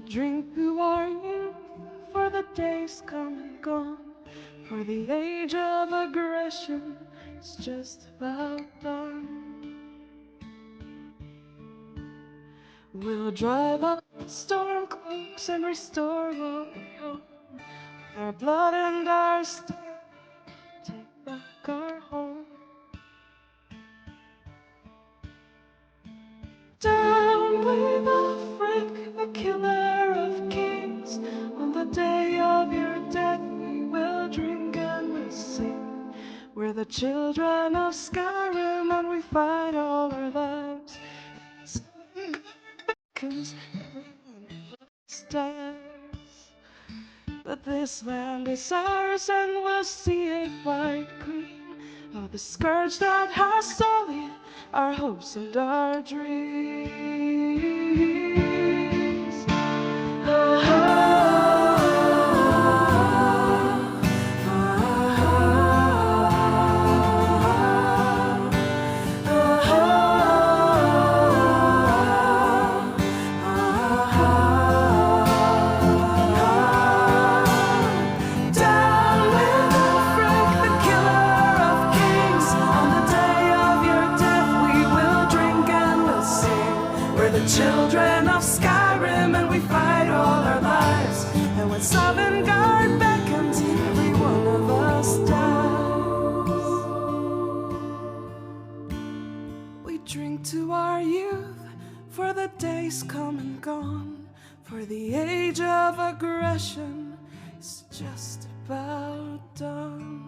drink to our youth, for the days come and gone, for the age of aggression is just about done. We'll drive up storm clouds and restore what we own. With our blood and our steel, take back our home. Down with the Frank, the killer of kings. On the day of your death we will drink and we'll sing. We're the children of Skyrim and we fight all our lives. 'Cause everyone dies. But this land is ours and we'll see it white clean. Oh, the scourge that has sullied our hopes and our dreams. Children of Skyrim and we fight all our lives. And when Sovngarde beckons, every one of us dies. We drink to our youth, for the days come and gone, for the age of aggression is just about done.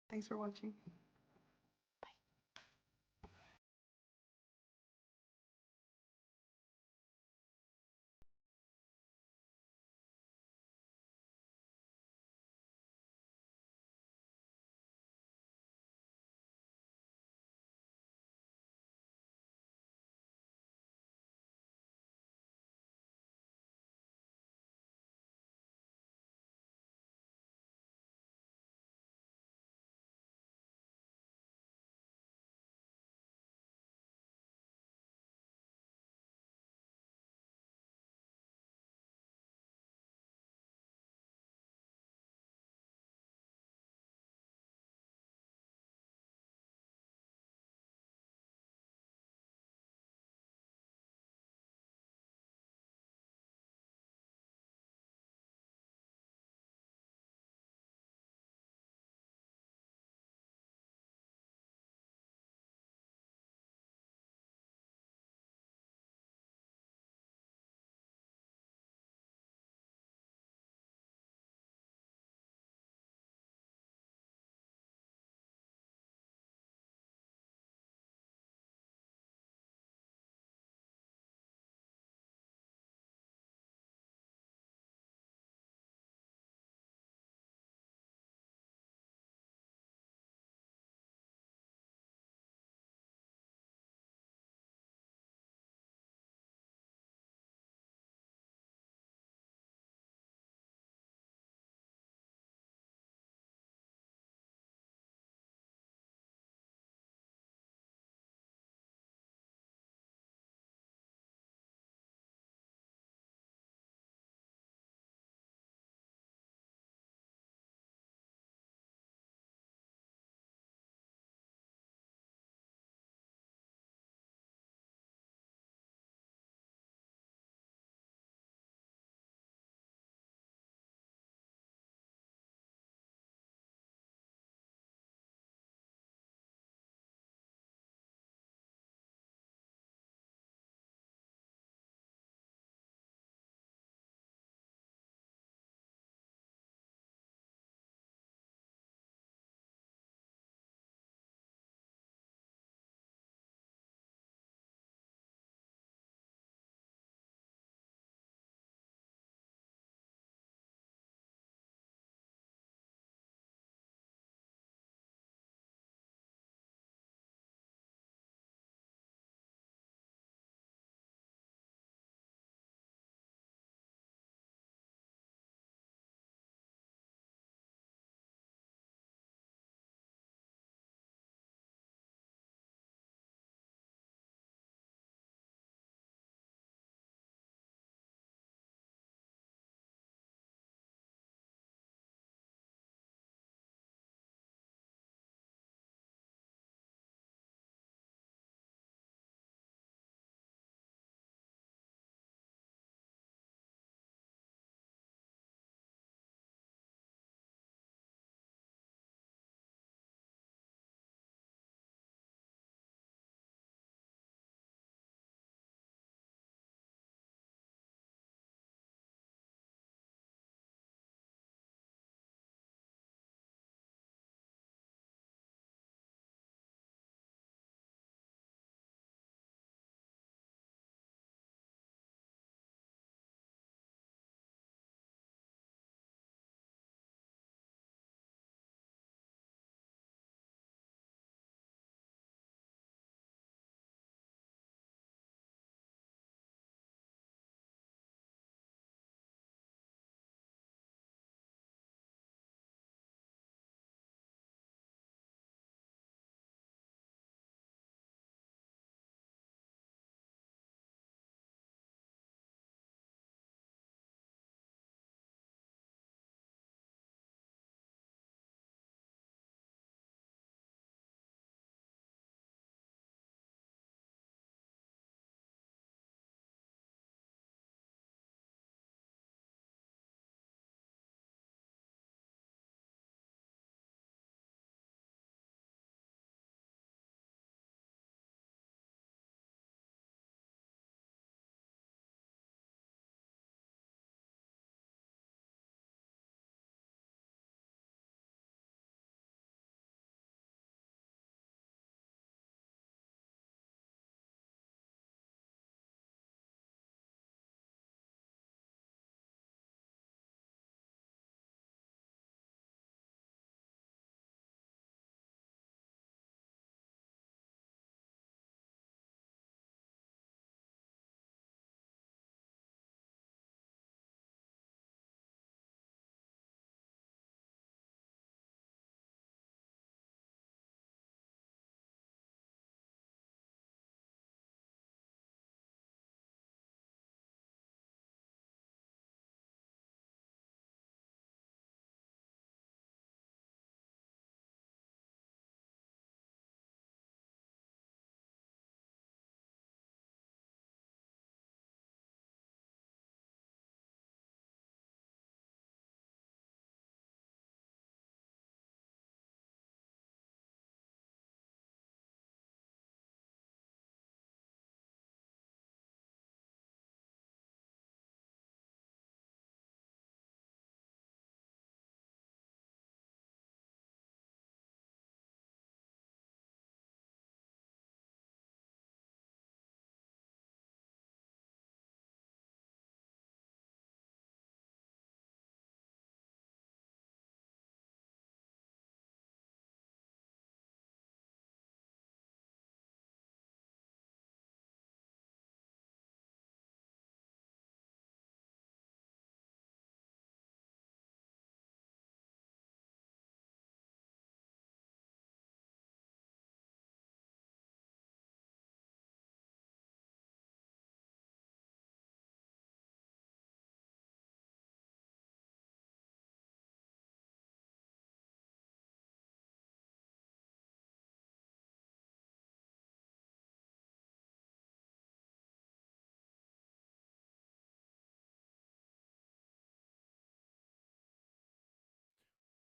Thanks for watching.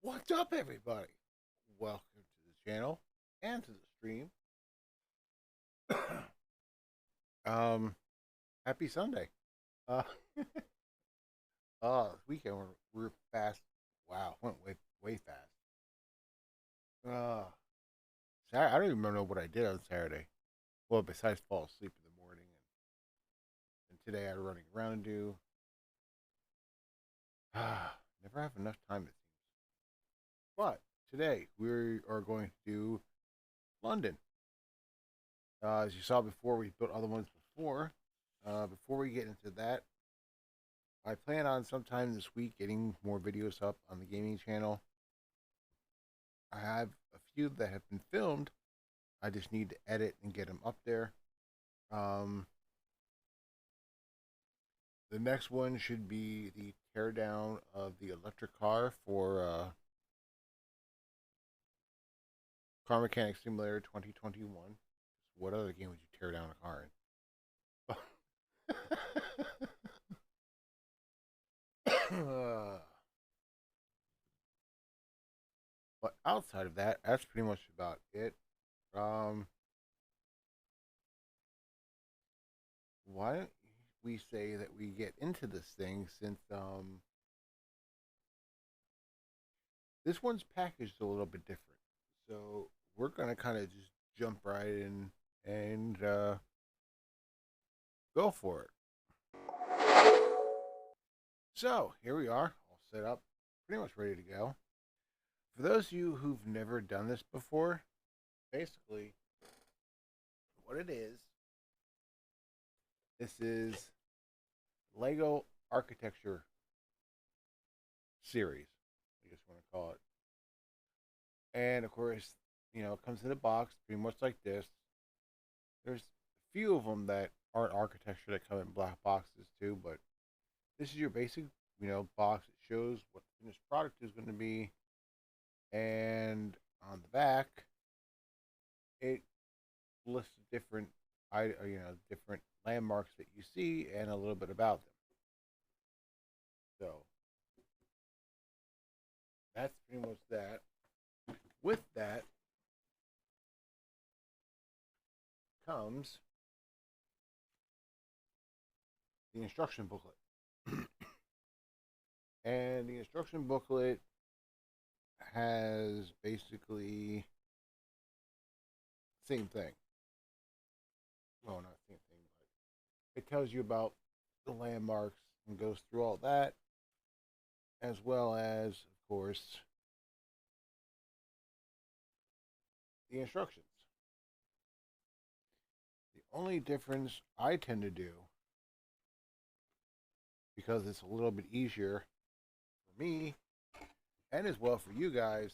What's up, everybody? Welcome to the channel and to the stream. um, Happy Sunday. Uh, this weekend we're fast. Wow, went way fast. Uh, Saturday, I don't even remember what I did on Saturday. Well, besides fall asleep in the morning, and today I had running around and do. Never have enough time, it seems. But today we are going to do London. As you saw before, we built other ones before. Before we get into that, I plan on sometime this week getting more videos up on the gaming channel. I have a few that have been filmed. I just need to edit and get them up there. Um, the next one should be the teardown of the electric car for Car Mechanic Simulator 2021. What other game would you tear down a car in? But outside of that, that's pretty much about it. Um, why don't we say that we get into this thing since this one's packaged a little bit different. So we're gonna kind of just jump right in and go for it. So here we are, all set up, pretty much ready to go. For those of you who've never done this before, basically what it is, this is Lego Architecture Series, I guess you want to call it. And of course, it comes in a box pretty much like this. There's a few of them that aren't architecture that come in black boxes too, but this is your basic, box. It shows what the finished product is going to be, and on the back, it lists different, different landmarks that you see and a little bit about them. So that's pretty much that. With that comes the instruction booklet. And the instruction booklet has basically same thing. Well, not same thing, but it tells you about the landmarks and goes through all that, as well as, of course, the instructions. The only difference I tend to do, because it's a little bit easier for me and as well for you guys,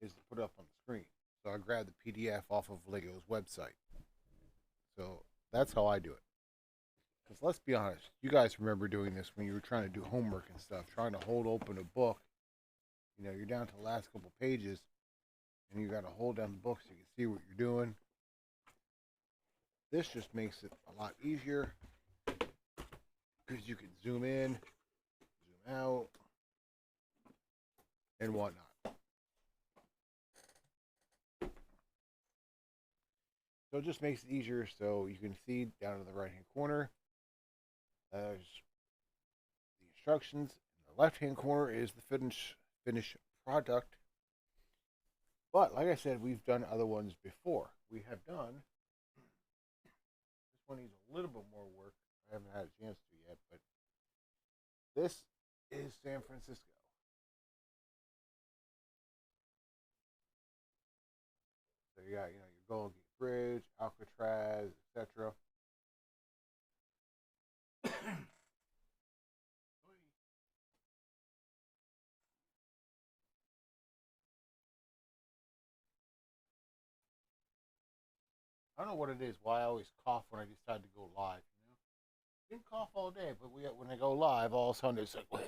is to put it up on the screen. So I grab the PDF off of Lego's website. So that's how I do it. Because let's be honest, you guys remember doing this when you were trying to do homework and stuff, trying to hold open a book. You're down to the last couple pages, and you got to hold down the book so you can see what you're doing. This just makes it a lot easier because you can zoom in, zoom out, and whatnot. So it just makes it easier so you can see down in the right hand corner. There's the instructions. In the left hand corner is the finished product. But like I said, we've done other ones before. We have done. This one needs a little bit more work. I haven't had a chance to yet, but this is San Francisco. So you got, your Golden Gate Bridge, Alcatraz, etc. I don't know what it is. Why I always cough when I decide to go live. Didn't cough all day, but when I go live, all of a sudden it's like.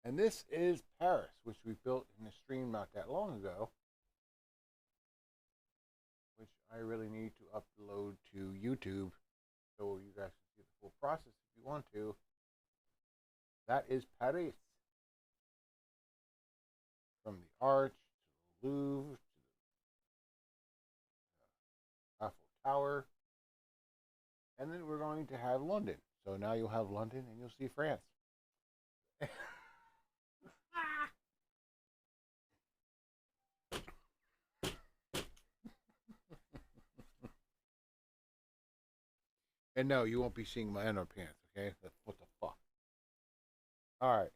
And this is Paris, which we built in a stream not that long ago, which I really need to upload to YouTube so you guys can see the full process if you want to. That is Paris. From the Arch to the Louvre to the Eiffel Tower. And then we're going to have London. So now you'll have London and you'll see France. And no, you won't be seeing my underpants, okay? That's what the fuck. Alright.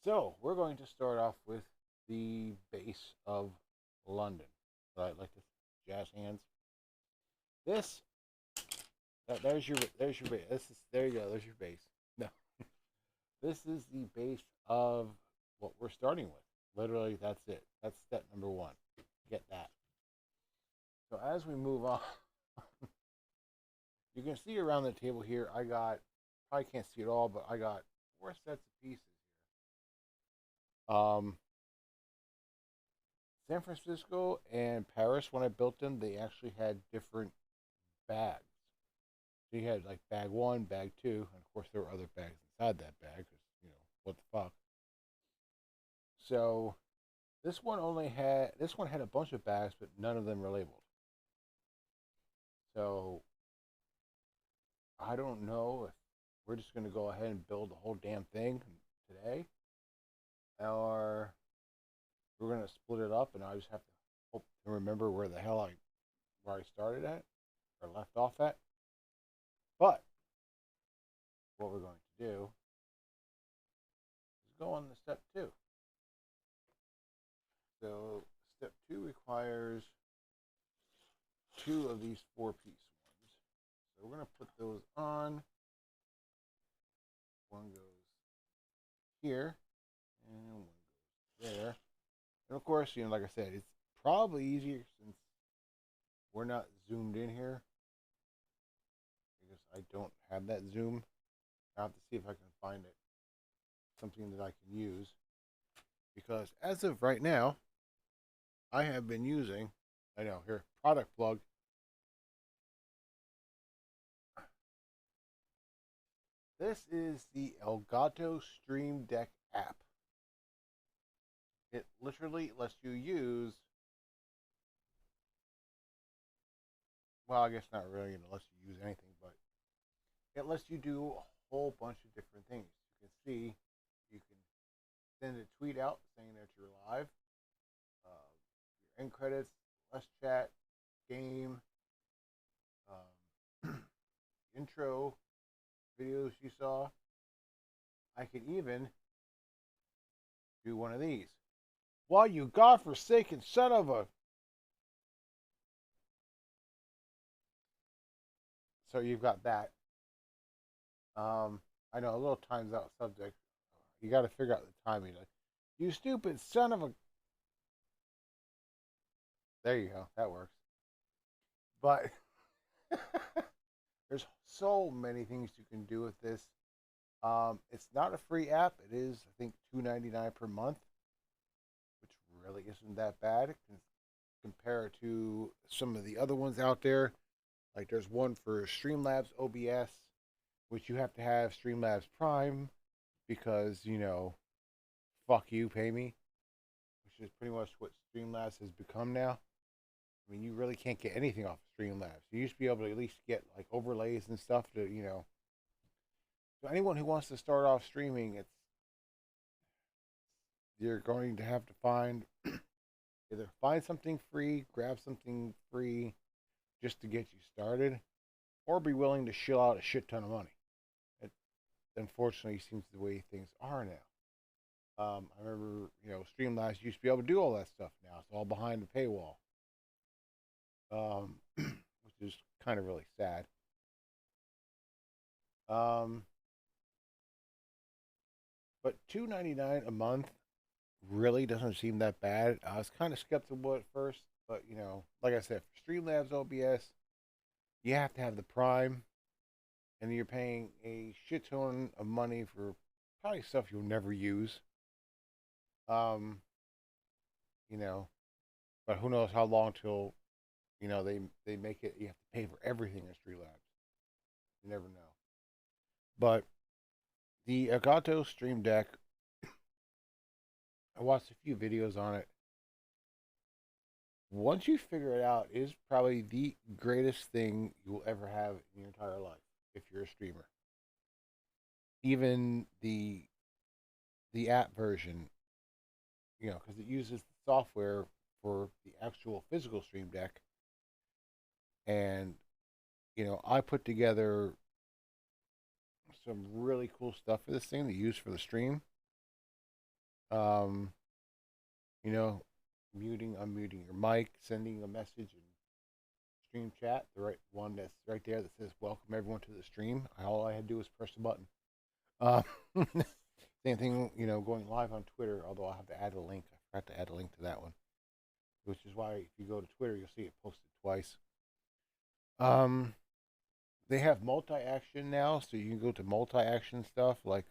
So, we're going to start off with the base of London. Right, like this jazz hands. This there's your base. There you go, there's your base. No. This is the base of what we're starting with. Literally, that's it. That's step number 1. Get that. So as we move on, you can see around the table here, I got, probably can't see it all, but I got 4 sets of pieces here. San Francisco and Paris, when I built them, they actually had different bags. So you had like bag 1, bag 2, and of course there were other bags inside that bag, because, you know, what the fuck. So this one had a bunch of bags, but none of them were labeled. So I don't know if we're just going to go ahead and build the whole damn thing today, or we're going to split it up, and I just have to hope to remember where I started at or left off at. But what we're going to do is go on to step 2. So step 2 requires 2 of these 4-piece ones. So we're going to put those on. One goes here, and one goes there. And of course, you know, like I said, it's probably easier since we're not zoomed in here, because I don't have that zoom. I have to see if I can find it, something that I can use, because as of right now, I have been using, I know, here, product plug. This is the Elgato Stream Deck app. It literally lets you use, well, I guess not really going to let you use anything, but it lets you do a whole bunch of different things. You can see, you can send a tweet out saying that you're live, your end credits, less chat, game, intro, videos you saw. I could even do one of these. Why, you godforsaken son of a... So you've got that. I know, a little times out subject. You got to figure out the timing. Like, you stupid son of a... There you go. That works. But there's so many things you can do with this. It's not a free app. It is, I think, $2.99 per month, which really isn't that bad compared to some of the other ones out there. Like there's one for Streamlabs OBS, which you have to have Streamlabs Prime because, you know, fuck you, pay me, which is pretty much what Streamlabs has become now. I mean, you really can't get anything off of Streamlabs. You used to be able to at least get like overlays and stuff to, you know. So anyone who wants to start off streaming, you're going to have to either find something free, grab something free just to get you started, or be willing to shell out a shit ton of money. It unfortunately seems the way things are now. I remember, you know, Streamlabs used to be able to do all that stuff. Now it's all behind the paywall, which is kind of really sad. But $2.99 a month really doesn't seem that bad. I was kind of skeptical at first, but, you know, like I said, for Streamlabs OBS, you have to have the Prime, and you're paying a shit ton of money for probably stuff you'll never use. You know, but who knows how long till, you know, they make it, you have to pay for everything in Streamlabs. You never know. But the Elgato Stream Deck, I watched a few videos on it. Once you figure it out, it is probably the greatest thing you will ever have in your entire life if you're a streamer. Even the app version, because it uses the software for the actual physical Stream Deck, and I put together some really cool stuff for this thing to use for the stream. Um, you know, muting, unmuting your mic, sending a message in stream chat, the right one that's right there that says "Welcome everyone to the stream." All I had to do was press the button. Uh, Same thing, going live on Twitter. Although I have to add a link. I forgot to add a link to that one, which is why if you go to Twitter, you'll see it posted twice. They have multi-action now, so you can go to multi-action stuff like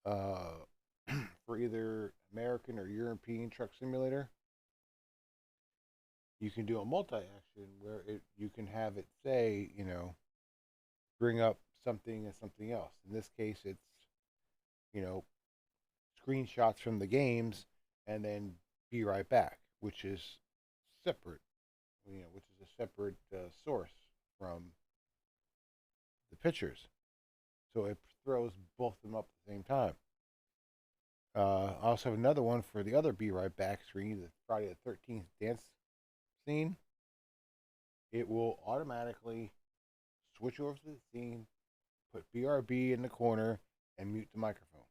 for either American or European Truck Simulator. You can do a multi-action where you can have it say, bring up something and something else. In this case, it's you know screenshots from the games and then be right back, which is separate, which is a separate source from the pictures. So it throws both of them up at the same time. I also have another one for the other Be Right Back screen, the Friday the 13th dance scene. It will automatically switch over to the scene, put BRB in the corner, and mute the microphone.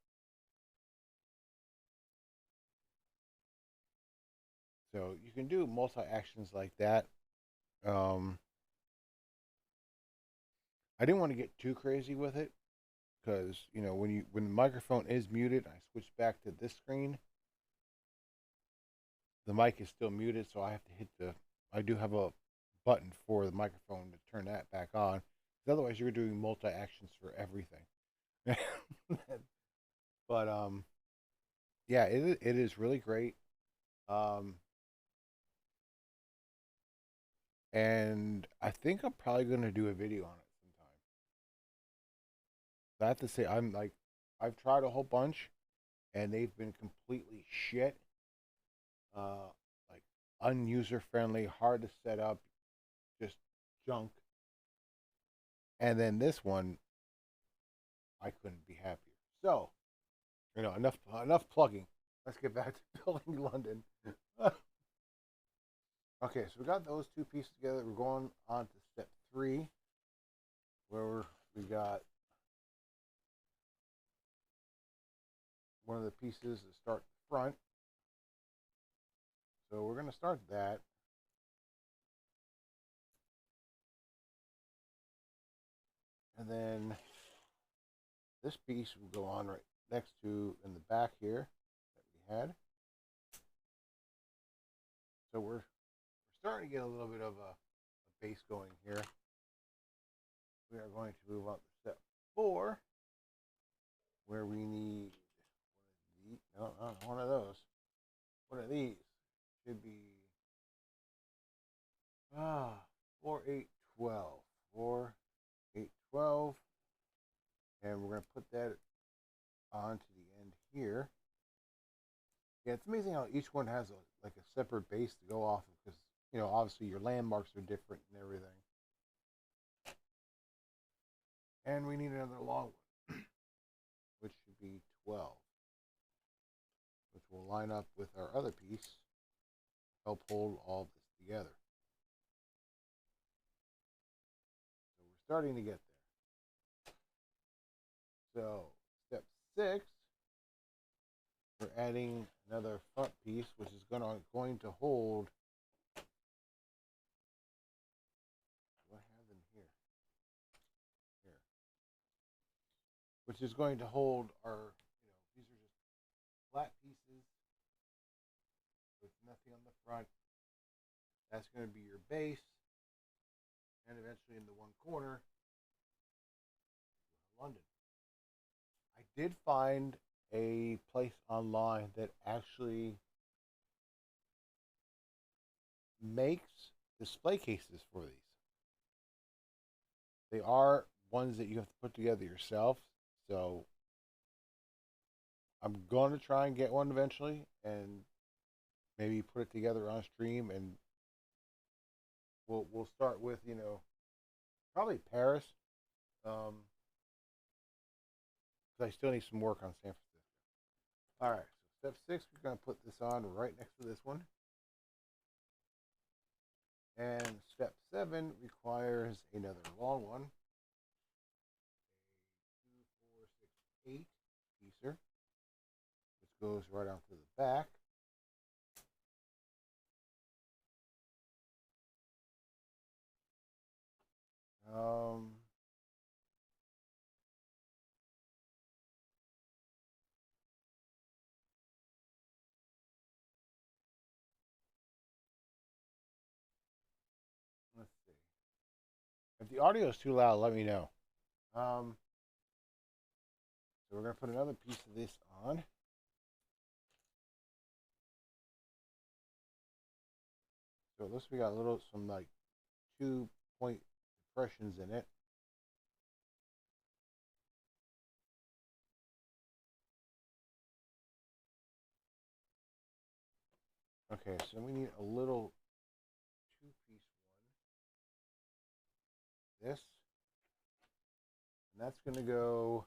So you can do multi actions like that. I didn't want to get too crazy with it because when the microphone is muted, I switch back to this screen. The mic is still muted, so I have to hit I do have a button for the microphone to turn that back on. Otherwise, you're doing multi actions for everything. But yeah, it is really great. Um, and I think I'm probably going to do a video on it sometime. I have to say, I've tried a whole bunch, and they've been completely shit. Like unuser friendly, hard to set up, just junk. And then this one, I couldn't be happier. So, enough plugging. Let's get back to building London. Okay, so we got those two pieces together. We're going on to step 3, where we got one of the pieces to start the front. So we're going to start that. And then this piece will go on right next to in the back here that we had. So we're starting to get a little bit of a base going here. We are going to move on to step 4, where we need not one of those. One of these should be 4, 8, 12. 4, 8, 12. And we're going to put that onto the end here. Yeah, it's amazing how each one has a separate base to go off of because, obviously your landmarks are different and everything. And we need another long one, which should be 12, which will line up with our other piece, help hold all this together. So we're starting to get there. So step 6, we're adding another front piece, which is going to hold. What I have in here? Here, which is going to hold our. These are just flat pieces with nothing on the front. That's going to be your base, and eventually in the one corner, London. I did find a place online that actually makes display cases for these. They are ones that you have to put together yourself. So I'm going to try and get one eventually and maybe put it together on stream. And we'll start with, probably Paris. Because I still need some work on San Francisco. All right. So step 6, we're going to put this on right next to this one. And step 7 requires another long one. 2, 4, 6, 8 piecer. This goes right onto the back. Um, let's see. If the audio is too loud, let me know. So we're going to put another piece of this on. So it looks like we got some like 2-point depressions in it. Okay, so we need a little 2-piece one. This. And that's going to go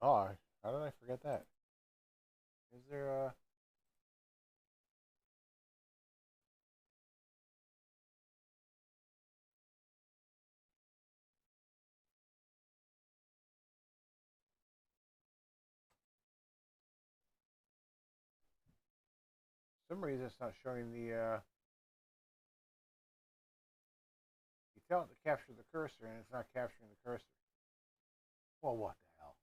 oh, how did I forget that? Is there a some reason it's not showing the you tell it to capture the cursor and it's not capturing the cursor. Well, what the hell?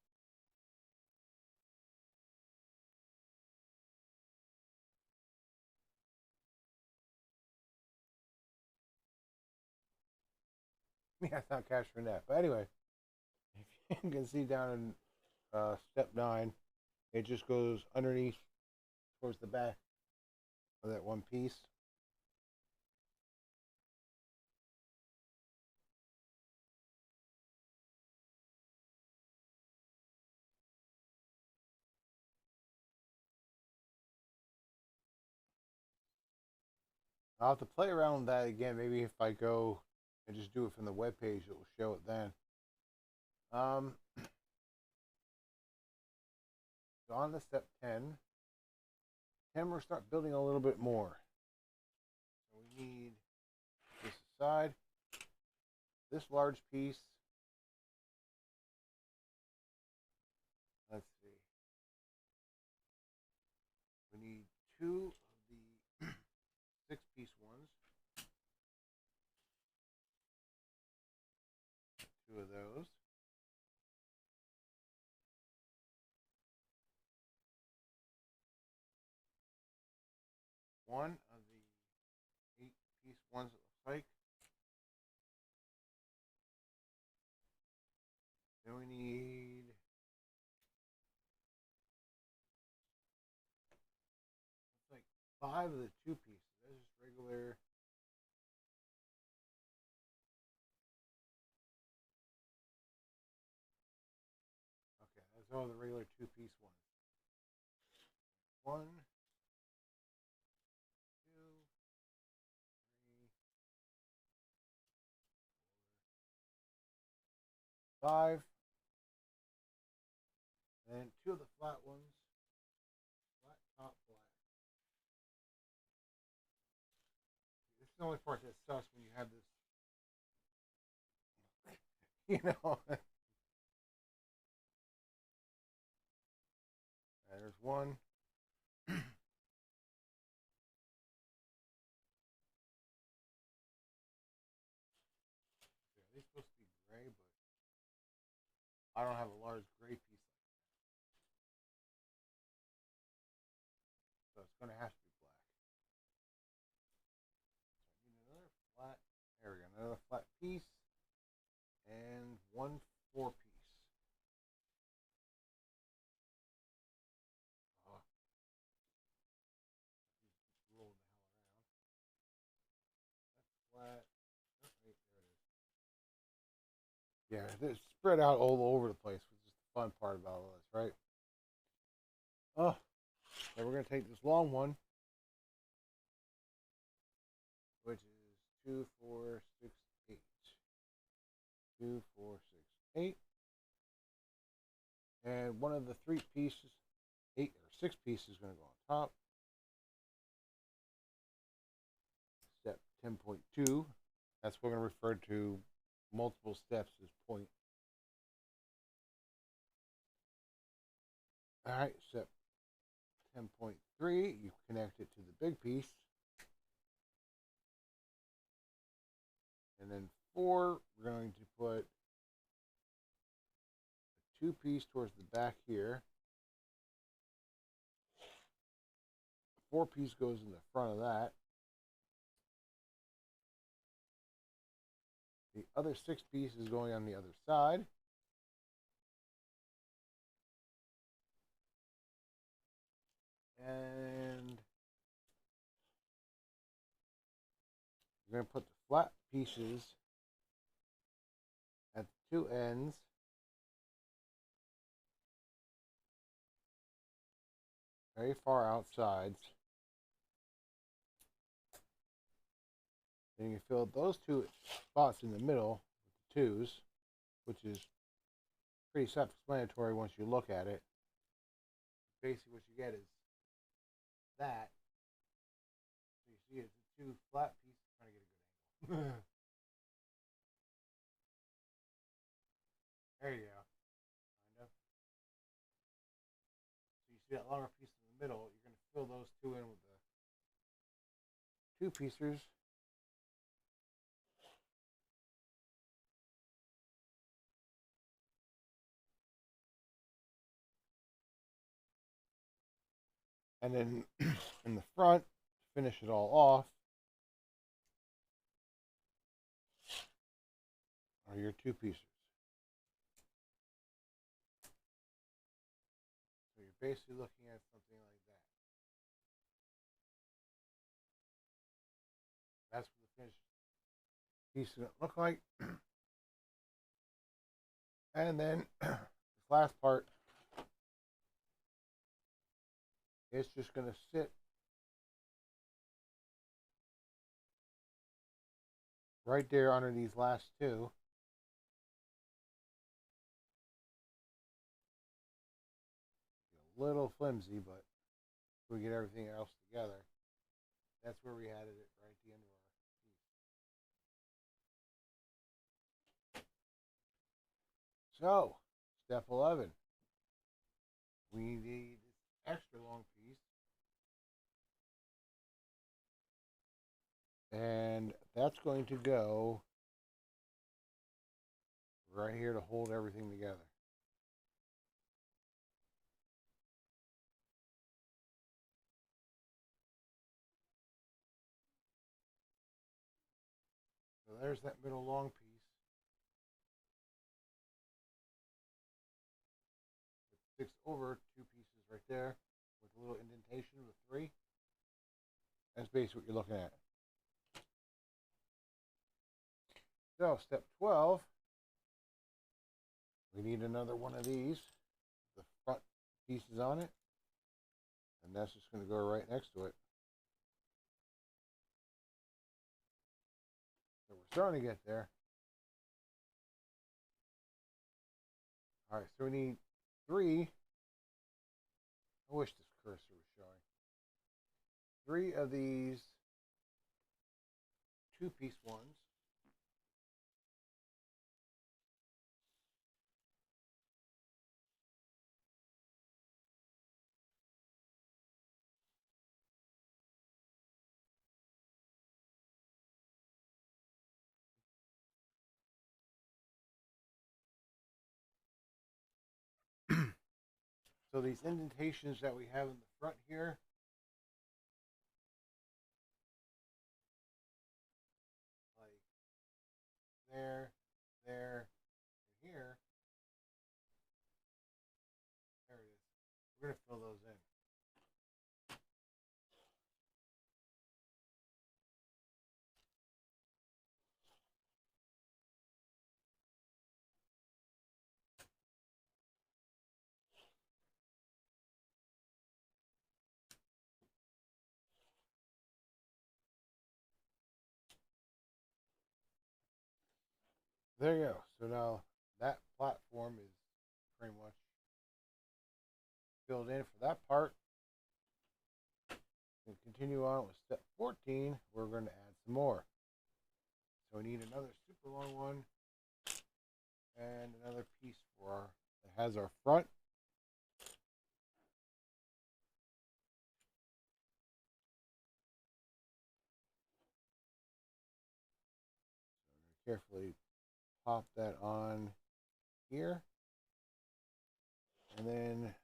Yeah, it's not capturing that. But anyway, if you can see down in step 9, it just goes underneath towards the back of that one piece. I'll have to play around with that again. Maybe if I go and just do it from the web page, it will show it then. So on to step 10. 10, we'll start building a little bit more. So we need this aside. This large piece. Let's see. We need 2 of the 6-piece ones. 2 of those. One of the 8-piece ones, it looks like. Then we need like 5 of the 2 pieces. That's just regular. Okay, that's all the regular 2-piece ones. 1, 2, 3, 5. And 2 of the flat ones. Flat top, flat. This is the only part that sucks when you have this. You know. There's one. Yeah, they're supposed to be gray, but I don't have a large gray piece like that. So it's going to have to be black. So I need another flat. There we go. Another flat piece. one 4-piece. Oh, roll the hell around. That's flat. Oh, wait, there it is. Yeah, they're spread out all over the place, which is the fun part about all this, right? Oh, so we're gonna take this long one, which is 2, 4, 6, 8. 2, 4, 6, 8. And one of the 3 pieces, 8 or 6 pieces, is going to go on top. Step 10.2. That's what we're going to refer to multiple steps as point. All right, step 10.3. You connect it to the big piece. And then 4, we're going to put a 2-piece towards the back here. 4-piece goes in the front of that. The other 6-piece is going on the other side. And we're going to put the flat pieces at the 2 ends. Very far outsides. Then you fill those 2 spots in the middle with the 2s, which is pretty self-explanatory once you look at it. Basically what you get is that. So you see it's the 2 flat pieces. Trying to get a good angle. There you go. Kind of. So you see that longer piece in the middle. You're going to fill those 2 in with the 2 piecers. And then in the front, to finish it all off, are your 2 piecers. So you're basically looking at something like that. That's what the finished piece is going to look like. And then this last part is just going to sit right there under these last 2. A little flimsy, but we get everything else together. That's where we added it right at the end of our piece. So, step 11. We need this extra long piece. And that's going to go right here to hold everything together. So there's that middle long piece. It sticks over 2 pieces right there with a little indentation with 3. That's basically what you're looking at. So step 12, we need another one of these, the front pieces on it, and that's just going to go right next to it. So we're starting to get there. All right, so we need 3. I wish this cursor was showing. 3 of these 2-piece ones. So these indentations that we have in the front here, like there, here. There it is. We're gonna fill those in. There you go. So now that platform is pretty much filled in for that part. And continue on with step 14. We're going to add some more. So we need another super long one and another piece for our that has our front. So carefully pop that on here, and then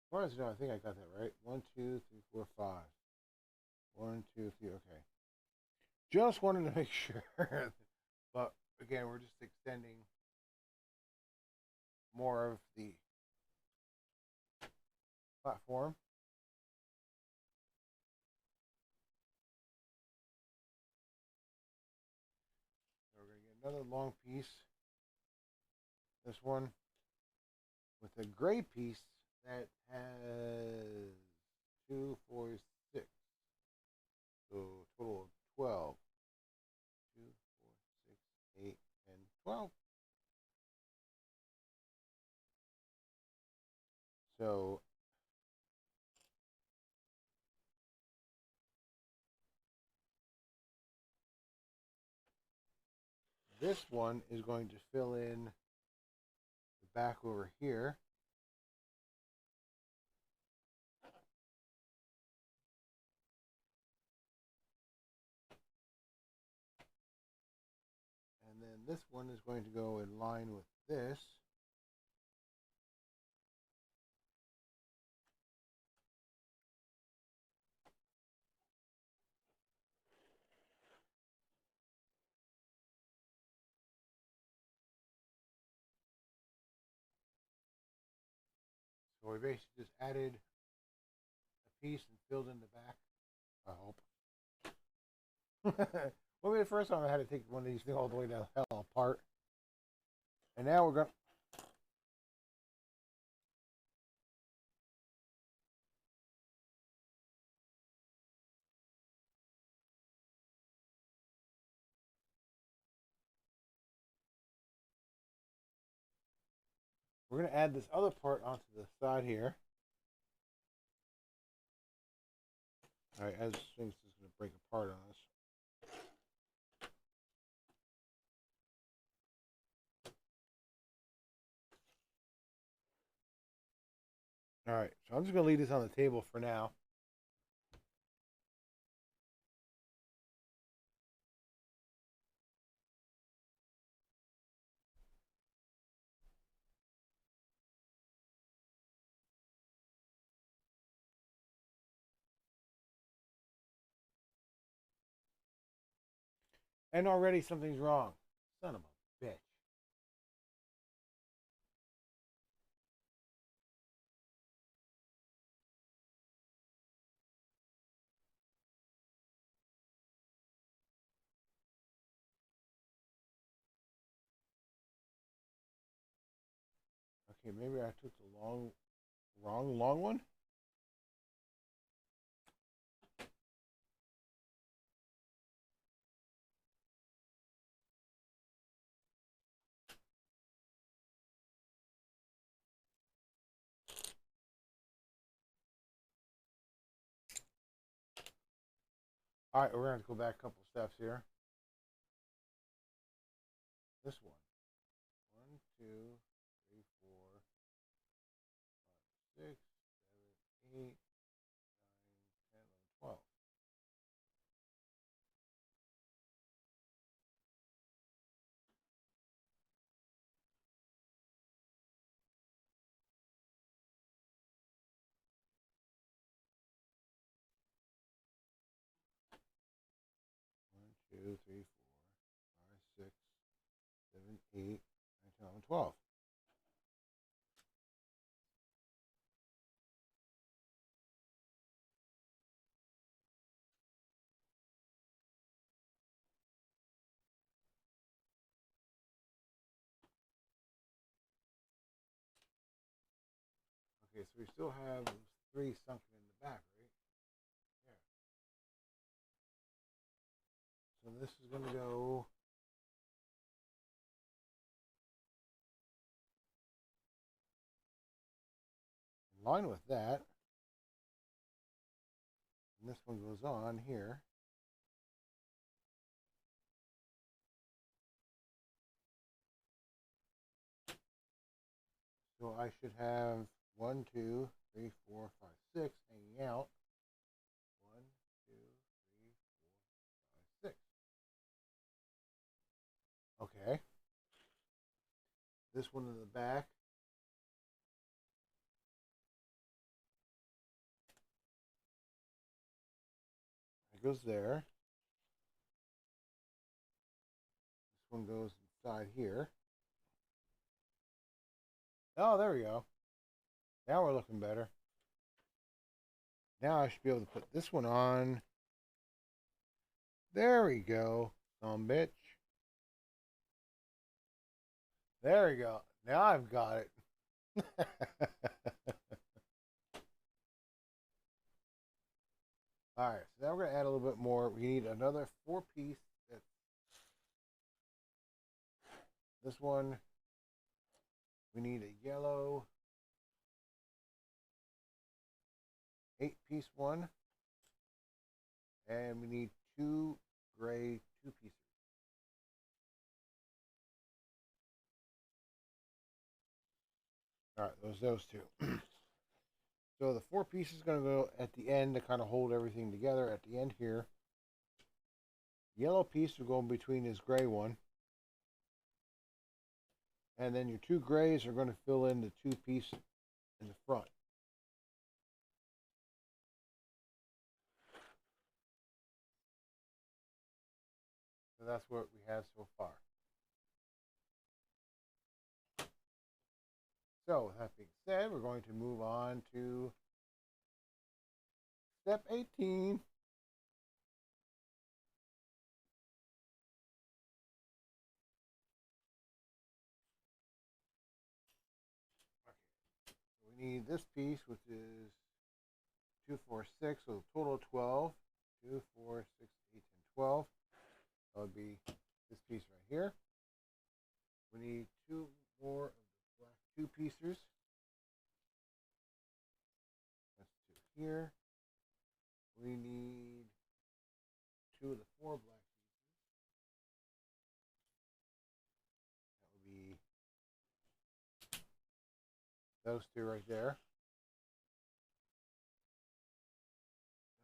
as far as I know, I think I got that right. 1, 2, 3, 4, 5. 1, 2, 3. Okay. Just wanted to make sure. But again, we're just extending more of the platform. So we're going to get another long piece. This one with a gray piece that has 2, 4, 6. So total of 12. 2, 4, 6, 8, and 12. So this one is going to fill in the back over here. And then this one is going to go in line with this. So we basically just added a piece and filled in the back. I hope. Well, the first time I had to take one of these things all the way down the hell apart. And now we're going to add this other part onto the side here. All right, as things is going to break apart on us. All right, so I'm just going to leave this on the table for now. And already something's wrong. Son of a bitch. Okay, maybe I took the wrong one. All right, we're going to go back a couple steps here. This one. 1, 2, 3, 4, 6, 7, 8, 9, 10, 11, 12. One, 2, 3, 4, 5, 6, 7, 8, 9, 10, 11, 12. Okay, so we still have those 3 sunken in the back, right? Yeah. So this is going to go in line with that. And this one goes on here. So I should have 1, 2, 3, 4, 5, 6 hanging out. 1, 2, 3, 4, 5, 6. Okay. This one in the back. It goes there. This one goes inside here. Oh, there we go. Now we're looking better. Now I should be able to put this one on. There we go. Bitch. There we go. Now I've got it. Alright, so now we're going to add a little bit more. We need another 4-piece. This one, we need a yellow 8-piece one. And we need 2 gray 2-pieces. Alright, those 2. So the 4 piece is going to go at the end to kind of hold everything together at the end here. Yellow piece will go in between this gray one. And then your 2 grays are going to fill in the 2 piece in the front. So that's what we have so far. So with that being said, we're going to move on to step 18. We need this piece, which is 2, 4, 6, so a total of 12. 2, 4, 6, 8, 10, 12. That would be this piece right here. We need 2 more of the black 2 piecers. That's 2 here. We need 2 of the 4 black pieces. That would be those 2 right there.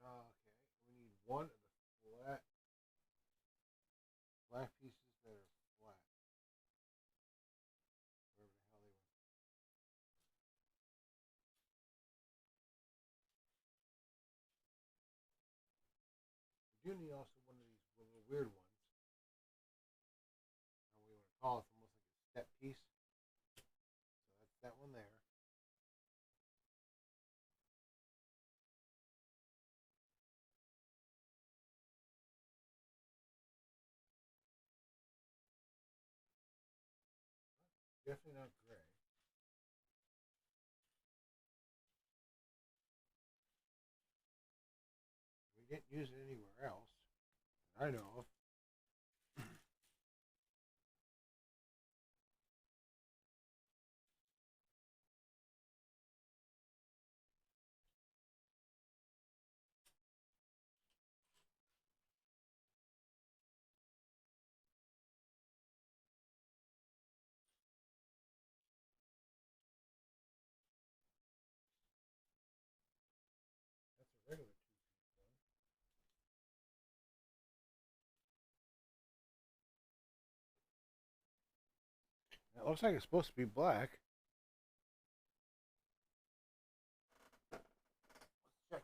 Okay, we need 1 of the black pieces that are flat. Wherever the hell they went. We do need also one of these little weird ones. How we want to call it, almost like a step piece. So that's that one there. Definitely not gray. We didn't use it anywhere else that I know of. Looks like it's supposed to be black. Check.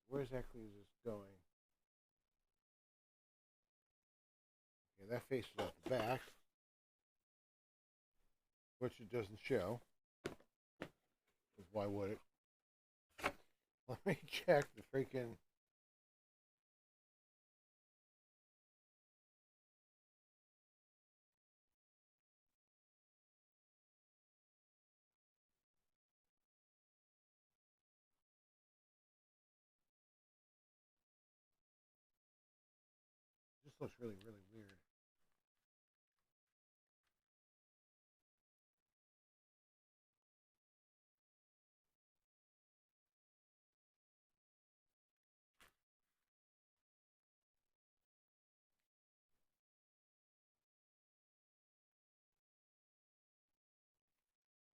Where exactly is this going? Okay, that faces out the back, which it doesn't show. Why would it? Let me check the freaking. This looks really, really weird.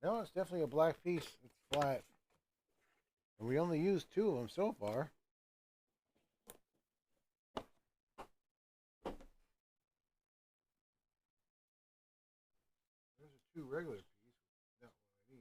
No, it's definitely a black piece. It's flat. And we only used 2 of them so far. There's a 2 regular piece. Not what I need.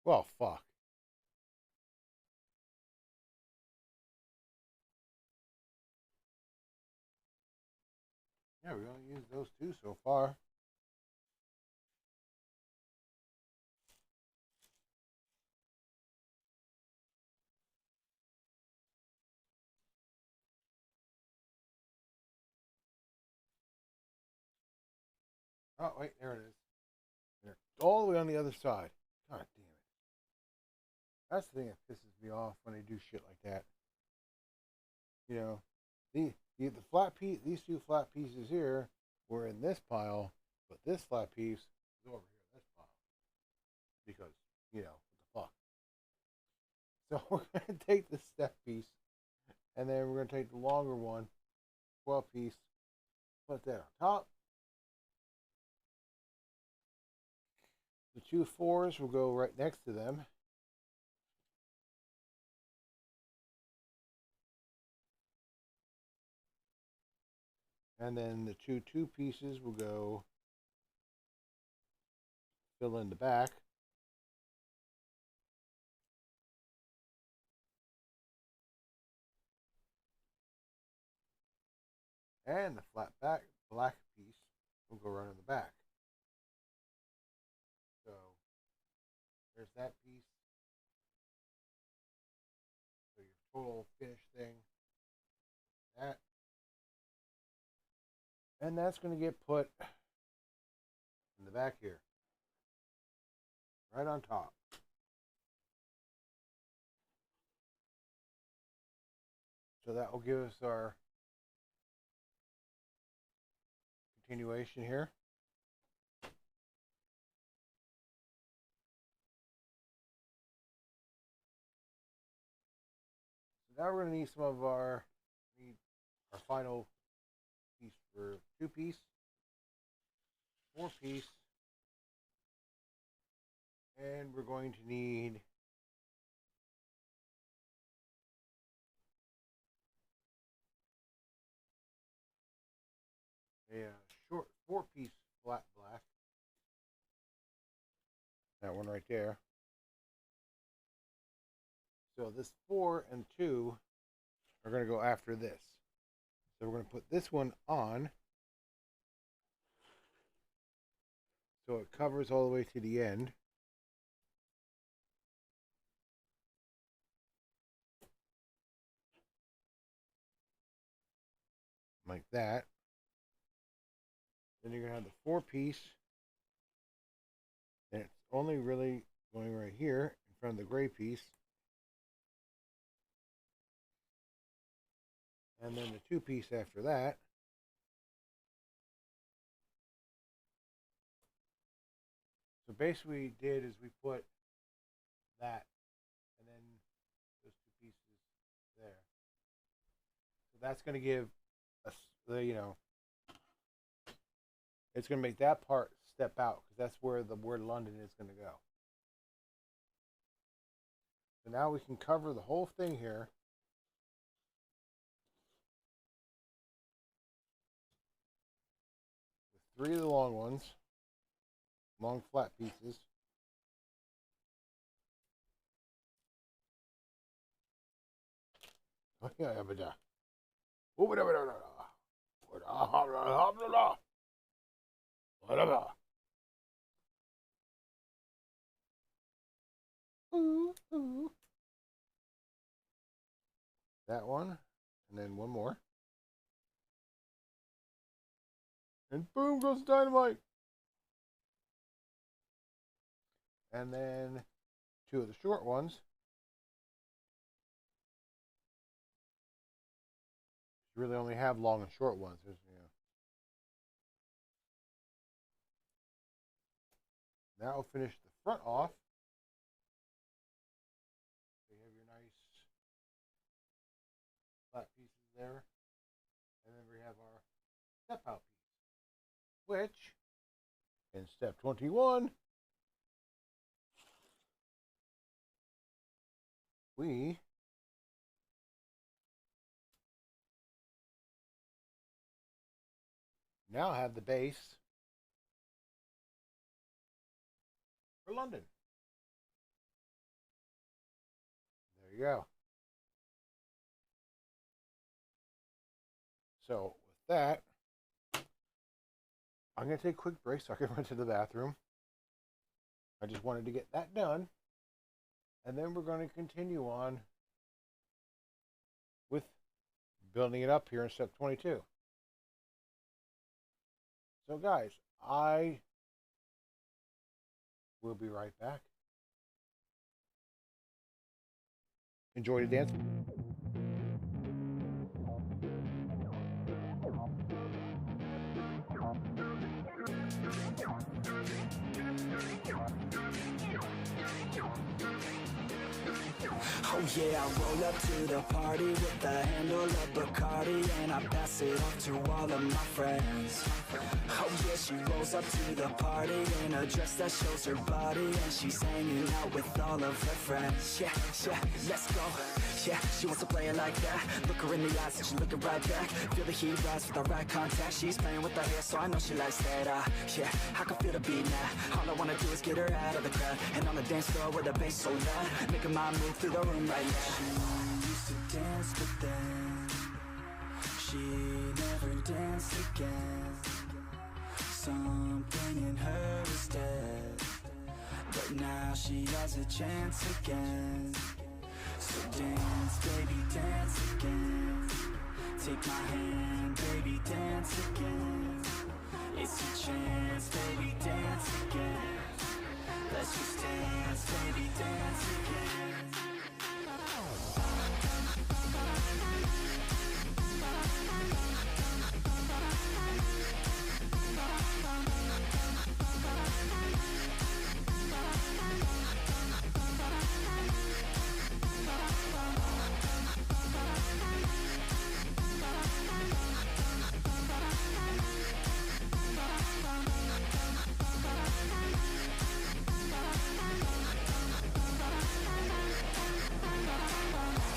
Well, fuck. Yeah, we only used those 2 so far. Oh, wait, there it is. There. All the way on the other side. God damn it. That's the thing that pisses me off when they do shit like that. You know, the flat piece, these 2 flat pieces here were in this pile, but this flat piece is over here in this pile. Because, what the fuck. So we're going to take the step piece, and then we're going to take the longer one, 12 piece, put that on top. The 2 4s will go right next to them. And then the 2 2 pieces will go fill in the back. And the flat back black piece will go right in the back. So there's that piece. So your total finished thing. That. And that's going to get put in the back here. Right on top. So that will give us our continuation here. So now we're going to need some of our final piece for 2 piece, 4 piece, and we're going to need a short 4 piece flat black. That one right there. So this 4 and 2 are going to go after this. So we're going to put this one on so it covers all the way to the end. Like that. Then you're going to have the 4 piece. And it's only really going right here from the gray piece. And then the 2-piece after that. So basically what we did is we put that and then those 2 pieces there. So that's going to give us, it's going to make that part step out because that's where the word London is going to go. So now we can cover the whole thing here. With 3 of the long ones, long flat pieces. That one, and then one more. And boom goes dynamite. And then 2 of the short ones. You really only have long and short ones. Now we'll finish the front off. So you have your nice flat pieces there. And then we have our step out piece, which in step 21, we now have the base for London. There you go. So with that, I'm going to take a quick break so I can run to the bathroom. I just wanted to get that done. And then we're going to continue on with building it up here in step 22. So guys, I will be right back. Enjoy the dance. Oh yeah, I roll up to the party with the handle of Bacardi, and I pass it off to all of my friends. Oh yeah, she rolls up to the party in a dress that shows her body, and she's hanging out with all of her friends. Yeah, yeah, let's go. Yeah, she wants to play it like that. Look her in the eyes and she's looking right back. Feel the heat rise with the right contact. She's playing with her hair, so I know she likes that. Yeah, I can feel the beat now. All I wanna do is get her out of the crowd, and on the dance floor with the bass so loud, making my move through the room right now. She used to dance, but then she never danced again. Something in her is dead, but now she has a chance again. So dance, baby, dance again. Take my hand, baby, dance again. It's your chance, baby, dance again. Let's just dance, baby, dance again.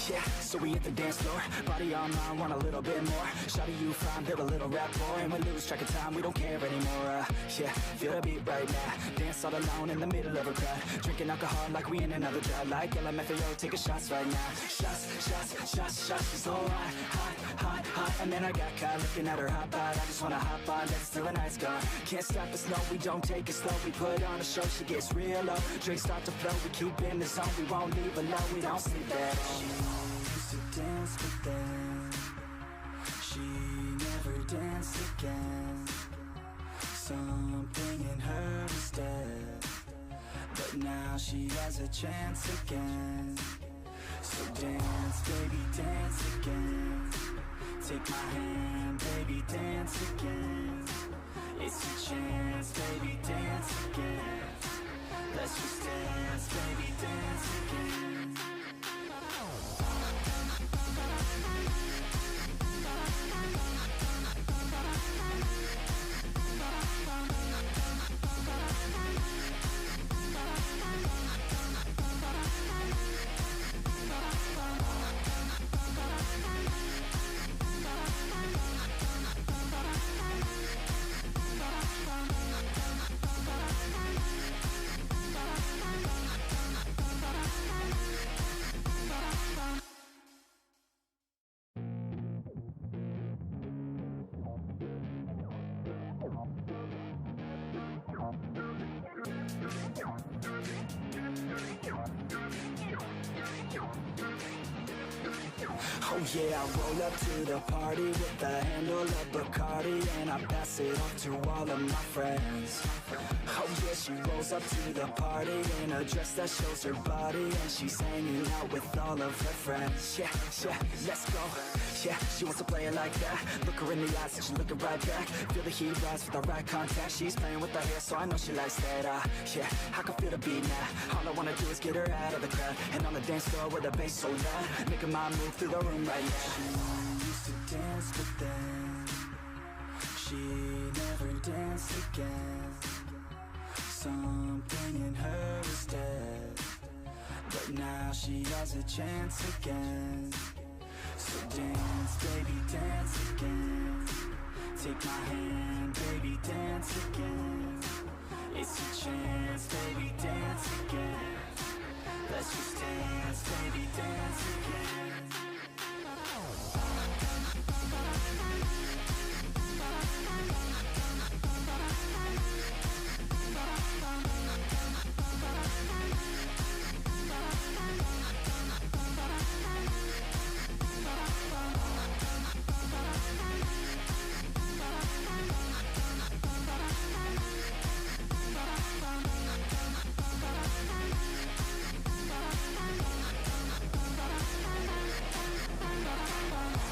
Yeah, so we hit the dance floor, body on mine, want a little bit more. Shawty, you fine, build a little rapport, and we lose track of time, we don't care anymore. Yeah, feel the beat right now, dance all alone in the middle of a crowd, drinking alcohol like we in another drought, like LMFAO, taking shots right now. Shots, shots, shots, shots, she's so hot, hot, hot, hot. And then I got caught looking at her hot bod, I just wanna hop on, let's till the night's gone. Can't stop us, no, we don't take it slow, we put on a show, she gets real low, drinks start to flow, we keep in the zone, we won't leave alone, we don't sleep at all. She used to dance, but then she never danced again. Something in her is dead, but now she has a chance again. So dance, baby, dance again. Take my hand, baby, dance again. It's your chance, baby, dance again. Let's just dance, baby, dance again. Oh yeah, I roll up to the party with a handle of Bacardi, and I pass it off to all of my friends. Oh yeah, she rolls up to the party in a dress that shows her body, and she's hanging out with all of her friends. Yeah, yeah, let's go. Yeah, she wants to play it like that. Look her in the eyes and she's looking right back. Feel the heat rise with the right contact. She's playing with her hair, so I know she likes that. Yeah, I can feel the beat now. All I wanna do is get her out of the crowd, and on the dance floor with the bass so loud, making my move through the room right now. She used to dance, but then she never danced again. Something in her is dead, but now she has a chance again. So dance, baby, dance again. Take my hand, baby, dance again. It's your chance, baby, dance again. Let's just dance, baby, dance again.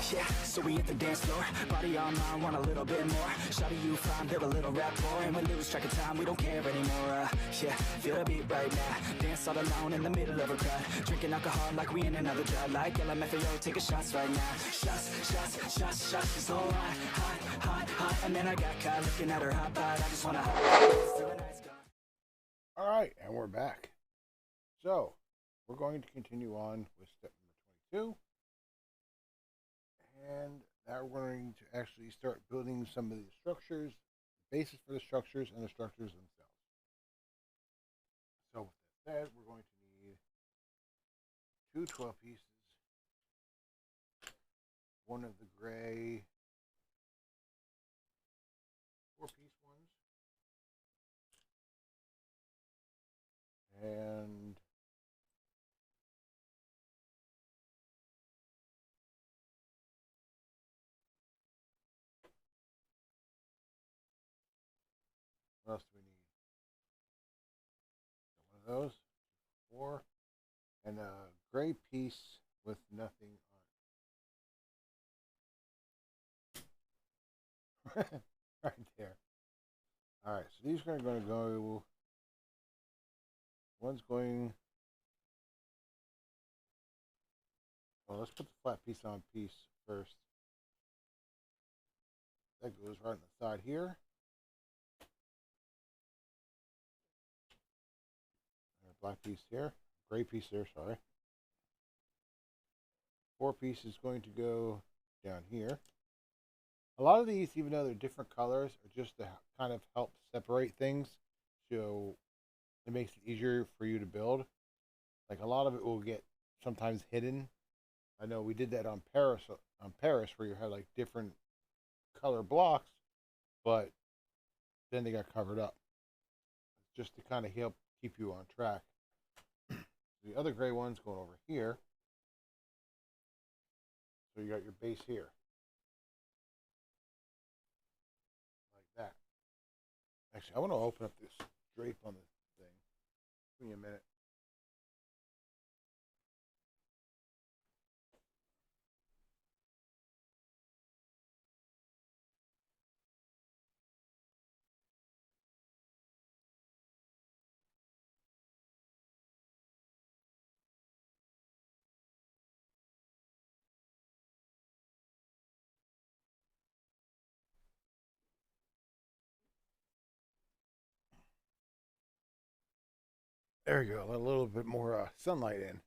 Yeah, so we hit the dance floor, body on mine, want a little bit more. Shawty, you fine, build a little rapport, and we lose track of time, we don't care anymore. Yeah, feel the beat right now. Dance all alone in the middle of a crowd, drinking alcohol like we in another drought. Like LMFAO, taking shots right now. Shots, shots, shots, shots. She's so hot, hot, hot, hot. And then I got caught looking at her hot bod. I just wanna hot. Till the night's gone. All right, and we're back. So, we're going to continue on with step number 22. And now we're going to actually start building some of the structures, the basis for the structures, and the structures themselves. So with that said, we're going to need two 12 pieces, one of the gray 4-piece ones, and what else do we need? One of those, 4, and a gray piece with nothing on it. Right there. Alright, so these are going to go, one's going, well, let's put the flat piece on piece first. That goes right on the side here. Black piece here, gray piece there, sorry. 4-piece is going to go down here. A lot of these, even though they're different colors, are just to kind of help separate things, so it makes it easier for you to build. Like a lot of it will get sometimes hidden. I know we did that on Paris where you had like different color blocks, but then they got covered up. Just to kind of help keep you on track. The other gray one's going over here. So you got your base here. Like that. Actually, I want to open up this drape on the thing. Give me a minute. There we go. Let a little bit more sunlight in.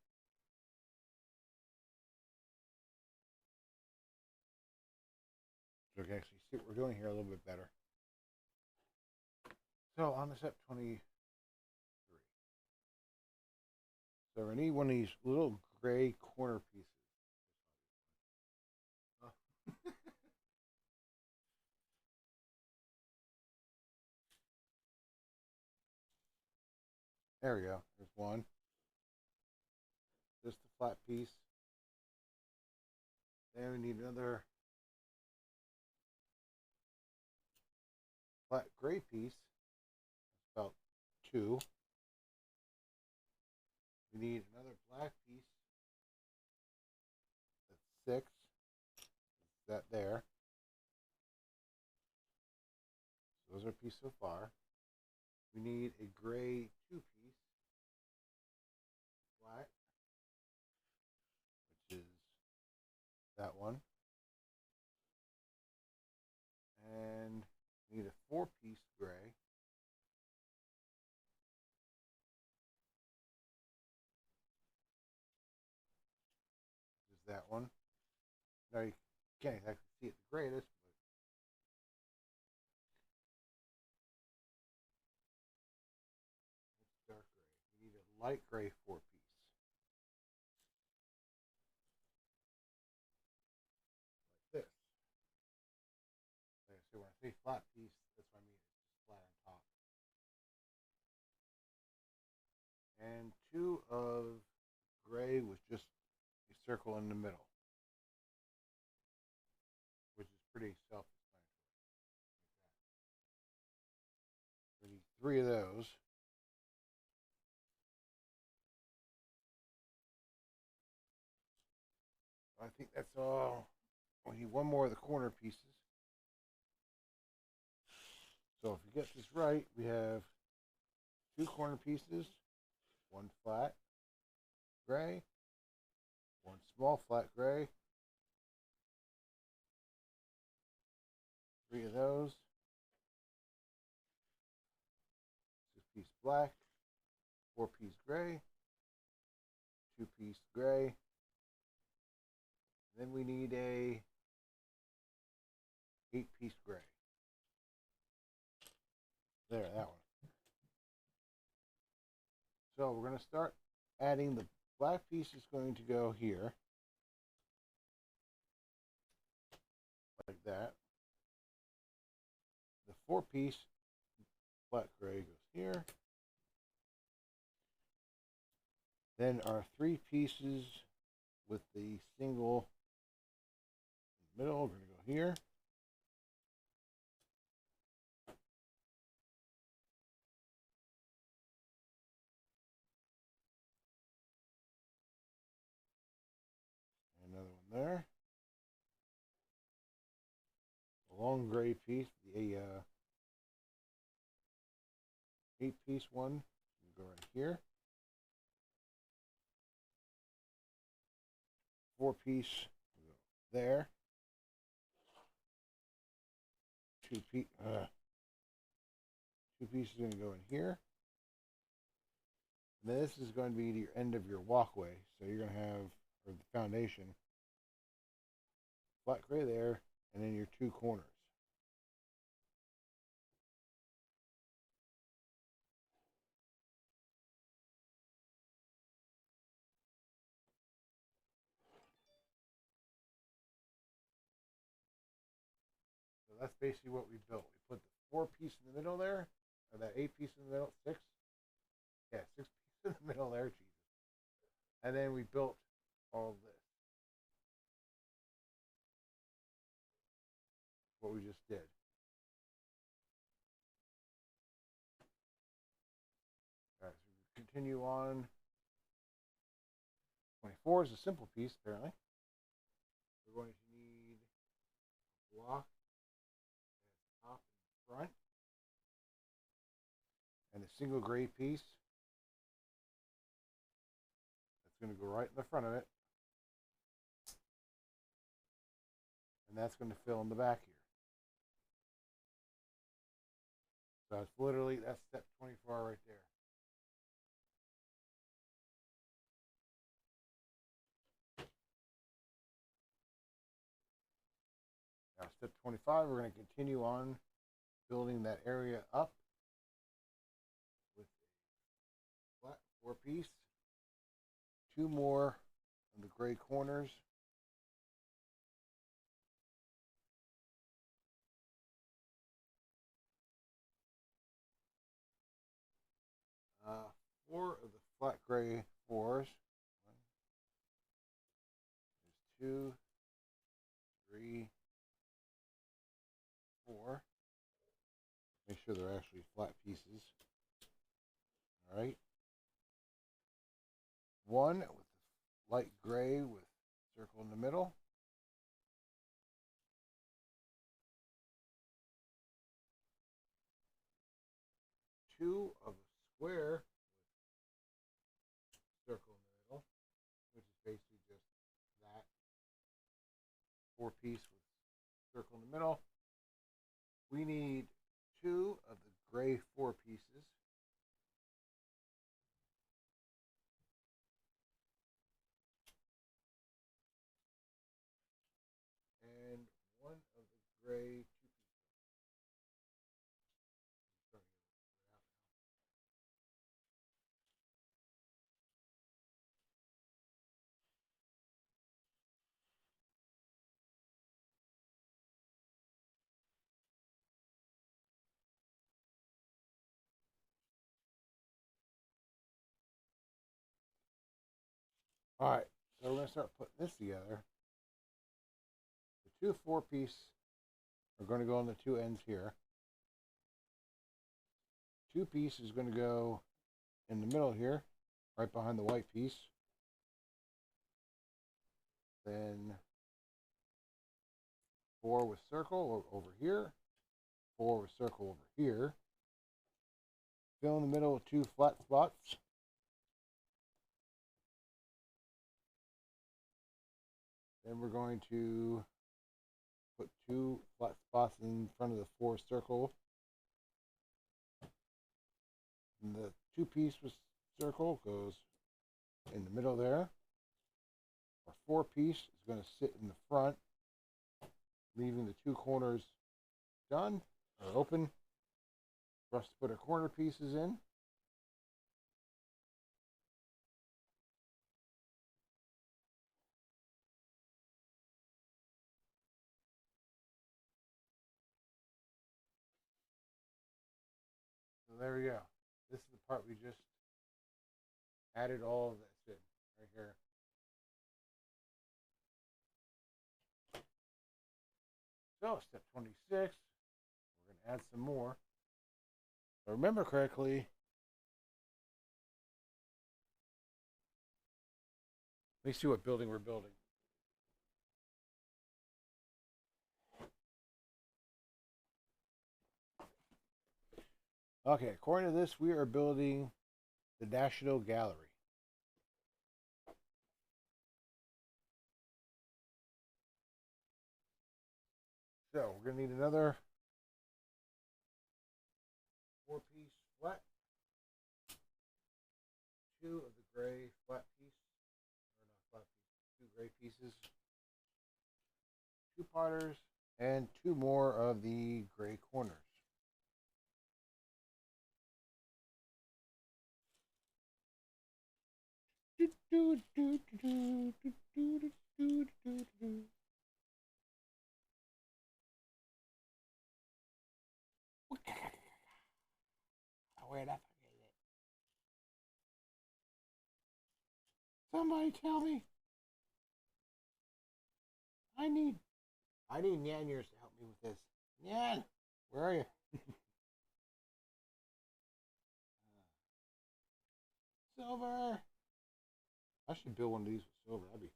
So we can actually see what we're doing here a little bit better. So on the step 23. So we need one of these little gray corner pieces. There we go. There's one. Just a flat piece. Then we need another flat gray piece. About 2. We need another black piece. That's 6. That there. So those are a piece so far. We need a gray 2 piece. Flat. Which is that one. And we need a 4 piece gray. Which is that one. Now you can't exactly see it the greatest, but it's dark gray. We need a light gray 4 piece. Like this. So when I say flat piece, that's what I mean. It's just flat on top. And 2 of gray with just a circle in the middle, which is pretty self-explanatory. Like that. We need 3 of those. I think that's all. We need 1 more of the corner pieces. So if you get this right, we have 2 corner pieces, 1 flat gray, 1 small flat gray, 3 of those, 6 piece black, 4 piece gray, 2 piece gray. Then we need a 8 piece gray. There, that one. So we're going to start adding the black piece is going to go here. Like that. The 4 piece flat gray goes here. Then our 3 pieces with the single in the middle are going to go here. Another one there. A long gray piece, the 8 piece one, go right here. 4 piece go there. 2 pieces are going to go in here. And then this is going to be your end of your walkway. So you're going to have, or the foundation, flat gray there, and then your 2 corners. So that's basically what we built. We put the 4 piece in the middle there, or that 8 piece in the middle, 6. Yeah, 6 pieces in the middle there, Jesus. And then we built all of this. What we just did. All right, so we continue on. 24 is a simple piece, apparently. We're going to need a block at the top and front, and a single gray piece that's going to go right in the front of it, and that's going to fill in the back here. So it's literally, that's step 24 right there. Now step 25, we're going to continue on building that area up with a flat 4-piece, 2 more on the gray corners, uh, 4 of the flat gray 4s. 2, 3, 4. Make sure they're actually flat pieces. All right. 1 with light gray with circle in the middle. 2 of a square with circle in the middle, which is basically just that 4-piece with circle in the middle. We need 2 of the gray 4 pieces. And 1 of the gray 2 pieces. All right, so we're going to start putting this together. The 2 4-piece are going to go on the 2 ends here. 2-piece is going to go in the middle here, right behind the white piece. Then 4 with circle over here, 4 with circle over here. Fill in the middle with 2 flat spots. Then we're going to put 2 flat spots in front of the 4 circle. And the 2-piece with circle goes in the middle there. Our 4-piece is going to sit in the front, leaving the 2 corners done or open for us to put our corner pieces in. So there we go. This is the part we just added all of this in right here. So step 26, we're going to add some more. If I remember correctly, let me see what building we're building. Okay, according to this, we are building the National Gallery. So we're going to need another 4-piece flat, 2 of the gray flat piece, or not flat piece, 2 gray pieces, 2 potters, and 2 more of the gray corners. Where'd I forget it? Somebody tell me. I need Nyan ears to help me with this. Nyan, where are you? silver. I should build one of these with silver. That'd be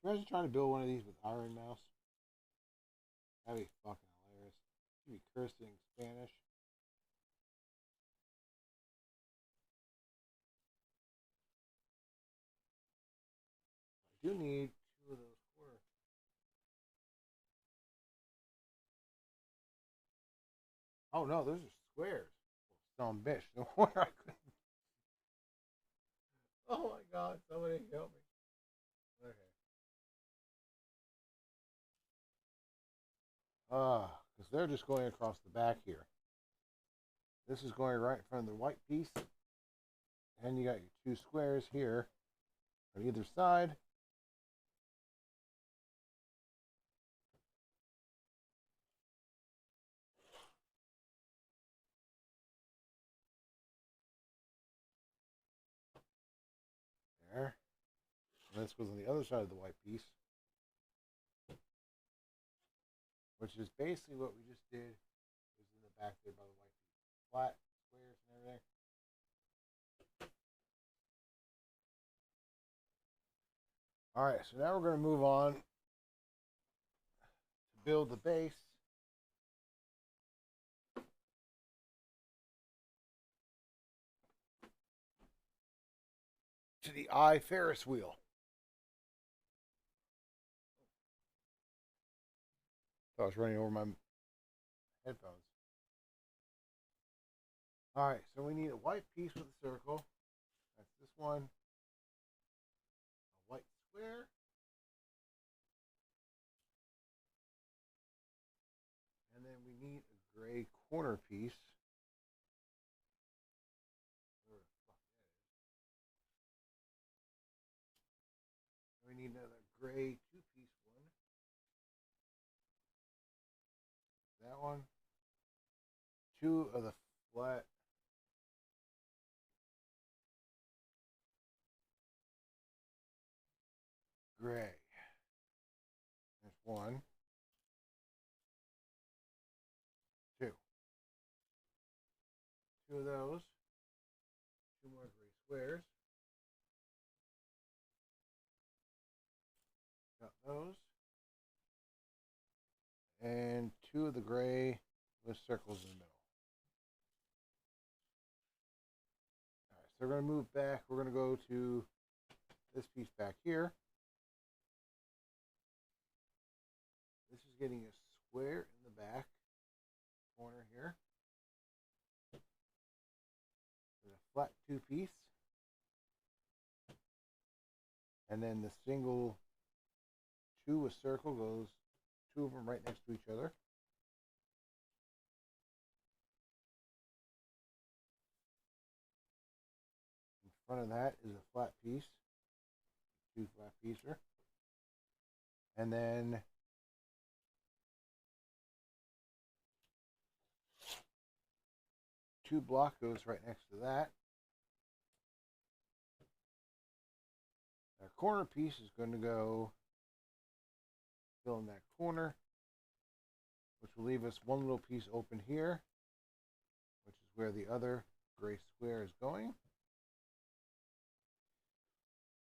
fun. Imagine trying to build one of these with Iron Mouse. That'd be fucking hilarious. You'd be cursing Spanish. I do need two of those quarters. Oh no, those are squares. Some bitch. No wonder I couldn't. Oh my god, somebody help me. Okay. Because they're just going across the back here. This is going right in front of the white piece. And you got your two squares here on either side. There. And this goes on the other side of the white piece. Which is basically what we just did. Was in the back there by the white piece. Flat squares and everything. Alright, so now we're going to move on to build the base. To the Ferris wheel. I was running over my headphones. Alright, so we need a white piece with a circle. That's this one. A white square. And then we need a gray corner piece. Where the fuck that is. We need another gray two-piece one. That one. Two of the flat. Gray. There's one. Two. Two of those. Two more gray squares. Got those. And two of the gray with circles in the middle. Alright, so we're going to move back. We're going to go to this piece back here. This is getting a square in the back corner here. With a flat two piece. And then the single two with circle goes, two of them right next to each other. In front of that is a flat piece. Two flat pieces. And then two block goes right next to that. Our corner piece is going to go fill in that corner, which will leave us one little piece open here, which is where the other gray square is going.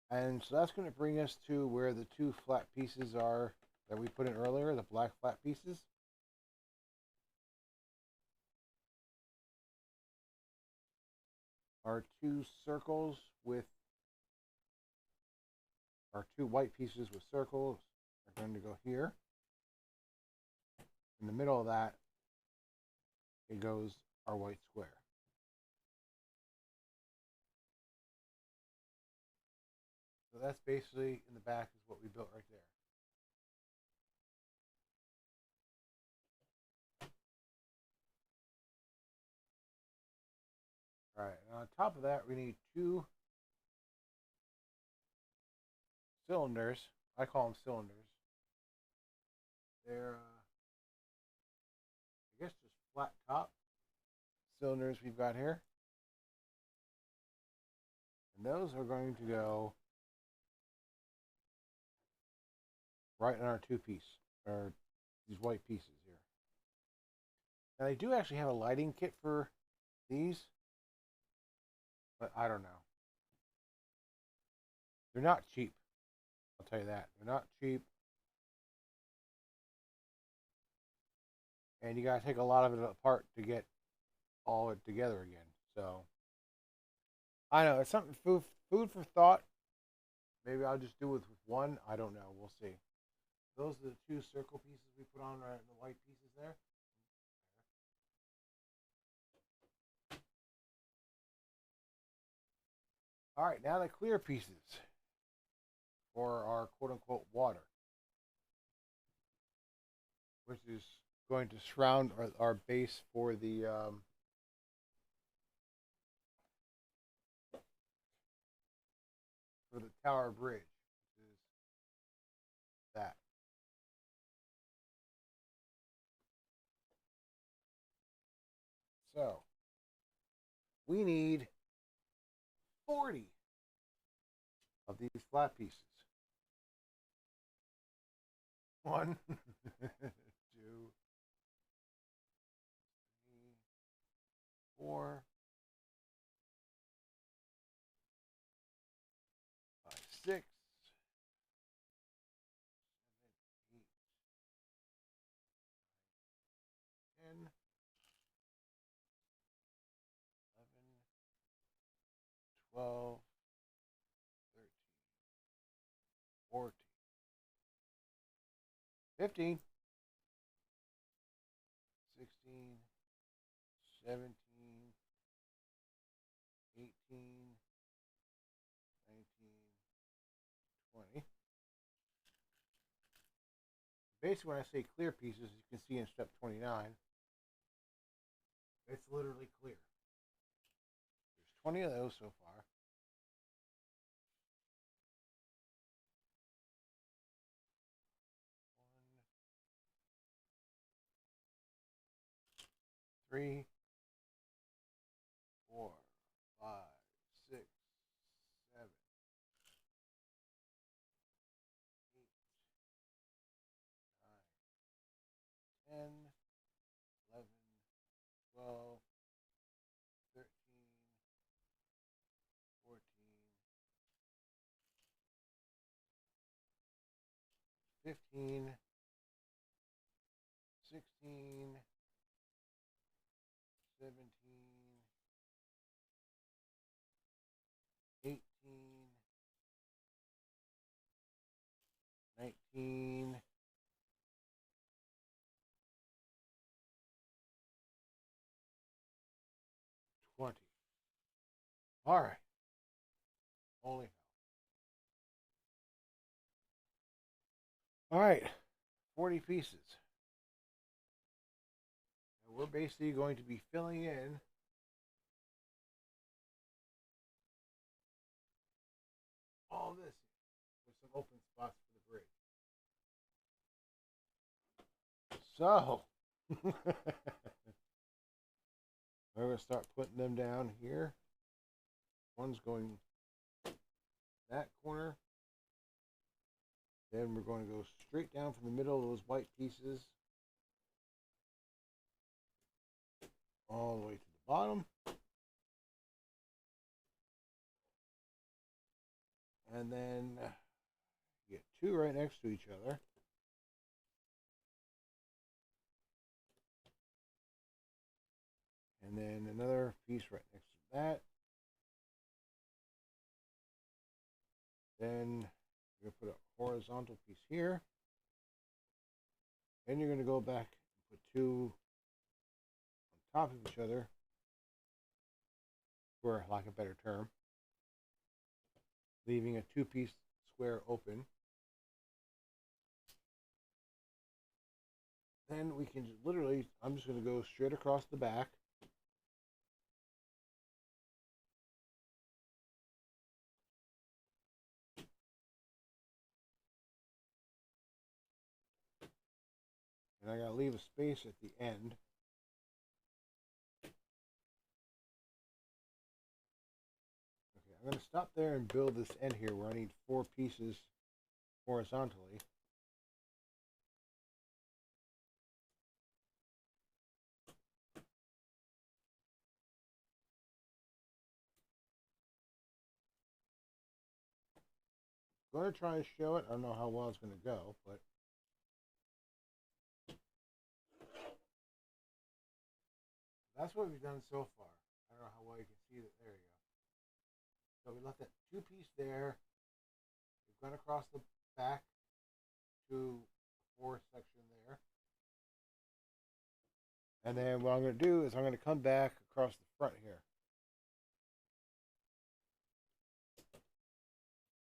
And so that's going to bring us to where the two flat pieces are that we put in earlier, the black flat pieces. Our two circles with our two white pieces with circles are going to go here. In the middle of that, it goes our white square. So that's basically in the back is what we built right there. All right, and on top of that, we need two cylinders. I call them cylinders. They're, I guess, just flat top cylinders we've got here. And those are going to go right on our two piece, or these white pieces here. Now, they do actually have a lighting kit for these. but I don't know. They're not cheap. I'll tell you that. They're not cheap. And you gotta take a lot of it apart to get all it together again. So I know it's something food for thought. Maybe I'll just do it with one. I don't know. We'll see. Those are the two circle pieces we put on right, the white pieces there. All right, now the clear pieces for our quote unquote water, which is going to surround our base for the tower bridge, which is that. So we need 40 of these flat pieces. 1, 2, 3, 4, 5, 6, 7, 8, 10, 11, 12, 13, 14, 15, 16, 17, 18, 19, 20. Basically, when I say clear pieces, you can see in step 29, it's literally clear. There's 20 of those so far. 1, 2, 3, 4, 5, 6, 7, 8, 9, 10, 11, 12, 13, 14, 15, 16, 17, 18, 19, 20. All right. Holy hell. All right. 40 pieces. And we're basically going to be filling in all this with some open spots for the bridge. So, we're going to start putting them down here. One's going that corner. Then we're going to go straight down from the middle of those white pieces all the way to the bottom. And then you get two right next to each other. And then another piece right next to that. Then you're going to put a horizontal piece here. Then you're going to go back and put two on top of each other, for lack of a better term, leaving a two-piece square open. Then we can just literally, I'm just going to go straight across the back. And I got to leave a space at the end. Okay, I'm going to stop there and build this end here where I need 4 pieces horizontally. I'm going to try and show it. I don't know how well it's going to go, but that's what we've done so far. I don't know how well you can see that. There you go. So we left that two-piece there. We've gone across the back to the fourth section there. And then what I'm going to do is I'm going to come back across the front here.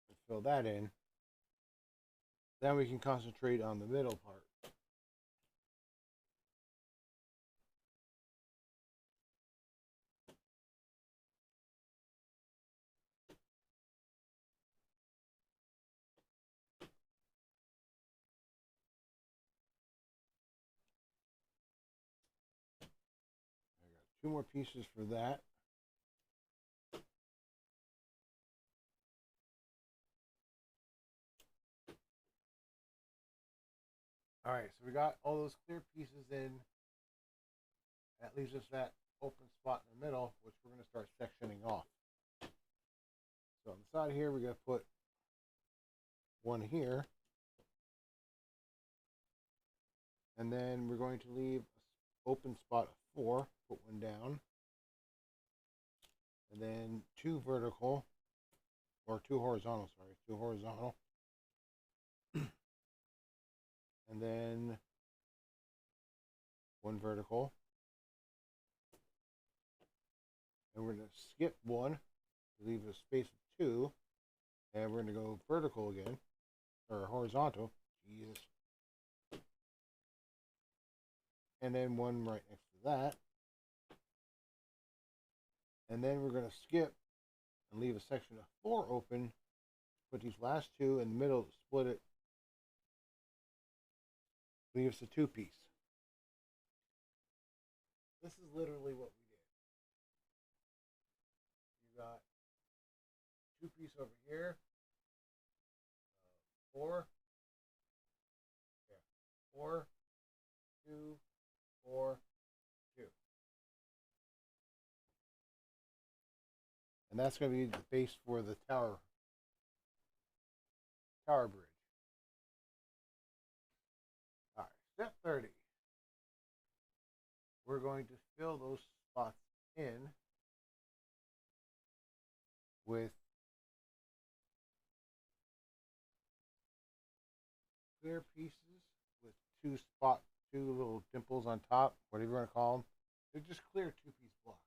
And fill that in. Then we can concentrate on the middle part. I got 2 more pieces for that. Alright, so we got all those clear pieces in. That leaves us that open spot in the middle, which we're going to start sectioning off. So on the side here, we're going to put one here. And then we're going to leave an open spot of 4, put one down. And then 2 vertical, or 2 horizontal, sorry, 2 horizontal. And then 1 vertical. And we're going to skip 1 to leave a space of 2. And we're going to go vertical again, or horizontal. Jesus. And then 1 right next to that. And then we're going to skip and leave a section of 4 open. Put these last 2 in the middle, split it. Leave us a 2-piece. This is literally what we did. You got 2-piece over here. 4. Yeah. 4, 2, 4, 2. And that's going to be the base for the tower bridge. All right, step 30. We're going to fill those spots in with clear pieces with 2 little dimples on top, whatever you want to call them. They're just clear 2-piece blocks.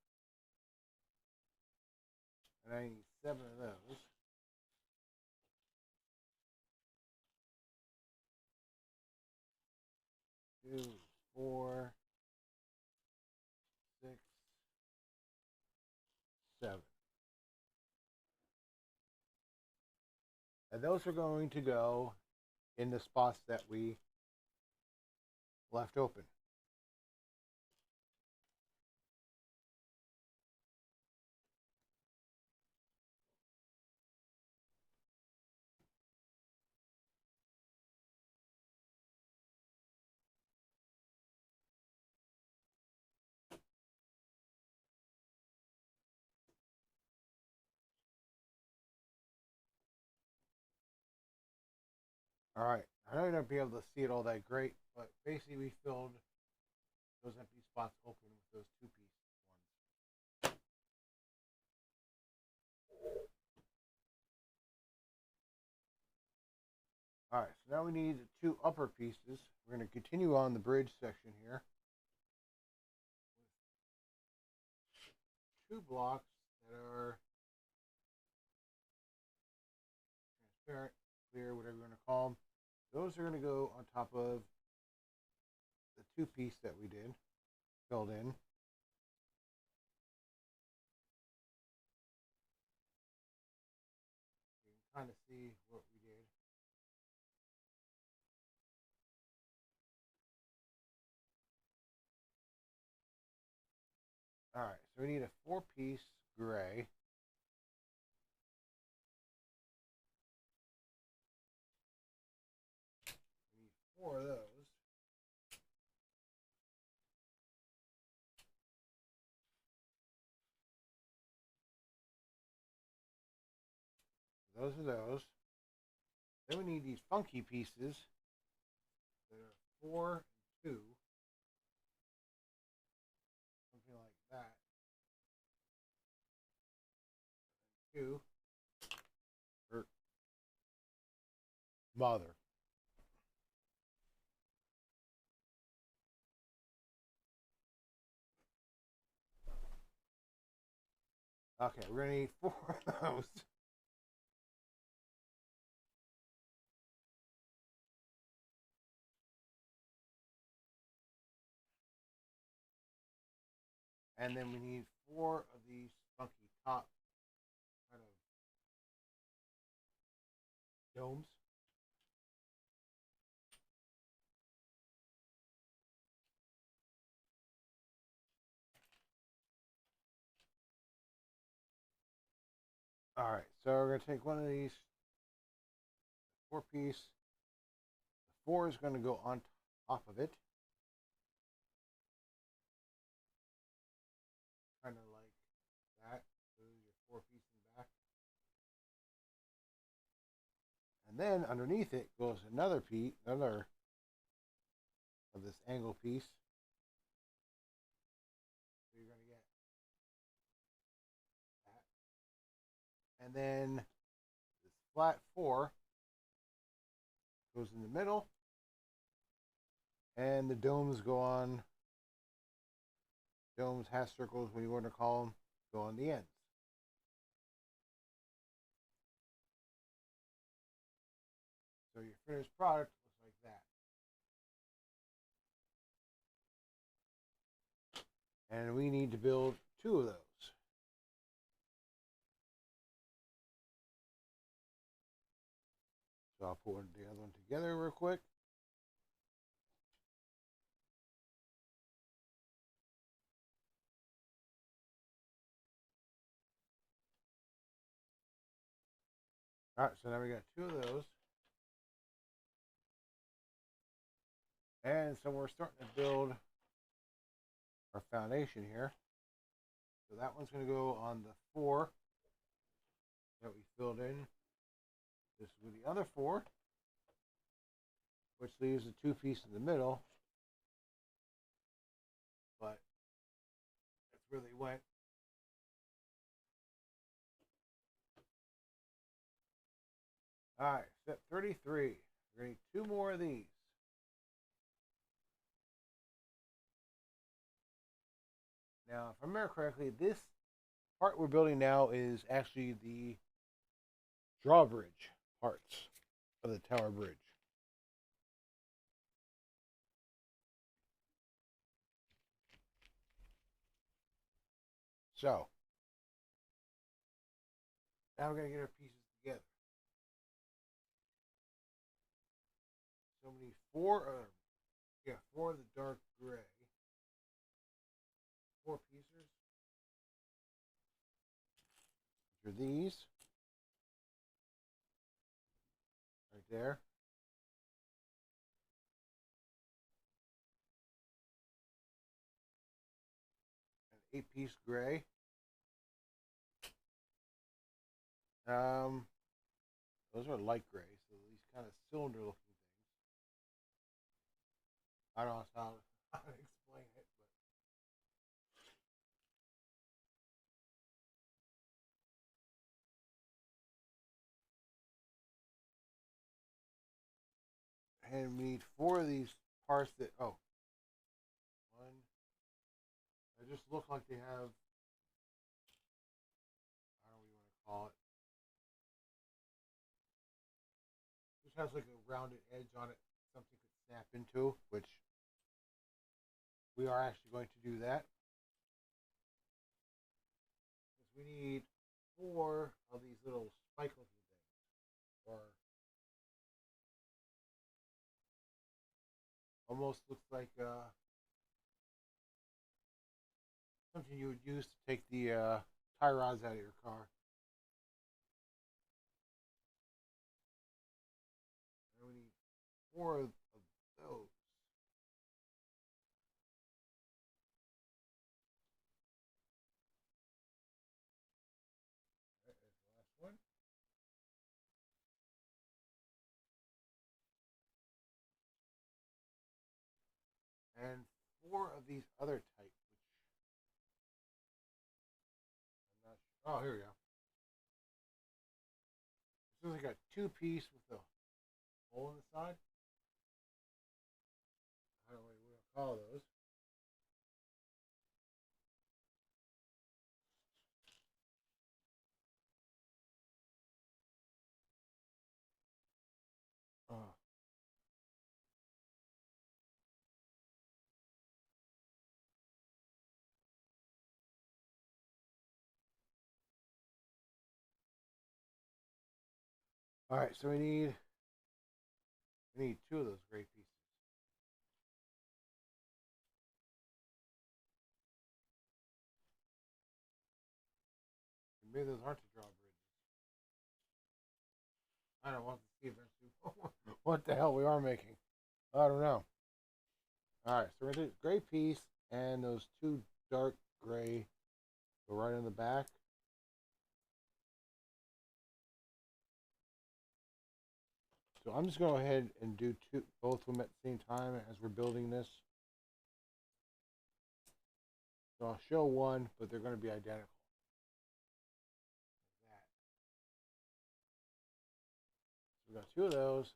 And I need 7 of those. Two, 4, 6, 7. And those are going to go in the spots that we left open. All right, I know you're not be able to see it all that great, but basically we filled those empty spots open with those 2-piece ones. All right, so now we need 2 upper pieces. We're going to continue on the bridge section here. 2 blocks that are transparent, clear, whatever you want to call them. Those are going to go on top of the 2-piece that we did, filled in. You can kind of see what we did. All right, so we need a 4-piece gray. We need 4 of those. Those are those. Then we need these funky pieces that are 4 and 2, something like that. 2 for mother. Okay, we're gonna need 4 of those. And then we need 4 of these funky top kind of domes. All right, so we're gonna take one of these 4-piece. The 4 is gonna go on top of it, kind of like that. So your 4 piece in the back, and then underneath it goes another piece, another of this angle piece. So you're gonna get that, and then this flat 4 goes in the middle, and the domes go on. Domes, half circles, what you want to call them, go on the ends. So your finished product looks like that. And we need to build 2 of those. So I'll put the other one together real quick. All right, so now we got 2 of those. And so we're starting to build our foundation here. So that one's going to go on the 4 that we filled in. This with the other 4, which leaves the 2-piece in the middle. But that's where they went. All right, step 33. We're going to need 2 more of these. Now, if I remember correctly, this part we're building now is actually the drawbridge parts of the tower bridge. So, now we're going to get our pieces together. So we need 4 of the dark gray. 4 pieces. Which are these. Right there. An 8-piece gray. Those are light gray, so these kind of cylinder looking things. I don't know how to explain it, but and we need 4 of these parts that one. They just look like they have, I don't know what you want to call it. Just has like a rounded edge on it, something could snap into, which we are actually going to do that. Because we need 4 of these little spike looking things. Or almost looks like something you would use to take the tie rods out of your car. And we need 4 of those. That is the last one. and 4 of these other types, which I'm not sure. Oh, here we go. This is like a 2-piece with a hole in the side. I don't know what to call those. Oh. All right, so we need 2 of those gray pieces. Maybe those aren't the drawbridges. I don't want to see eventually what the hell we are making. I don't know. All right, so we're gonna do gray piece and those 2 dark gray go right in the back. So I'm just going to go ahead and do both of them at the same time as we're building this. So I'll show one, but they're going to be identical. So we got 2 of those.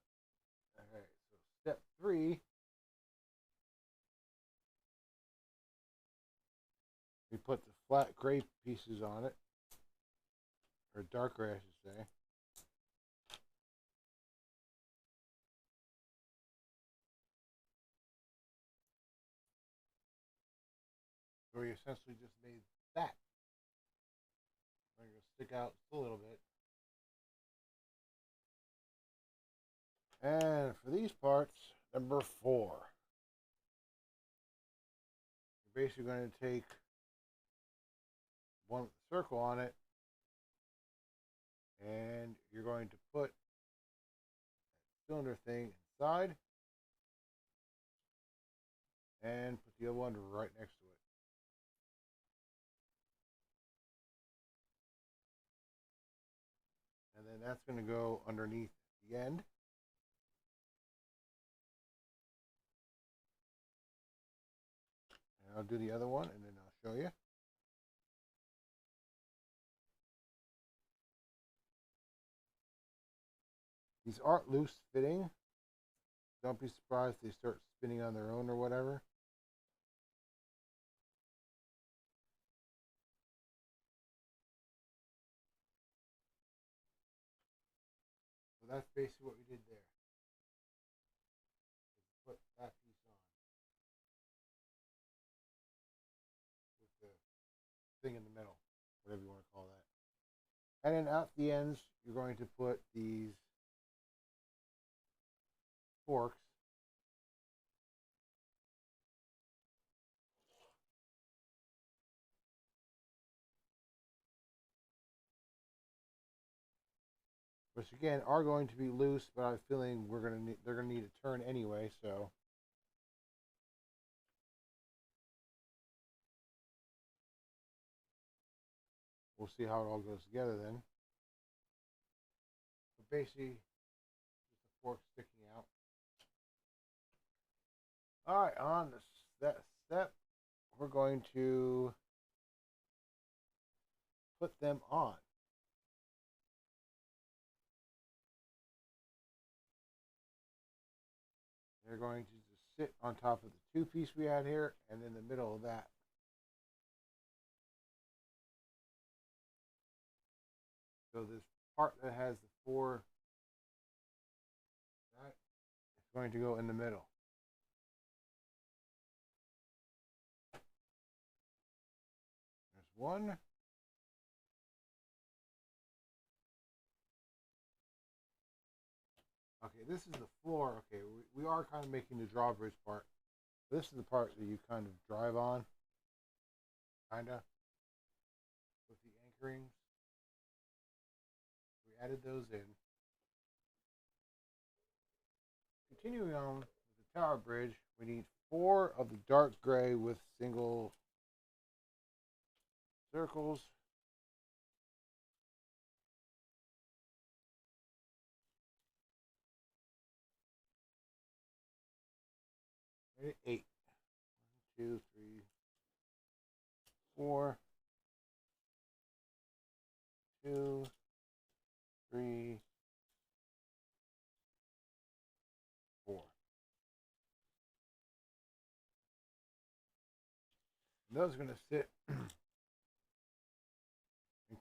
All right, so step 3. We put the flat gray pieces on it, or dark gray, I should say. So we essentially just made that. I'm going to stick out a little bit. And for these parts, number 4. You're basically going to take one with the circle on it, and you're going to put that cylinder thing inside, and put the other one right next to it. And then that's going to go underneath the end. And I'll do the other one, and then I'll show you. These aren't loose fitting. Don't be surprised if they start spinning on their own or whatever. So that's basically what we did there. Put that piece on with the thing in the middle, whatever you want to call that. And then out the ends, you're going to put these forks. Which again are going to be loose, but I'm feeling they're gonna need a turn anyway, so we'll see how it all goes together then. But basically, just a fork sticking out. All right, on that step, we're going to put them on. They're going to just sit on top of the 2-piece we had here and in the middle of that. So this part that has the 4, that is going to go in the middle. There's one. Okay, this is the floor. Okay, we are kind of making the drawbridge part. This is the part that you kind of drive on. Kinda. With the anchorings. We added those in. Continuing on with the tower bridge, we need 4 of the dark gray with single circles. Eight. 2, 3, 4. 2, 3, 4. And those are going to sit and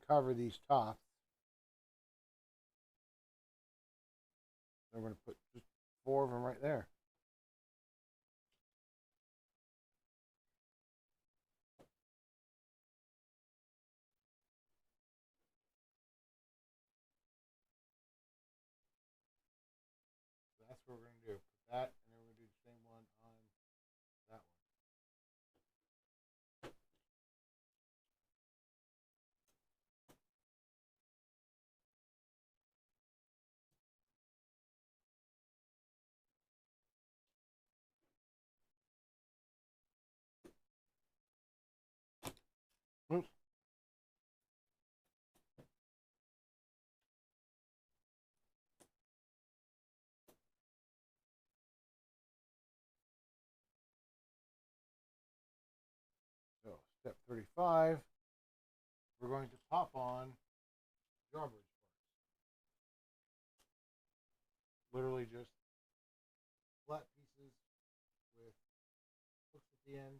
cover these tops. So we're going to put just 4 of them right there. So that's what we're going to do. Put that, and then we're going to do the same one on that one. Oops. So step 35, we're going to pop on drawbridge parts. Literally just flat pieces with hooks at the end.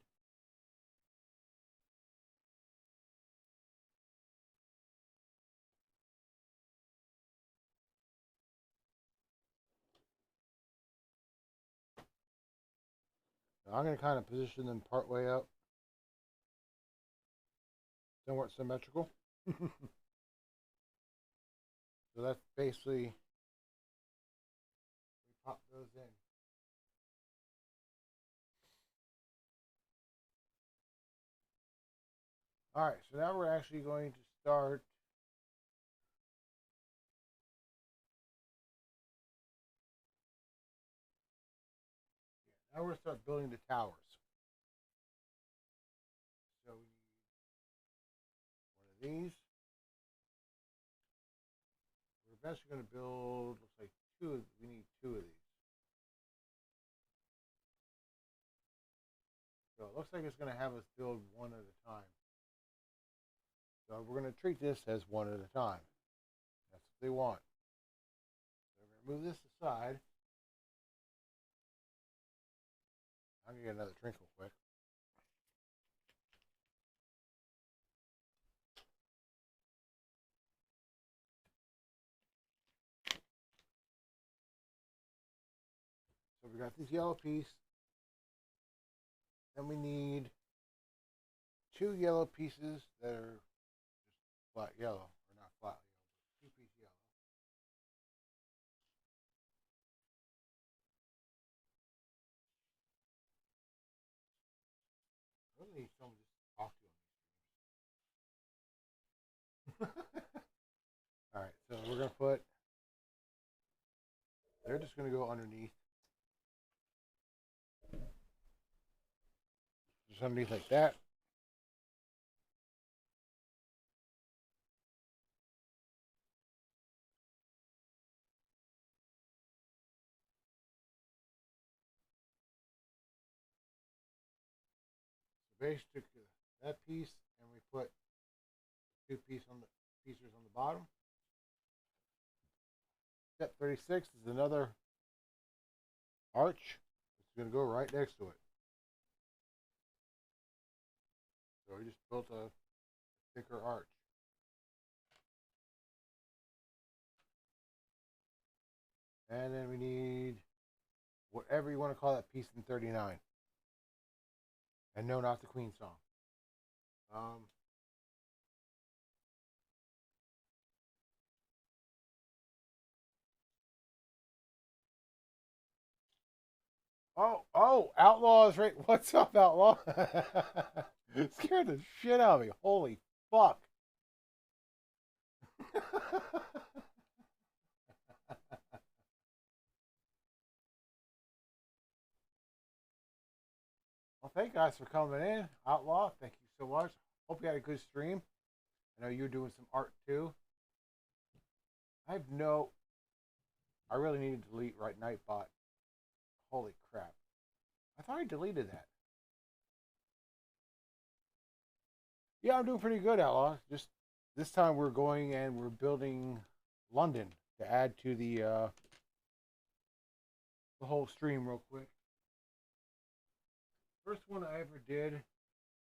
Now I'm going to kind of position them part way up, somewhat symmetrical. So that's basically, we pop those in. All right, so now we're actually going to start now we're going to start building the towers. So we need one of these. We're eventually going to build, looks like we need 2 of these. So it looks like it's going to have us build one at a time. So we're going to treat this as one at a time. That's what they want. So we're going to move this aside. I'm going to get another drink real quick. So we got this yellow piece. Then we need 2 yellow pieces that are just flat yellow, or not flat yellow, but 2-piece yellow. I really need someone just to talk to on these streams. All right, so we're gonna put. They're just gonna go underneath. Just underneath like that. So basically, that piece, and we put 2 pieces on the bottom. Step 36 is another arch. It's gonna go right next to it. So we just built a thicker arch. And then we need whatever you want to call that piece in 39. And no, not the Queen song. Oh, Outlaw's right. What's up, Outlaw? Scared the shit out of me. Holy fuck. Well, thank you guys for coming in. Outlaw, thank you so much. Hope you had a good stream. I know you're doing some art too. I really need to delete Right Nightbot. Holy crap. I thought I deleted that. Yeah, I'm doing pretty good, Outlaw. Just this time we're going and we're building London to add to the whole stream real quick. First one I ever did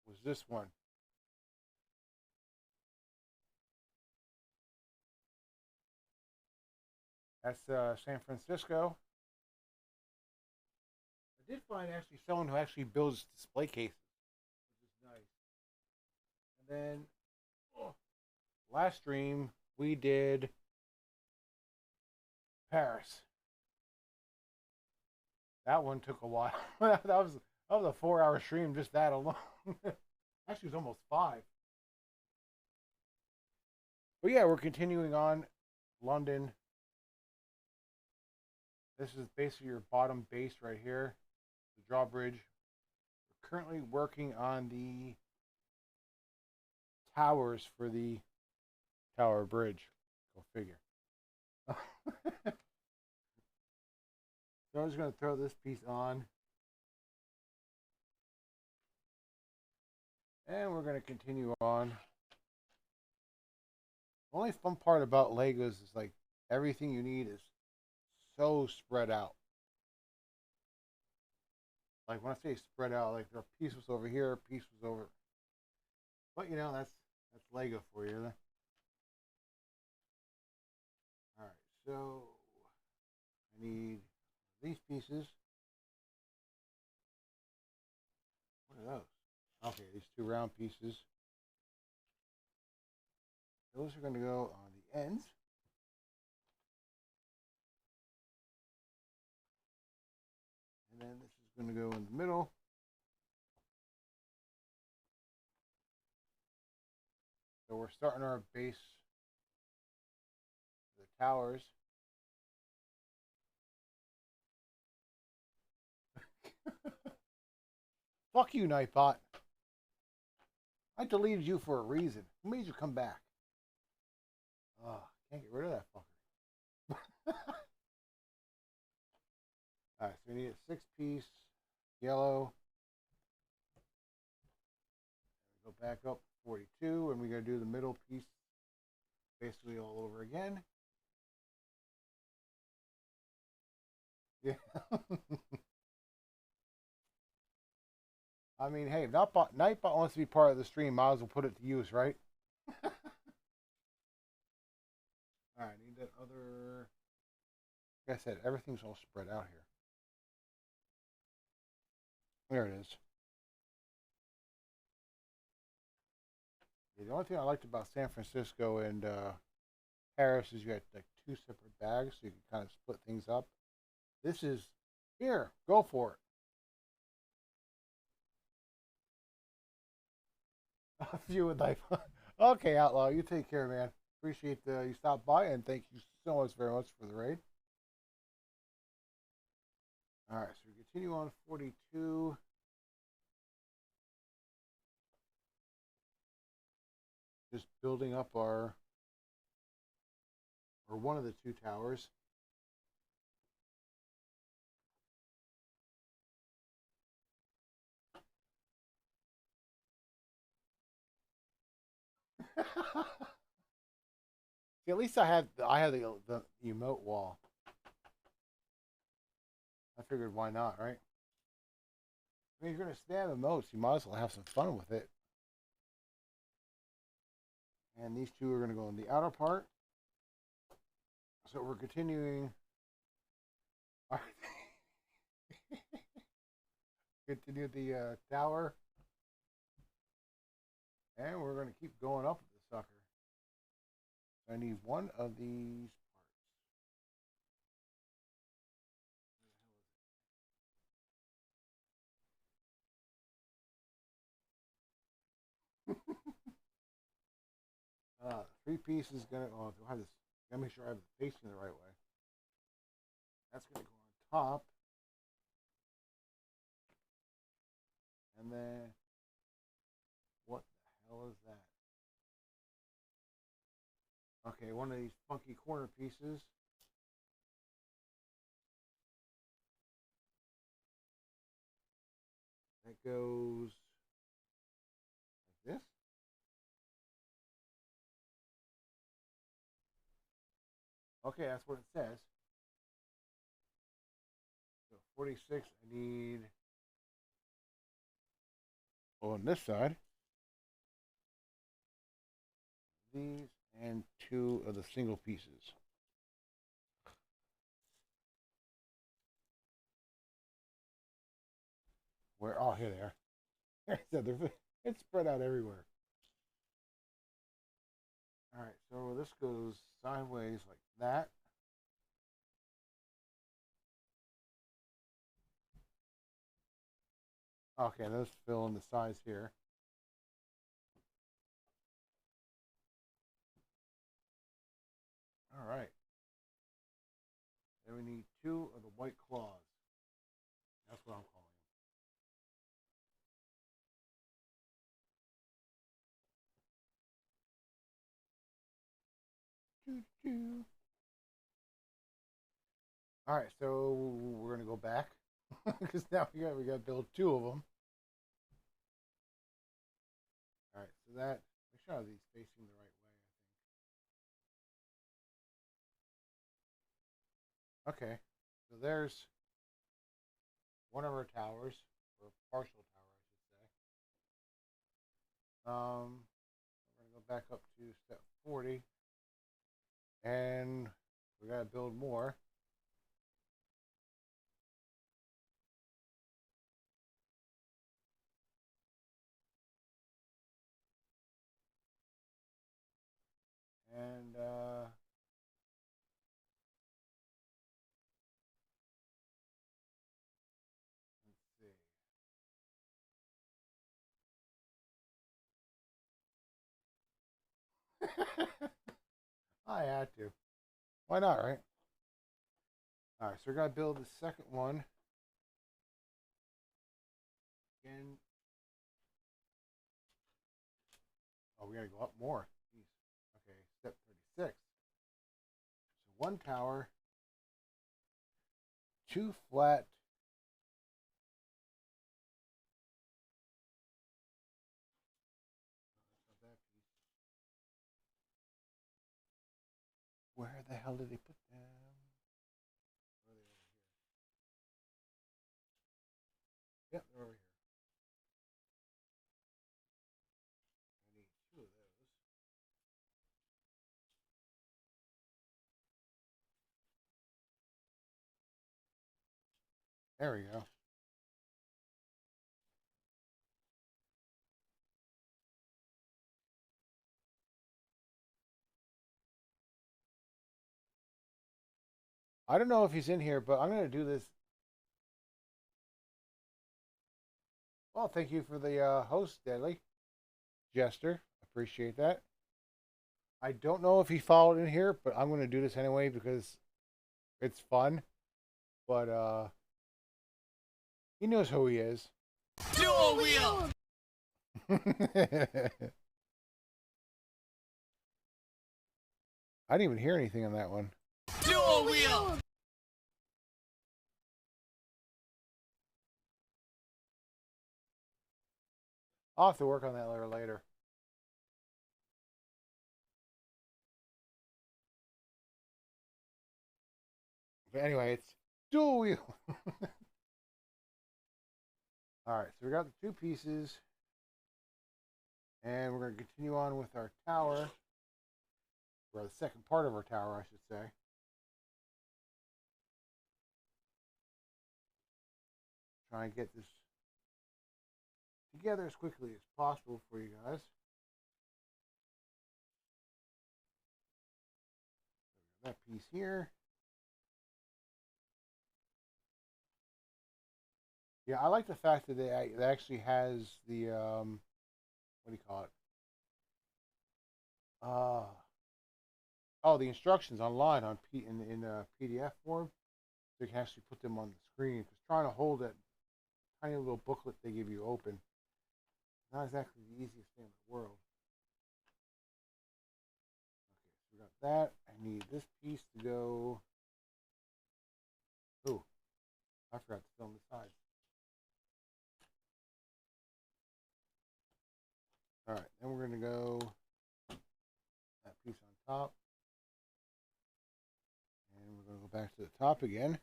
was this one. That's San Francisco. I did find actually someone who actually builds display cases, which is nice. And then oh, last stream we did Paris. That one took a while. that was a 4 hour stream, just that alone. Actually, it was almost 5. But yeah, we're continuing on London. This is basically your bottom base right here, the drawbridge. We're currently working on the towers for the Tower Bridge. Go figure. So I'm just going to throw this piece on. And we're going to continue on. The only fun part about Legos is like everything you need is so spread out. Like when I say spread out, like there are pieces over here, pieces over. But you know, that's Lego for you. Alright, so I need these pieces. What are those? Okay, these 2 round pieces. Those are going to go on the ends. And then this is going to go in the middle. So we're starting our base for the towers. Fuck you, Nightbot. I deleted you for a reason. Who made you come back? Oh, can't get rid of that fucker. Alright, so we need a 6-piece yellow. Go back up 42, and we're going to do the middle piece basically all over again. Yeah. I mean, hey, if Nightbot wants to be part of the stream, might as well put it to use, right? Alright, need that other... Like I said, everything's all spread out here. There it is. Yeah, the only thing I liked about San Francisco and Paris is you had like 2 separate bags, so you can kind of split things up. This is, here, go for it. A few would like, okay, Outlaw, you take care, man. Appreciate you stopped by, and thank you so much very much for the raid. All right, so we continue on 42. Just building up our, or one of the 2 towers. See, at least I have the emote wall. I figured why not, right? I mean, you're gonna spam emotes, you might as well have some fun with it. And these 2 are gonna go in the outer part. So we're continuing. Continue the tower. And we're going to keep going up with the sucker. I need one of these parts. 3-piece is going to, oh, do I have this? Gotta make sure I have the facing the right way. That's going to go on top. And then, what the hell is that? Okay, one of these funky corner pieces. That goes like this. Okay, that's what it says. So 46, I need, well, on this side, these and 2 of the single pieces. Where? Oh, here they are. It's spread out everywhere. All right, so this goes sideways like that. Okay, let's fill in the sides here. All right. Then we need 2 of the white claws. That's what I'm calling them. Choo choo. All right, so we're gonna go back because now we got to build 2 of them. All right, so that make sure I have these facing the right way. I think. Okay, so there's one of our towers, or partial tower, I should say. We're gonna go back up to step 40, and we gotta build more. And let's see. I had to. Why not, right? All right, so we're gonna build the second one. Again. Oh, we gotta go up more. Jeez. Okay, step 36. So 1 tower, 2 flat. Where the hell did they put them? Where are they over here? Yep, they're over here. I need 2 of those. There we go. I don't know if he's in here, but I'm gonna do this. Well, thank you for the host, Deadly Jester. Appreciate that. I don't know if he followed in here, but I'm gonna do this anyway because it's fun. But he knows who he is. Dual wheel! I didn't even hear anything on that one. Dual wheel! I'll have to work on that later. But anyway, it's dual wheel. All right, so we got the 2 pieces, and we're going to continue on with our tower, or the second part of our tower, I should say. Try and get this together as quickly as possible for you guys. So that piece here. Yeah, I like the fact that it actually has the what do you call it? Oh, the instructions online on in PDF form. So you can actually put them on the screen. Because trying to hold that tiny little booklet they give you open, not exactly the easiest thing in the world. Okay, so we got that. I need this piece to go. Oh, I forgot to fill in the sides. All right, then we're gonna go that piece on top. back to the top again.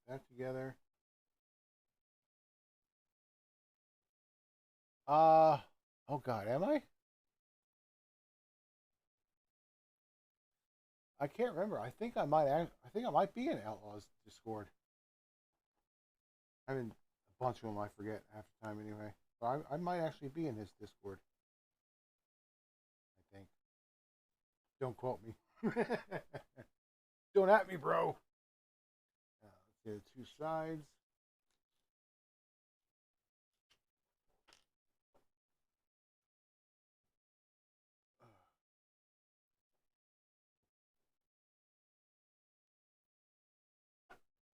That together. Oh God, am I? I can't remember. I think I might. I think I might be in Outlaws Discord. I'm in a bunch of them. I forget half the time anyway. But I might actually be in his Discord. I think. Don't quote me. Don't at me, bro. Let's see the two sides.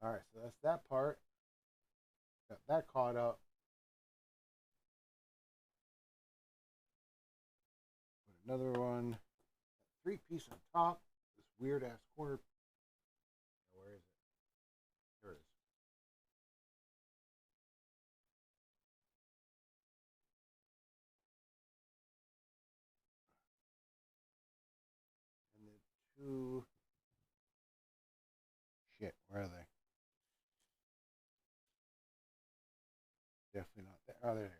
All right, so that's that part. Got that caught up. Put another one. Three piece on top. This weird ass corner. Where is it? There it is. And the two. Shit, where are they? Definitely not there. Oh, there they are.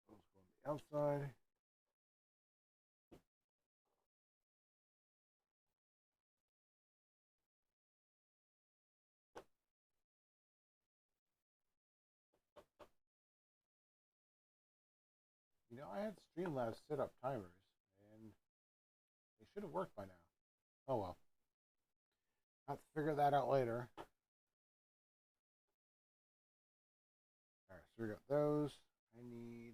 Those go on the outside. You know, I had Streamlabs set up timers, and they should have worked by now. Oh well. I'll have to figure that out later. Alright, so we got those. I need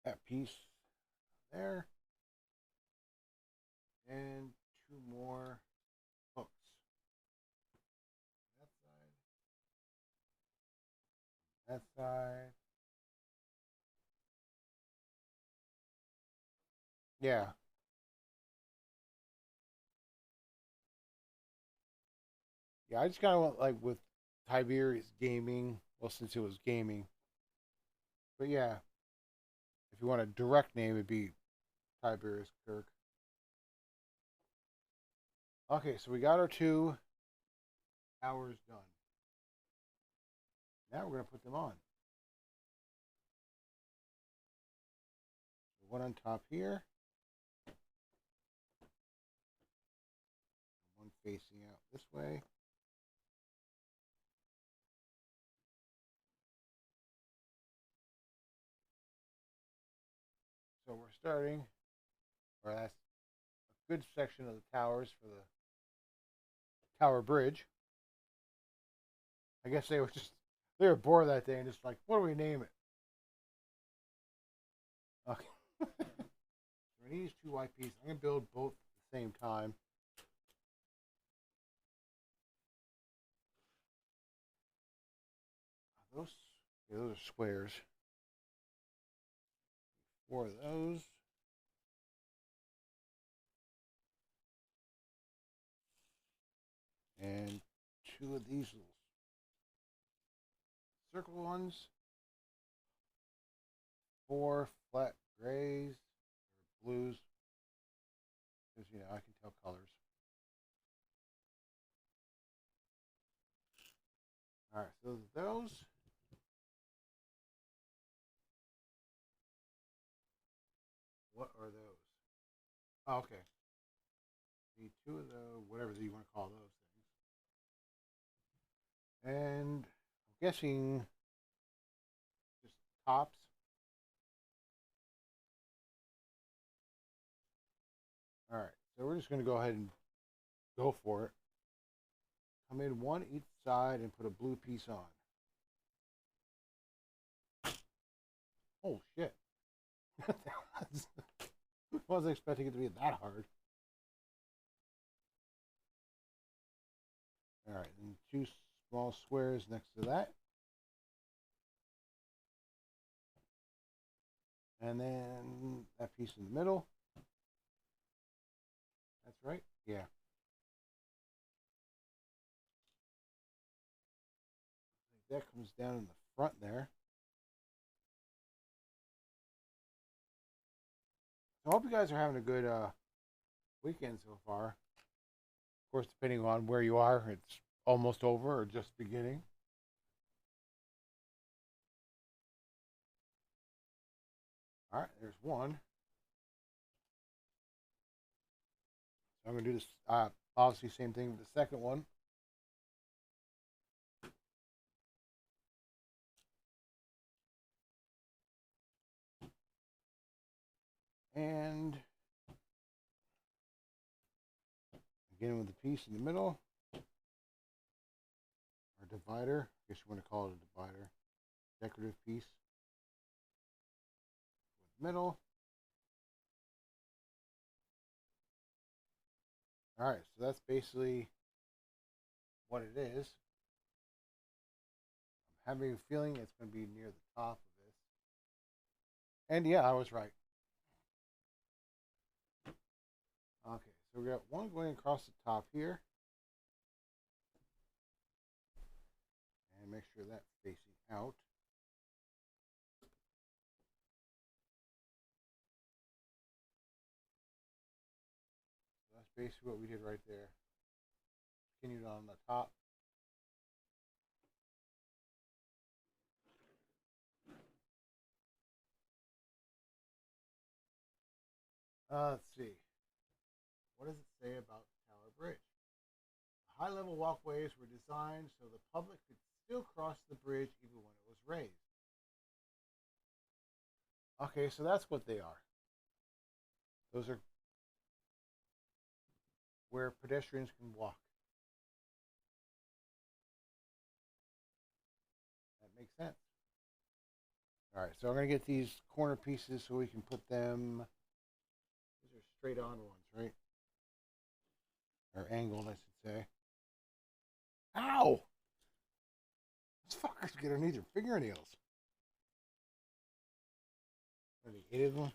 that piece there. And two more hooks. That side. That side. Yeah. Yeah, I just kind of went like with Tiberius Gaming. Well, since it was gaming. But yeah, if you want a direct name, it'd be Tiberius Kirk. Okay, so we got our two hours done. Now we're going to put them on. One on top here. One facing out this way. So we're starting, or that's a good section of the towers for the Tower Bridge. I guess they were bored that day and just like, what do we name it? Okay. So we need these two white pieces. I'm gonna build both at the same time. Those are squares. Four of those. And two of these little circle ones. Four flat grays or blues. Because, you know, I can tell colors. Alright, so those. What are those? Oh, okay. Need two of those, whatever you want to call those things. And I'm guessing just tops. Alright, so we're just going to go ahead and go for it. Come in one each side and put a blue piece on. Oh, shit. I wasn't expecting it to be that hard. Alright, and two small squares next to that. And then that piece in the middle. That's right. Yeah. That comes down in the front there. So I hope you guys are having a good weekend so far. Of course, depending on where you are, it's almost over or just beginning. All right, there's one. So I'm going to do this, obviously, same thing with the second one. And again with the piece in the middle, or divider, I guess you want to call it a divider, decorative piece. With middle. All right, so that's basically what it is. I'm having a feeling it's going to be near the top of this. And yeah, I was right. Okay, so we got one going across the top here. And make sure that's facing out. So that's basically what we did right there. Continued on the top. Let's see. What does it say about Tower Bridge? The high-level walkways were designed so the public could still cross the bridge even when it was raised. Okay, so that's what they are. Those are where pedestrians can walk. That makes sense. All right, so I'm going to get these corner pieces so we can put them. These are straight on ones, right? Or angled, I should say. Ow! These fuckers get underneath your fingernails. Maybe 8 of them.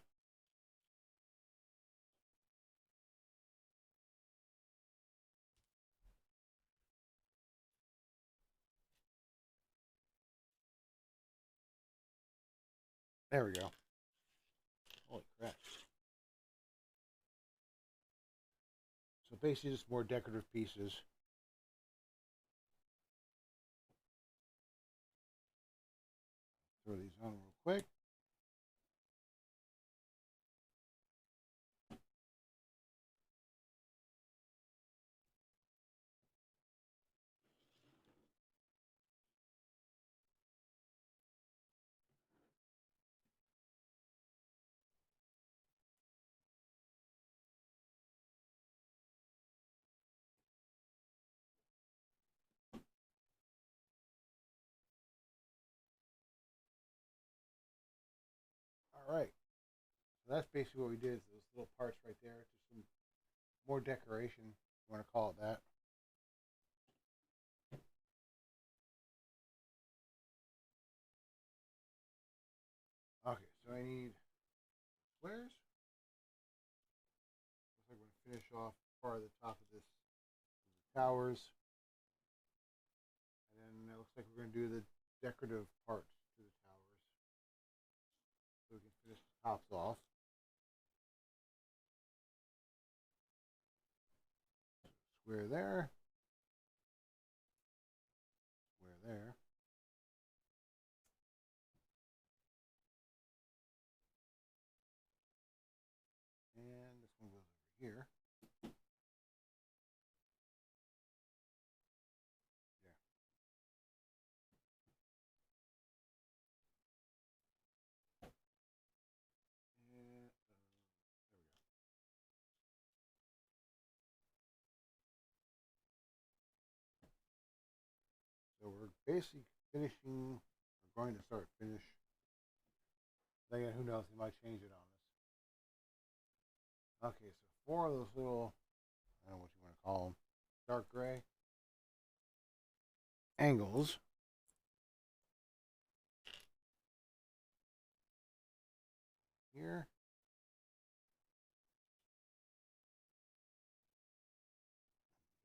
There we go. Holy crap. So basically just more decorative pieces. Throw these on real quick. All right. So that's basically what we did. Is those little parts right there. Just some more decoration. If you want to call it that. Okay, so I need squares. Looks like we're going to finish off part of the top of this towers. And then it looks like we're going to do the decorative parts to the towers. So we can finish the tops off. Square there. Square there. And this one goes over here. And, there we go. So we're basically finishing, we're going to start finish. Then who knows, they might change it on us. Okay, so 4 of those little, I don't know what you want to call them, dark gray angles. here.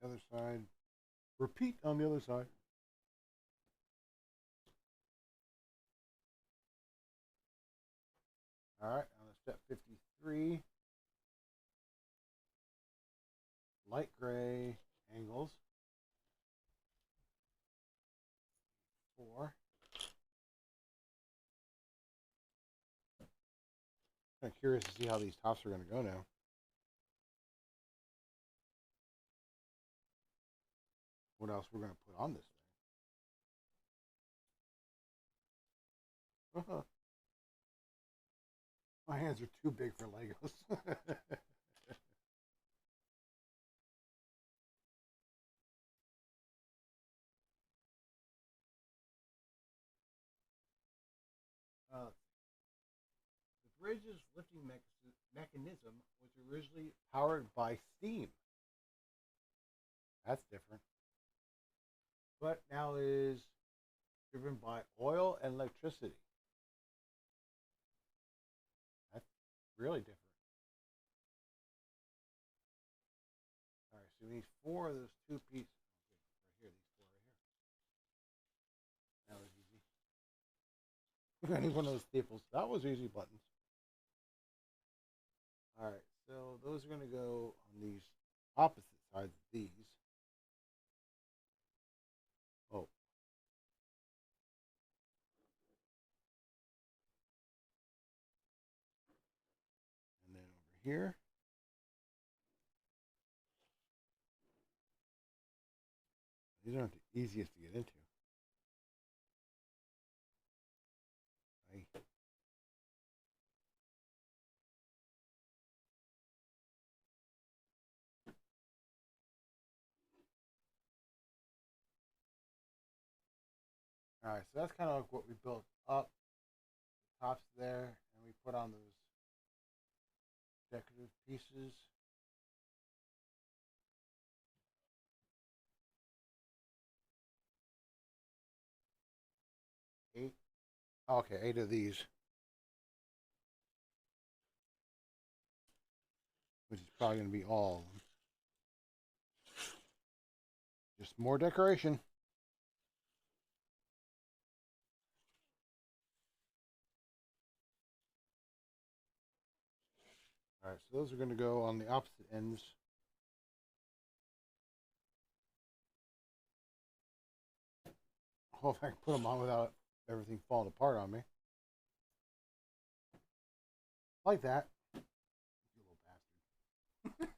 The other side. Repeat on the other side. All right, on step 53, light gray angles. 4. Kind of curious to see how these tops are going to go now. What else we're going to put on this thing? My hands are too big for Legos. The bridge's lifting mechanism was originally powered by steam. That's different. But now is driven by oil and electricity. That's really different. All right, so we need 4 of those 2 pieces. Okay, right here, these 4 right here. That was easy. We're going to need one of those staples. That was easy buttons. All right, so those are going to go on these opposite sides of these. Oh. And then over here. These aren't the easiest to get into. Right. All right, so that's kind of like what we built up. The tops there, and we put on those decorative pieces. Eight. Okay, 8 of these. Which is probably going to be all of them. Just more decoration. All right, so those are going to go on the opposite ends. Hope I can put them on without everything falling apart on me. Like that. You little bastard.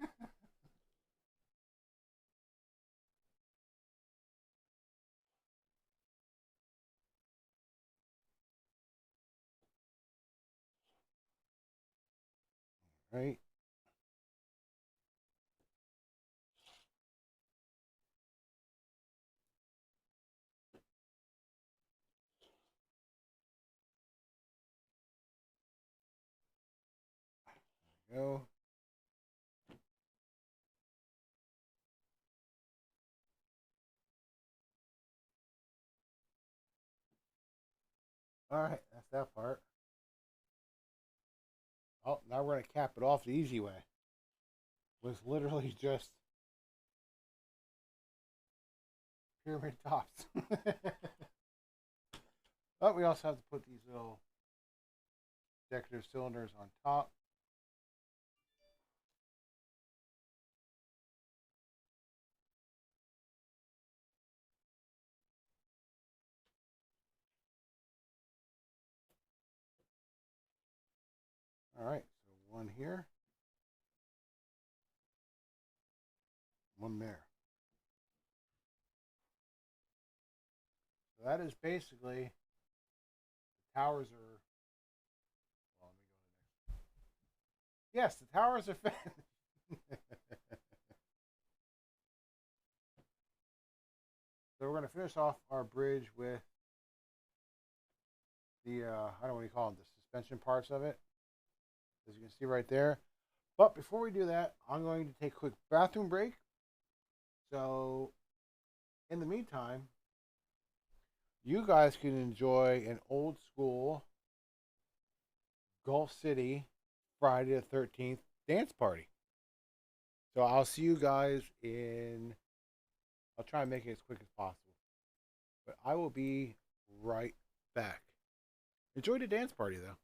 Right. There we go. All right, that's that part. Oh, now we're going to cap it off the easy way. With literally just pyramid tops. But we also have to put these little decorative cylinders on top. All right, so one here, one there. So that is basically, the towers are, well, let me go to the next. Yes, the towers are finished. So we're going to finish off our bridge with the, I don't know what you call them, the suspension parts of it. As you can see right there. But before we do that, I'm going to take a quick bathroom break. So, in the meantime, you guys can enjoy an old school Gulf City Friday the 13th dance party. So I'll see you guys in. I'll try and make it as quick as possible. But I will be right back. Enjoy the dance party, though.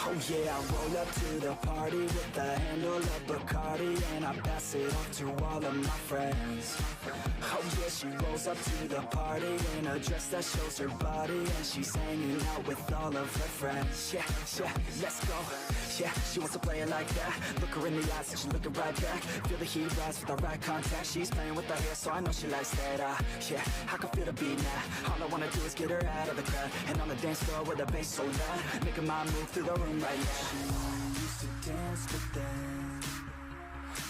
Oh yeah, I roll up to the party with a handle of Bacardi, and I pass it off to all of my friends. Oh yeah, she rolls up to the party in a dress that shows her body, and she's hanging out with all of her friends. Yeah, yeah, let's go. Yeah, she wants to play it like that. Look her in the eyes and she's looking right back. Feel the heat rise with the right contact. She's playing with her hair, so I know she likes that. Yeah, I can feel the beat now. All I wanna do is get her out of the crowd, and on the dance floor with the bass so loud, making my move through the room right now. She used to dance, but then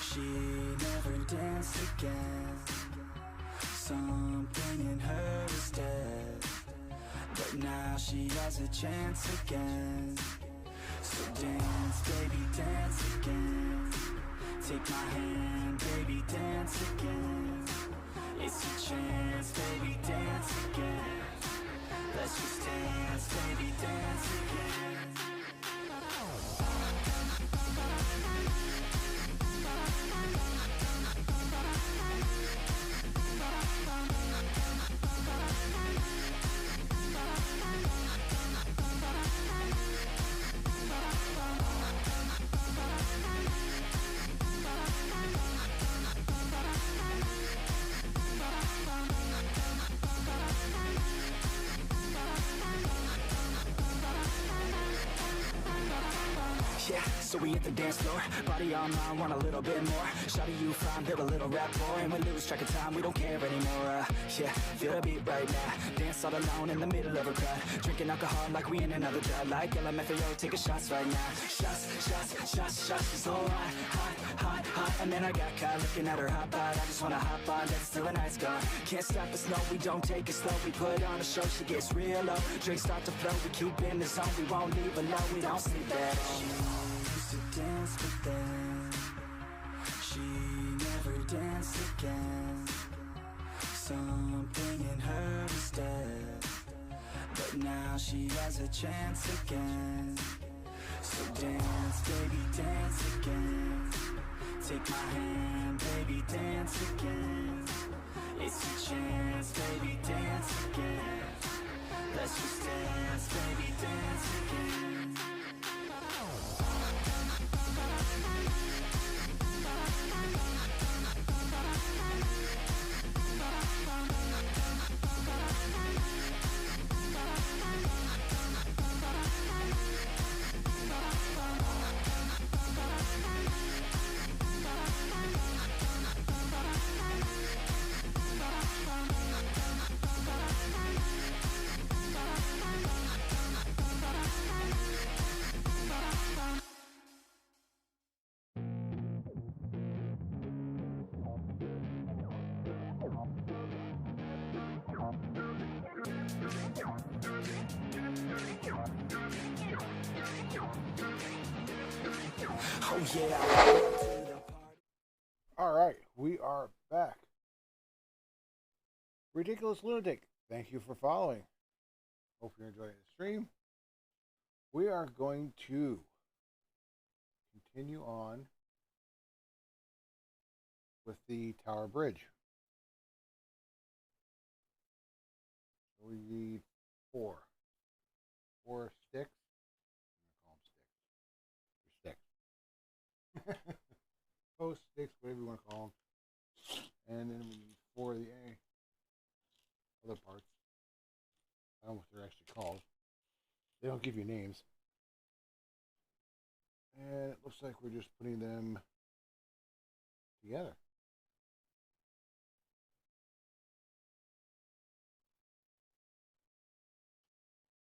she never danced again. Something in her is dead, but now she has a chance again. So dance, baby, dance again. Take my hand, baby, dance again. It's your chance, baby, dance again. Let's just dance, baby, dance again. Yeah, so we hit the dance floor, body on mine, want a little bit more. Shawty, you fine, build a little rapport, and we lose track of time, we don't care anymore. Yeah, feel the beat right now, dance all alone in the middle of a crowd, drinking alcohol like we in another drought, like LMFAO, taking shots right now. Shots, shots, shots, shots, it's so hot, hot, hot, hot. And then I got caught looking at her hot bod, I just wanna hop on, that's till the night's gone. Can't stop us, no, we don't take it slow, we put on a show, she gets real low, drinks start to flow, we keep in the zone, we won't leave alone, we don't sleep at all. To dance, but then she never danced again. Something in her is dead, but now she has a chance again. So dance, baby, dance again. Take my hand, baby, dance again. It's your chance, baby, dance again. Let's just dance, baby, dance again. Oh yeah. All right, we are back. Ridiculous Lunatic, thank you for following. Hope you're enjoying the stream. We are going to continue on with the Tower Bridge. We need four sticks. I'm gonna call them sticks. Sticks. Post sticks, whatever you want to call them. And then we need four of the other parts. I don't know what they're actually called. They don't give you names. And it looks like we're just putting them together.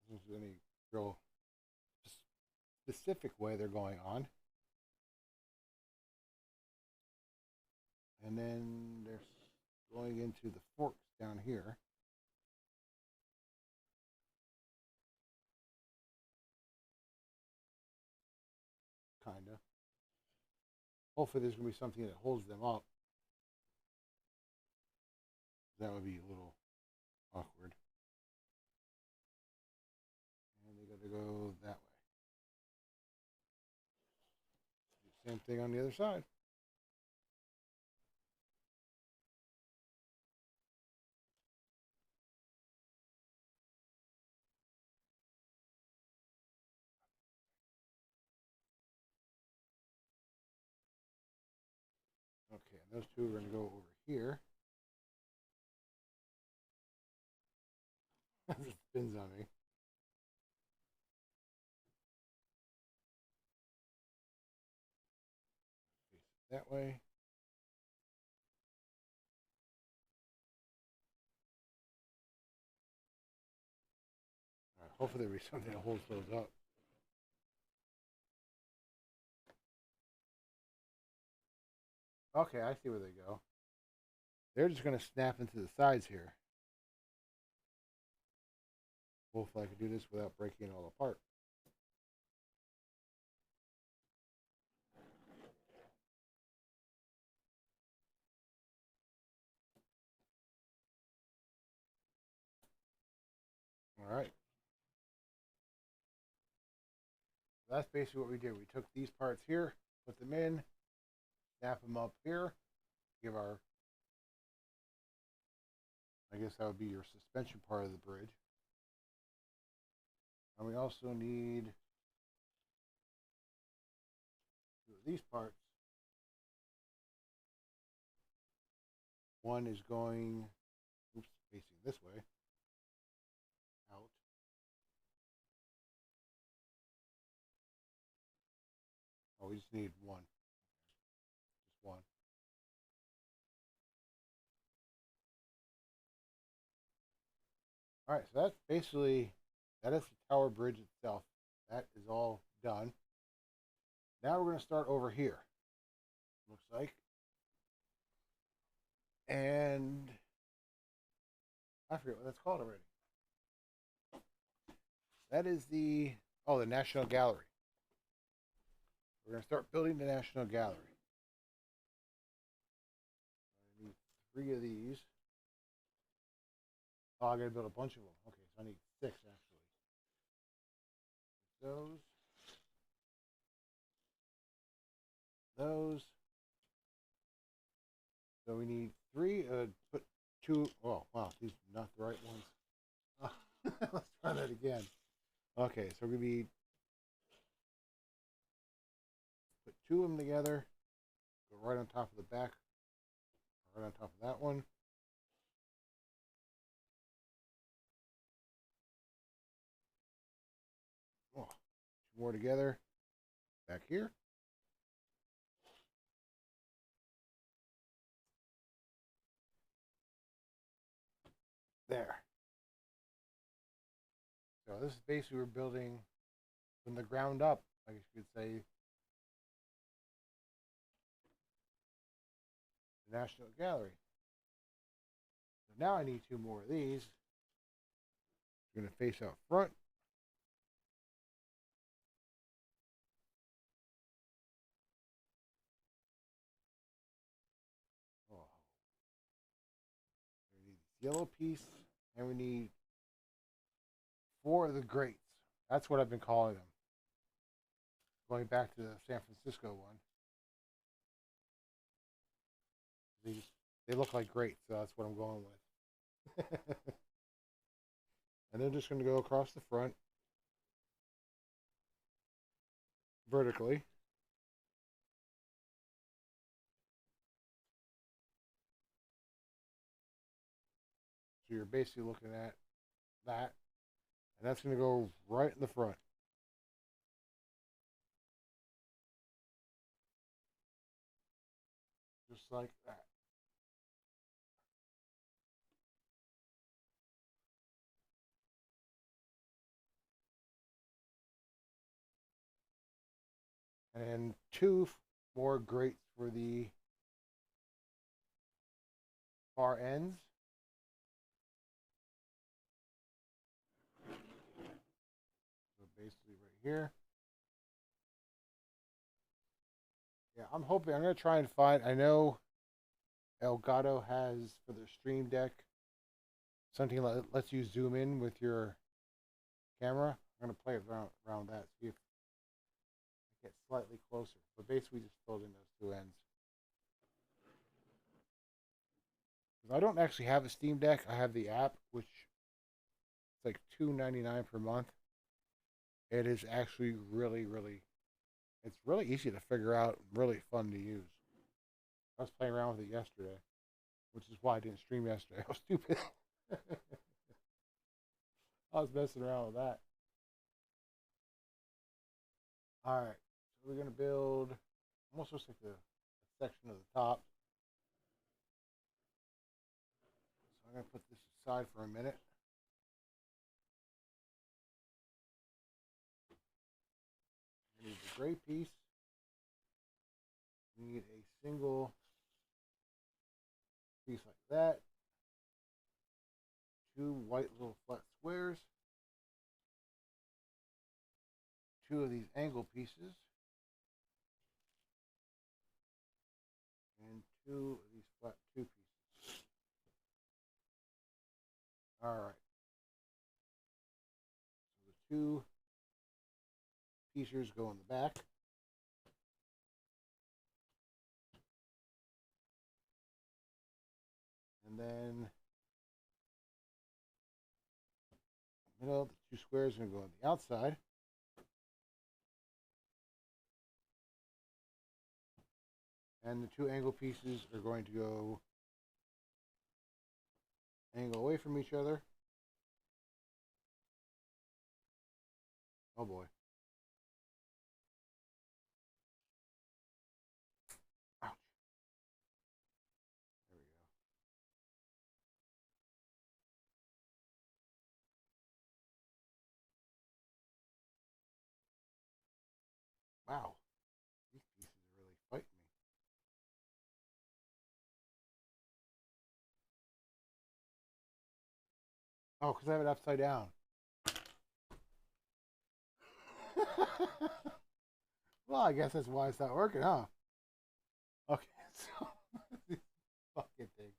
There's any real specific way they're going on. And then they're going into the forks down here. kind of. Hopefully there's going to be something that holds them up. That would be a little awkward. And they got to go that way. Same thing on the other side. Okay, those two are going to go over here. It spins on me. Face it that way. All right, hopefully there'll be something that holds those up. Okay, I see where they go. They're just going to snap into the sides here. Hopefully I can do this without breaking it all apart. All right. That's basically what we did. We took these parts here, put them in, snap them up here, give our, I guess that would be your suspension part of the bridge. And we also need these parts. One is going, oops, facing this way, out. Oh, we just need one. Just one. All right, so that's basically, that is the tower bridge itself. That is all done. Now we're going to start over here, looks like. And I forget what that's called already. That is the, oh, the National Gallery. We're going to start building the National Gallery. I need 3 of these. Oh, I got to build a bunch of them. Okay, so I need 6 actually. Those. Those. So we need 3. Put 2. Oh, wow, these are not the right ones. Let's try that again. Okay, so we're going to be put 2 of them together. Go right on top of the back. Right on top of that one. Oh, 2 more together. Back here. There. So this is basically we're building from the ground up, I guess you could say, the National Gallery. So now I need 2 more of these. We're going to face out front. Oh. We need this yellow piece, and we need 4 of the grates. That's what I've been calling them. Going back to the San Francisco one. They look like grates, so that's what I'm going with. And they're just going to go across the front vertically. So you're basically looking at that, and that's going to go right in the front. Just like that. And 2 more grates for the far ends. So basically right here. Yeah, I'm hoping I'm gonna try and find. I know Elgato has for their Stream Deck something that lets you zoom in with your camera. I'm gonna play around that, see if I get slightly closer. But basically, just filled in those two ends. I don't actually have a Steam Deck. I have the app, which is like $2.99 per month. It is actually really. It's really easy to figure out, really fun to use. I was playing around with it yesterday, which is why I didn't stream yesterday. I was stupid. I was messing around with that. All right, so we're gonna build almost looks like a section of the top. So I'm gonna put this aside for a minute. I need the gray piece. We need a single piece like that. Two white little flat squares. Two of these angle pieces. And two of these flat two pieces. All right. So the two pieces go in the back. And then middle, the two squares are going to go on the outside. And the two angle pieces are going to go angle away from each other. Oh boy. Ouch. There we go. Wow. These pieces are really fighting me. Oh, because I have it upside down. Well, I guess that's why it's not working, huh? Okay, so this fucking thing.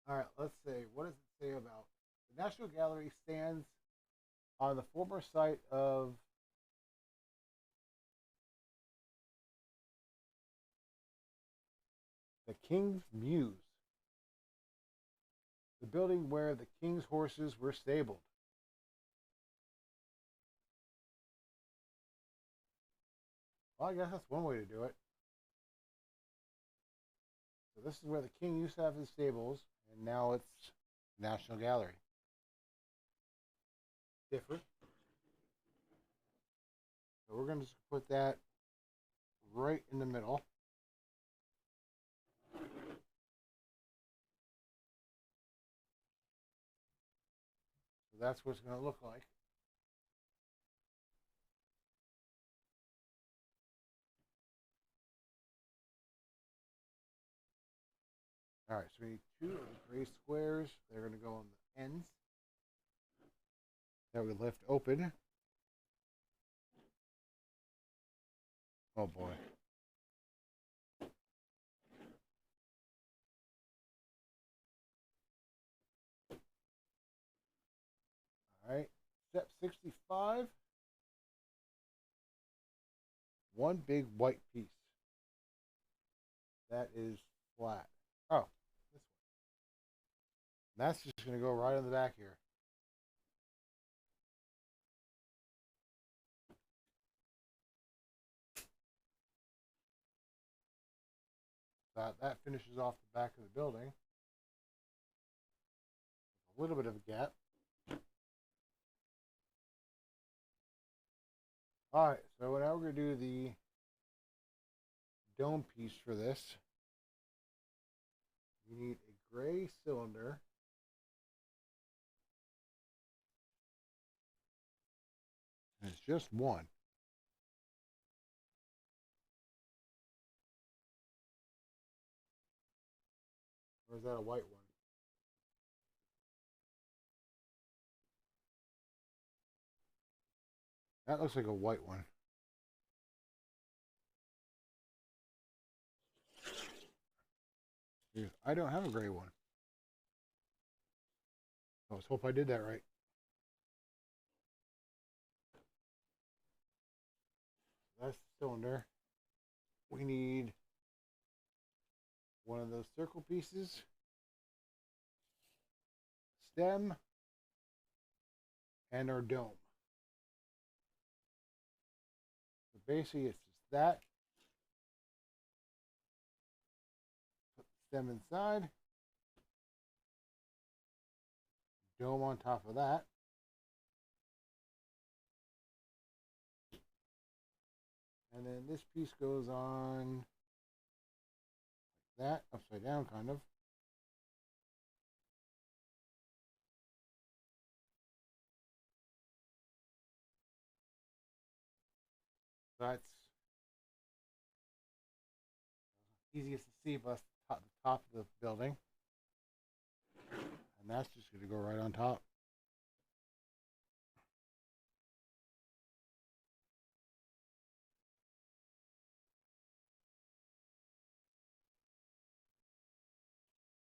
All right, let's see. What does it say about the National Gallery stands on the former site of the King's Mews, the building where the king's horses were stabled. Well, I guess that's one way to do it. So this is where the king used to have his stables, and now it's National Gallery. Different. So we're going to just put that right in the middle. So that's what it's going to look like. All right, so we need two of the gray squares. They're going to go on the ends that we left open. Oh boy. All right, step 65. One big white piece. That is flat. Oh, this one. That's just going to go right on the back here. That finishes off the back of the building. A little bit of a gap. All right, so now we're going to do the dome piece for this. We need a gray cylinder. And it's just one. Or is that a white one? That looks like a white one. I don't have a gray one. Oh, let's hope I did that right. That's the cylinder. We need one of those circle pieces, stem, and our dome. So basically, it's just that. Put the stem inside, dome on top of that. And then this piece goes on like that, upside down kind of. That's easiest to see if us the top of the building. And that's just going to go right on top.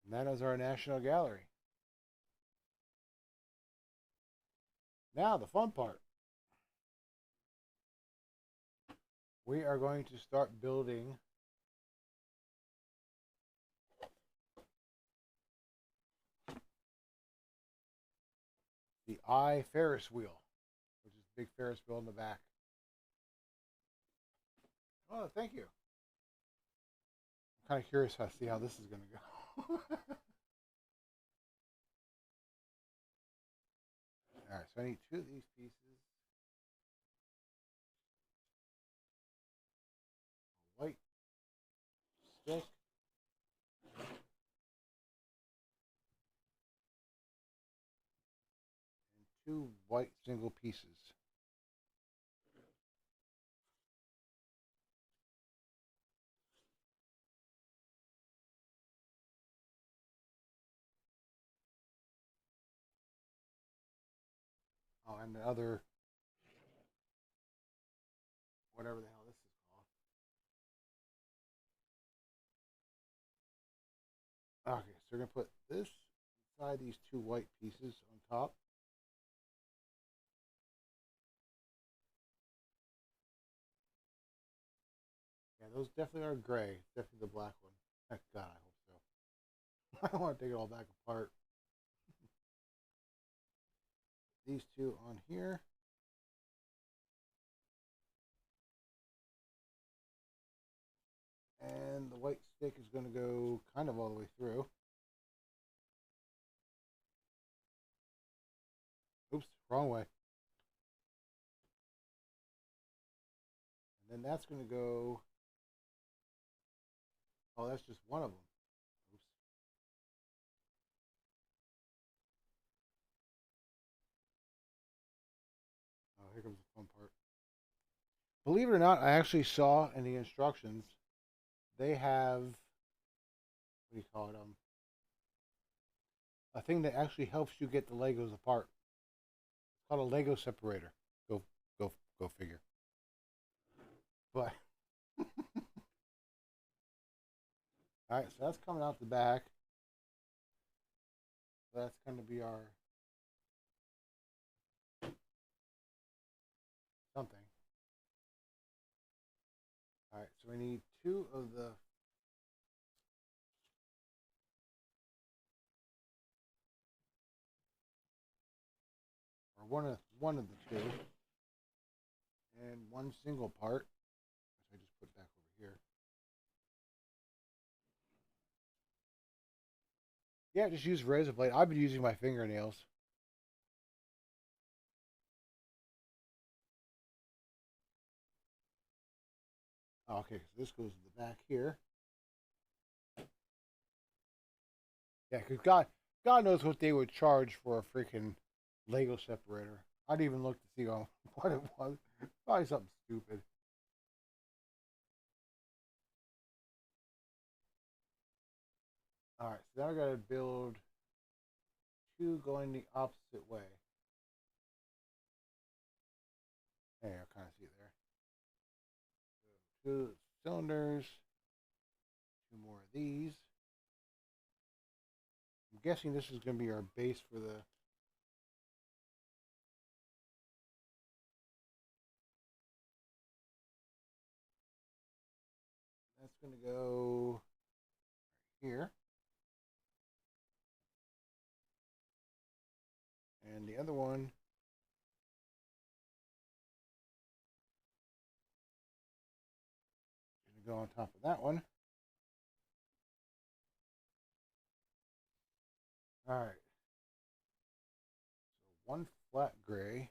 And that is our National Gallery. Now the fun part. We are going to start building the Ferris wheel, which is a big Ferris wheel in the back. Oh, thank you. I'm kind of curious to see how this is going to go. All right, so I need two of these pieces. A white stick. And two white single pieces. Oh, and the other, whatever the hell this is called. Okay, so we're going to put this inside these two white pieces on top. Yeah, those definitely are gray. Definitely the black one. Heck, God, I hope so. I don't want to take it all back apart. These two on here. And the white stick is going to go kind of all the way through. Oops, wrong way. And then that's going to go. Oh, that's just one of them. Oops. Oh, here comes the fun part. Believe it or not, I actually saw in the instructions they have, what do you call it? A thing that actually helps you get the Legos apart. It's called a Lego separator. Go, go figure. But all right, so that's coming out the back. So that's going to be our something. All right, so we need two of the or one of the two, and one single part. So I just put it back over here. Yeah, just use razor blade. I've been using my fingernails. Okay, so this goes to the back here. Yeah, because God knows what they would charge for a freaking Lego separator. I'd even look to see what it was. Probably something stupid. All right, so now I got to build two going the opposite way. There, I kind of see it there. So 2 cylinders, 2 more of these. I'm guessing this is going to be our base for the. That's going to go here. And the other one is going to go on top of that one. All right. So 1 flat gray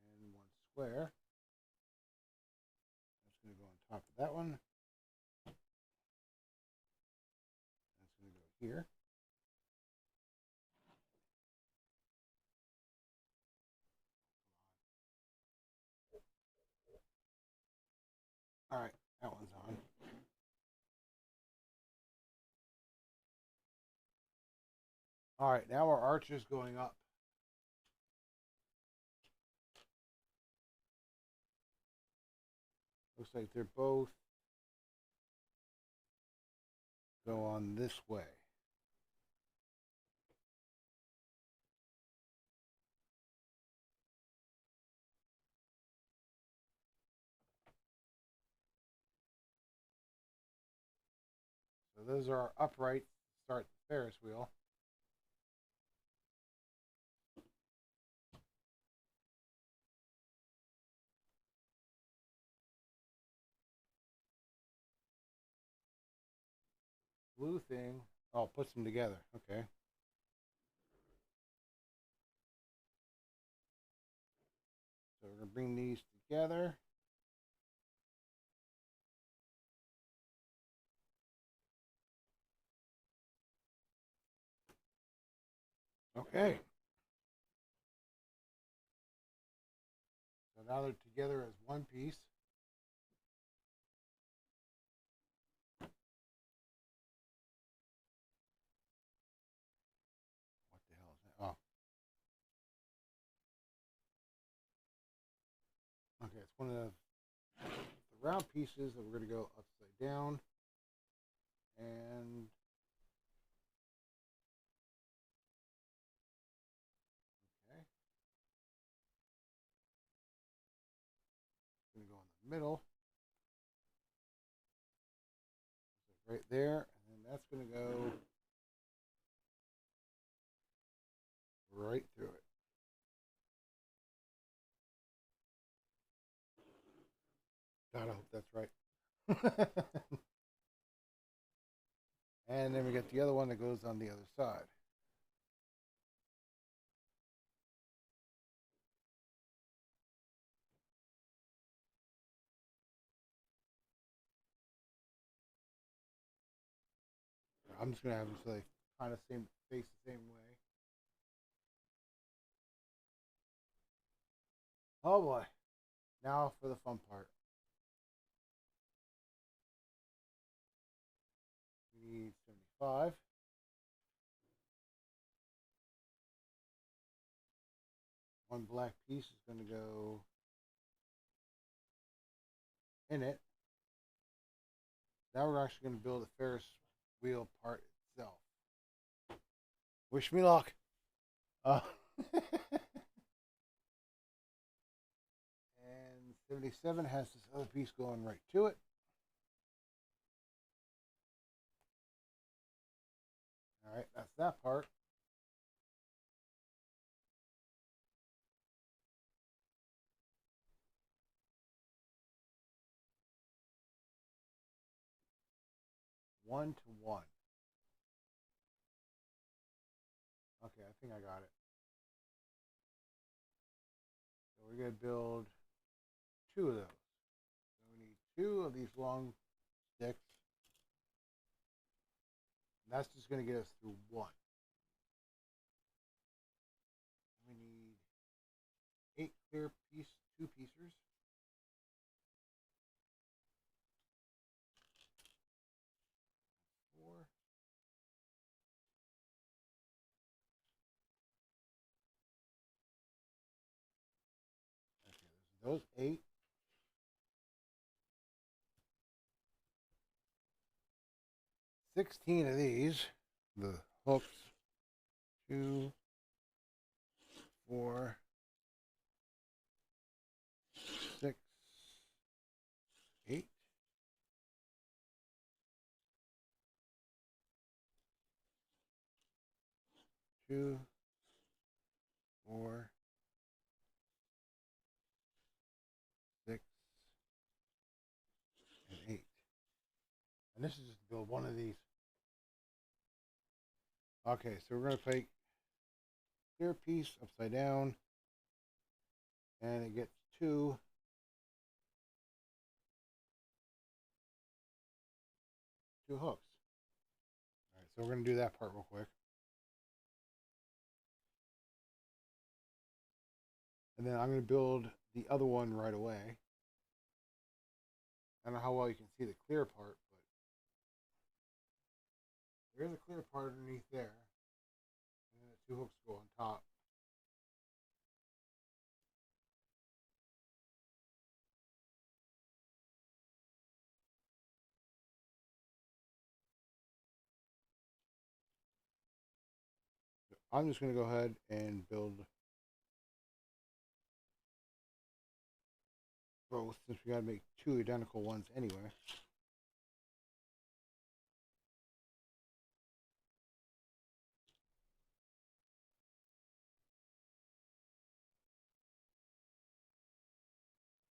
and 1 square. That's going to go on top of that one. That's going to go here. All right, that one's on. All right, now our arch is going up. Looks like they're both go on this way. So those are upright to start the Ferris wheel. Blue thing, oh, puts them together. Okay. So we're going to bring these together. Okay. So now they're together as one piece. What the hell is that? Oh. Okay, it's one of the round pieces that we're going to go upside down. And okay. It's going to go in the middle. Right there. And then that's going to go right through it. God, I hope that's right. And then we got the other one that goes on the other side. I'm just going to have them so they kind of face the same way. Oh boy. Now for the fun part. We need 75. One black piece is going to go in it. Now we're actually going to build a Ferris wheel part itself. Wish me luck. And 77 has this other piece going right to it. All right, that's that part. One to one. Okay, I think I got it. So we're going to build 2 of those. So we need 2 of these long sticks. And that's just going to get us through 1. We need 8 clear 2 piecers. 4. those 8. 16 of these, the hooks. 2, 4, 6, 8. 2, 4, 6, and 8. And this is just to build one of these. Okay, so we're going to take clear piece upside down, and it gets 2 hooks. All right, so we're going to do that part real quick. And then I'm going to build the other one right away. I don't know how well you can see the clear part, but there's a clear part underneath there. And then the 2 hooks go on top. So I'm just going to go ahead and build both, since we got to make 2 identical ones anyway.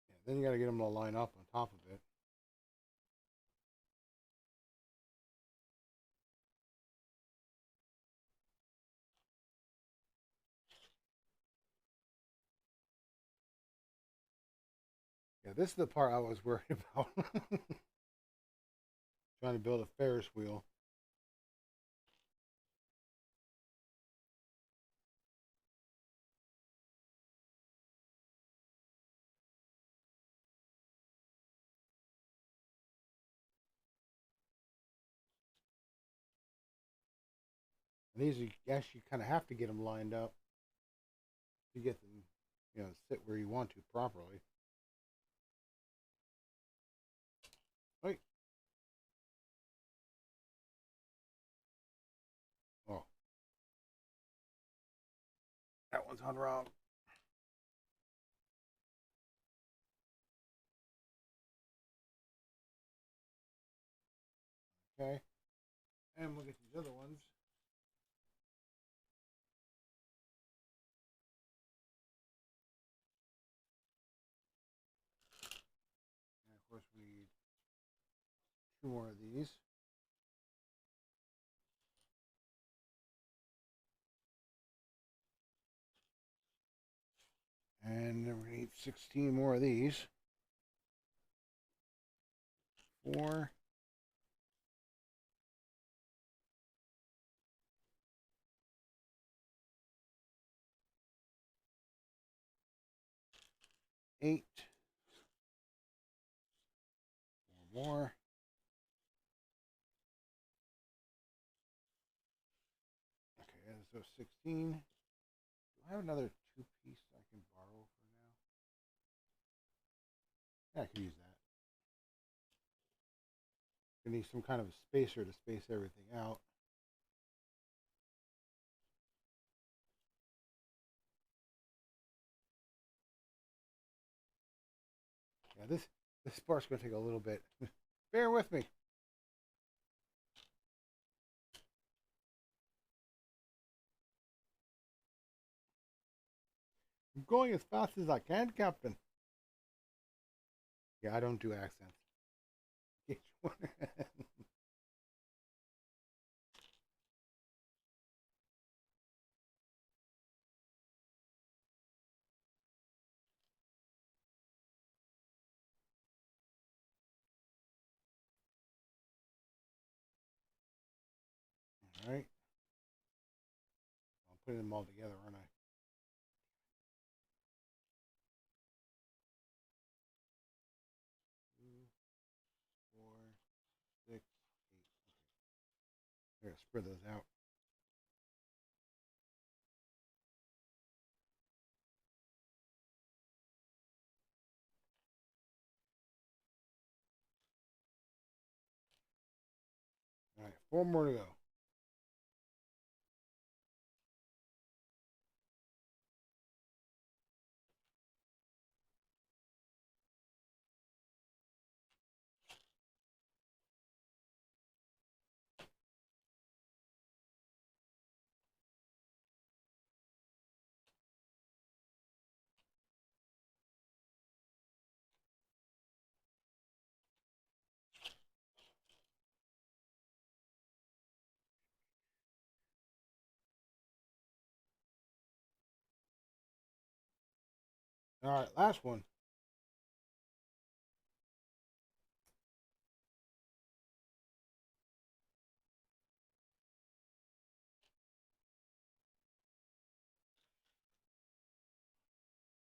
Yeah, then you got to get them to line up on top of it. Yeah, this is the part I was worried about. Trying to build a Ferris wheel. And these, you actually kind of have to get them lined up to get them, sit where you want to properly. Wait. Oh. That one's on wrong. Okay. And we'll get these other ones. And of course we need 2 more of these. And then we need 16 more of these. 4. 8. 4 more. Okay, so 16. Do I have another 2-piece I can borrow for now? Yeah, I can use that. I need some kind of a spacer to space everything out. Yeah, this part's going to take a little bit. Bear with me. I'm going as fast as I can, Captain. Yeah, I don't do accents. All right. I'm putting them all together, aren't I? 2, 4, 6, 8. I gotta spread those out. 4 more to go. All right, last one.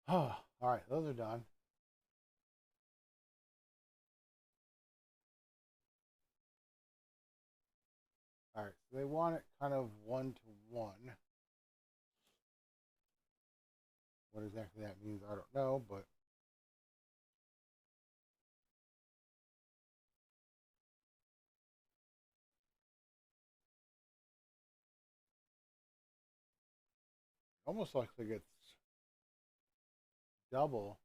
All right, those are done. All right, so they want it kind of 1-to-1. What exactly that means, I don't know, but almost like it's double.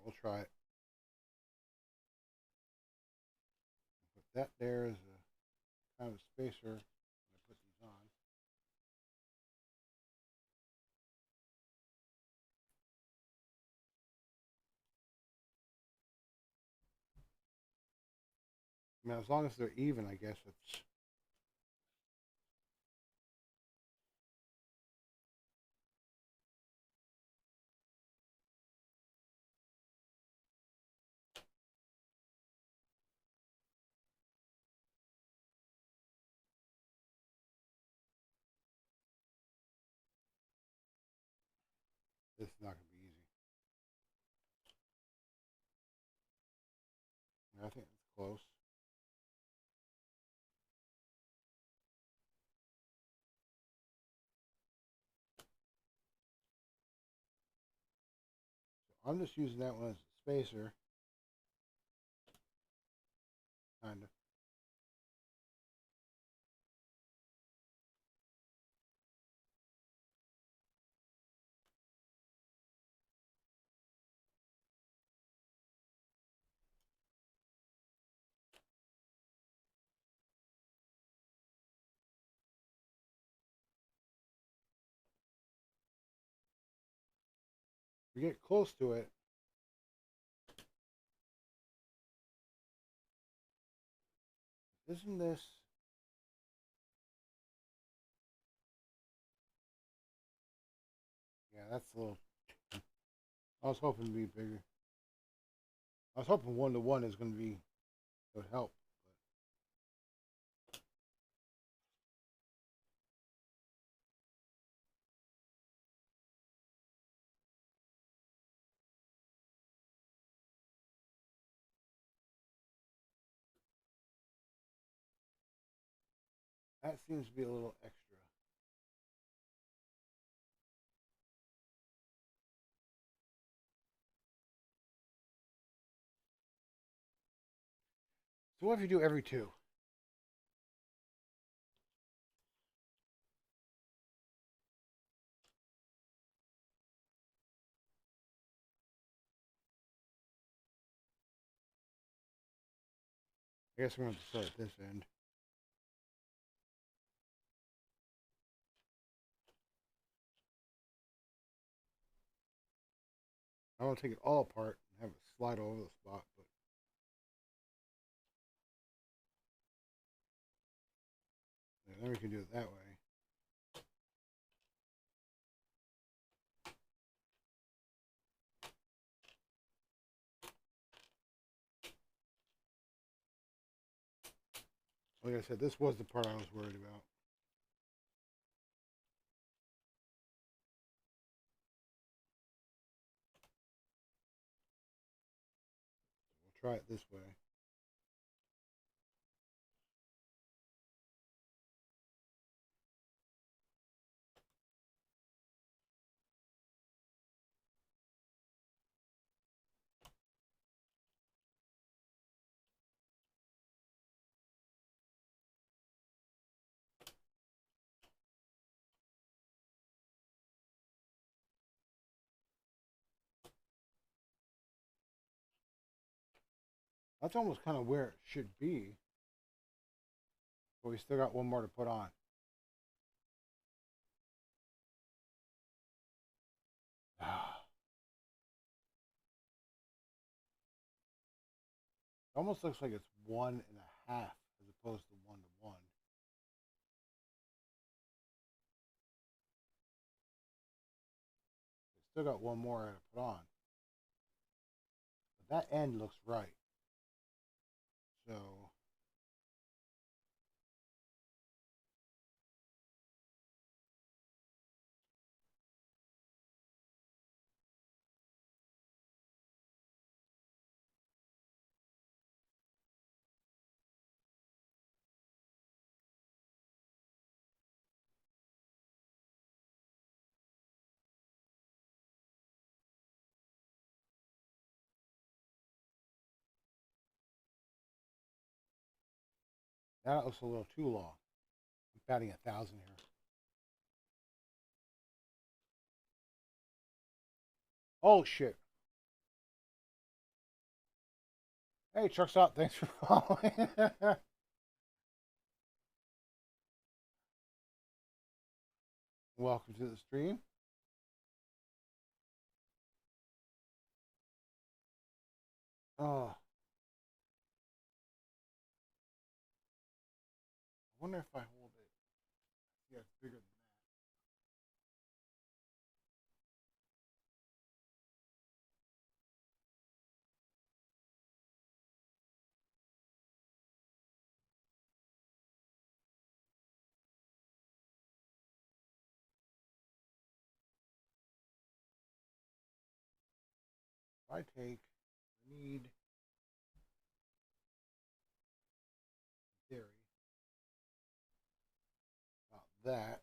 We'll try it. Put that there as a kind of spacer when I put these on. I mean, as long as they're even, I guess it's. This is not going to be easy. I think it's close. So I'm just using that one as a spacer, kind of. We get close to it. Isn't this? Yeah, that's a little. I was hoping to be bigger. I was hoping 1-to-1 is going to be would help. That seems to be a little extra. So what if you do every two? I guess we're going to start at this end. I want to take it all apart and have it slide all over the spot, but then we can do it that way. Like I said, this was the part I was worried about. We'll try it this way. That's almost kind of where it should be. But we still got one more to put on. It almost looks like it's 1.5 as opposed to 1 to 1. Still got one more to put on. But that end looks right. So that looks a little too long. I'm batting 1,000 here. Oh shit. Hey, truck's up. Thanks for following. Welcome to the stream. Oh, I wonder if I hold it. Yeah, it's bigger than that. If I take, I need theory about that.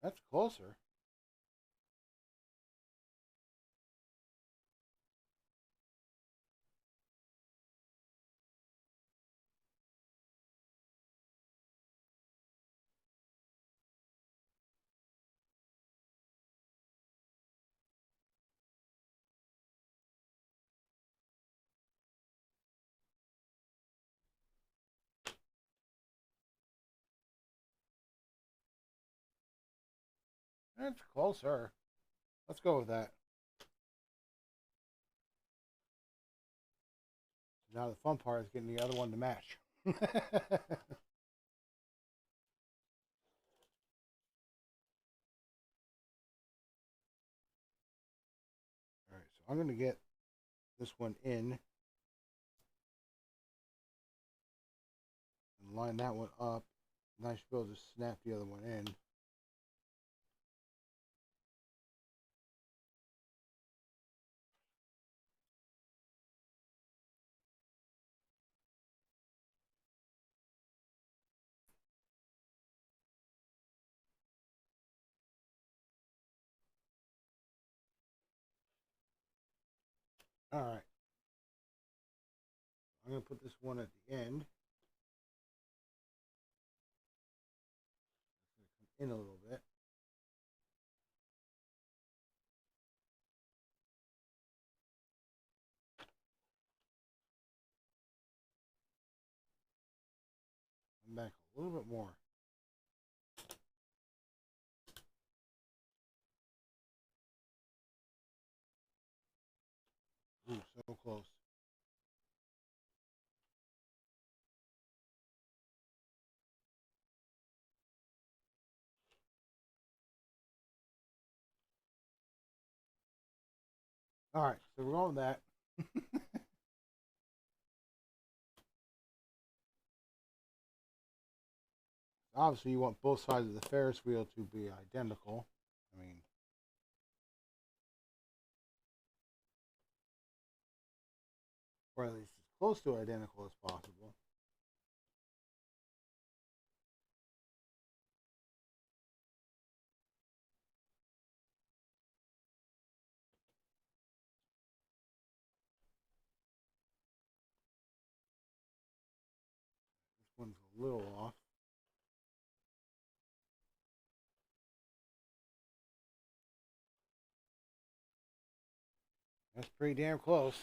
That's closer. That's closer. Let's go with that. Now the fun part is getting the other one to match. All right, so I'm going to get this one in and line that one up. And I should be able to snap the other one in. All right. I'm going to put this one at the end. Come in a little bit. Come back a little bit more. Ooh, so close. All right, so we're going with that. Obviously, you want both sides of the Ferris wheel to be identical. I mean, or at least as close to identical as possible. This one's a little off. That's pretty damn close.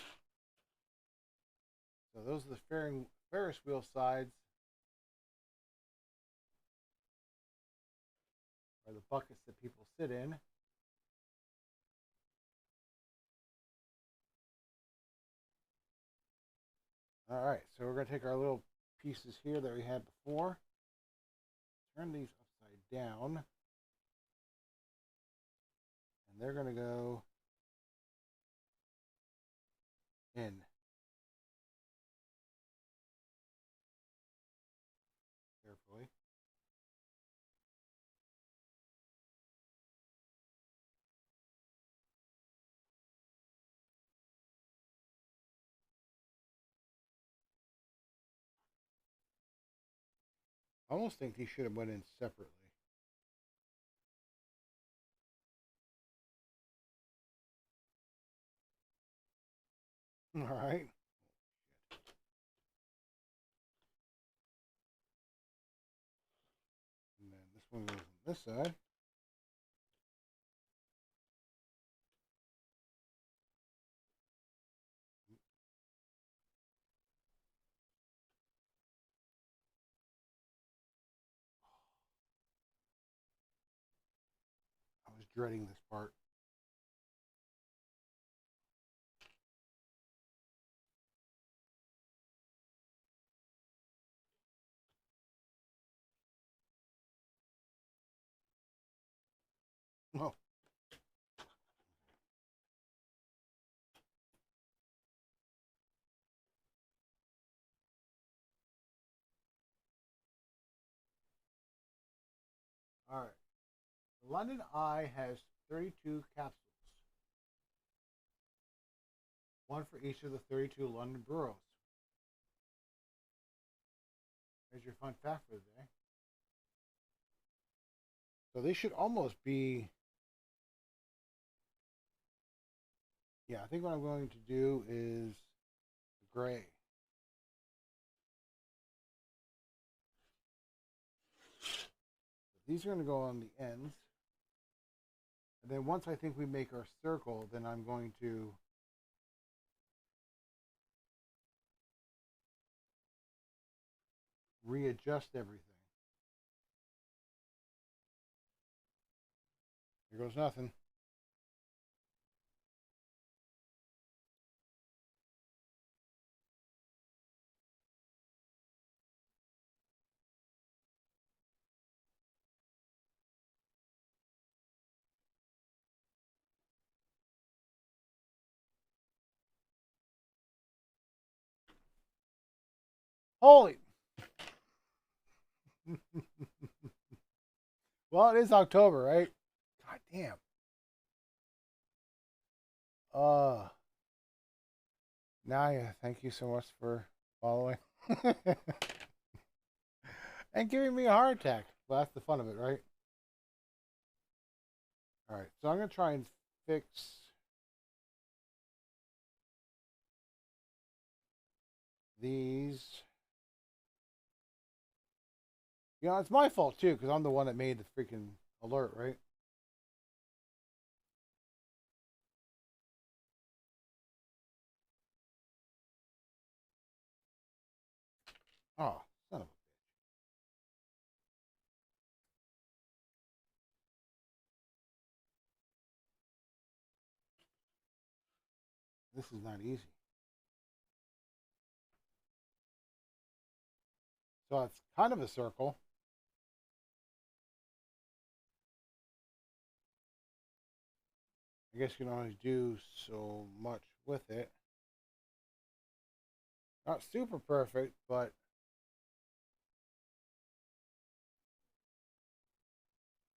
So those are the Ferris wheel sides, or the buckets that people sit in. All right, so we're going to take our little pieces here that we had before, turn these upside down, and they're going to go in. Carefully. I almost think these should have went in separately. All right. And then this one goes on this side. I was dreading this part. Oh. All right. The London Eye has 32 capsules, one for each of the 32 London boroughs. There's your fun fact for the day. So they should almost be. Yeah, I think what I'm going to do is gray. These are going to go on the ends. And then once I think we make our circle, then I'm going to readjust everything. Here goes nothing. Holy. Well, it is October, right? God damn. Naya, thank you so much for following. And giving me a heart attack. Well, that's the fun of it, right? All right, so I'm going to try and fix these. You know, it's my fault too, because I'm the one that made the freaking alert, right? Oh, son of a. This is not easy. So it's kind of a circle. I guess you can only do so much with it. Not super perfect, but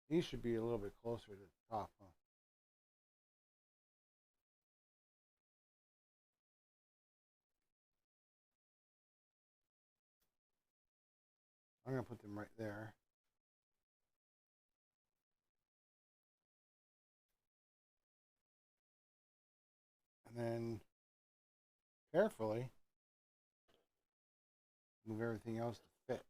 these should be a little bit closer to the top, huh? I'm going to put them right there. And then carefully move everything else to fit.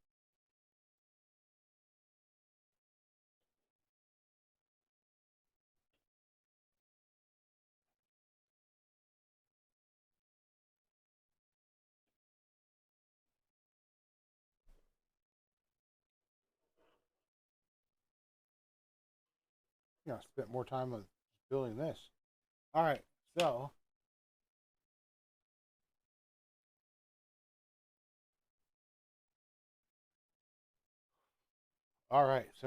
You know, spent more time on building this. All right, so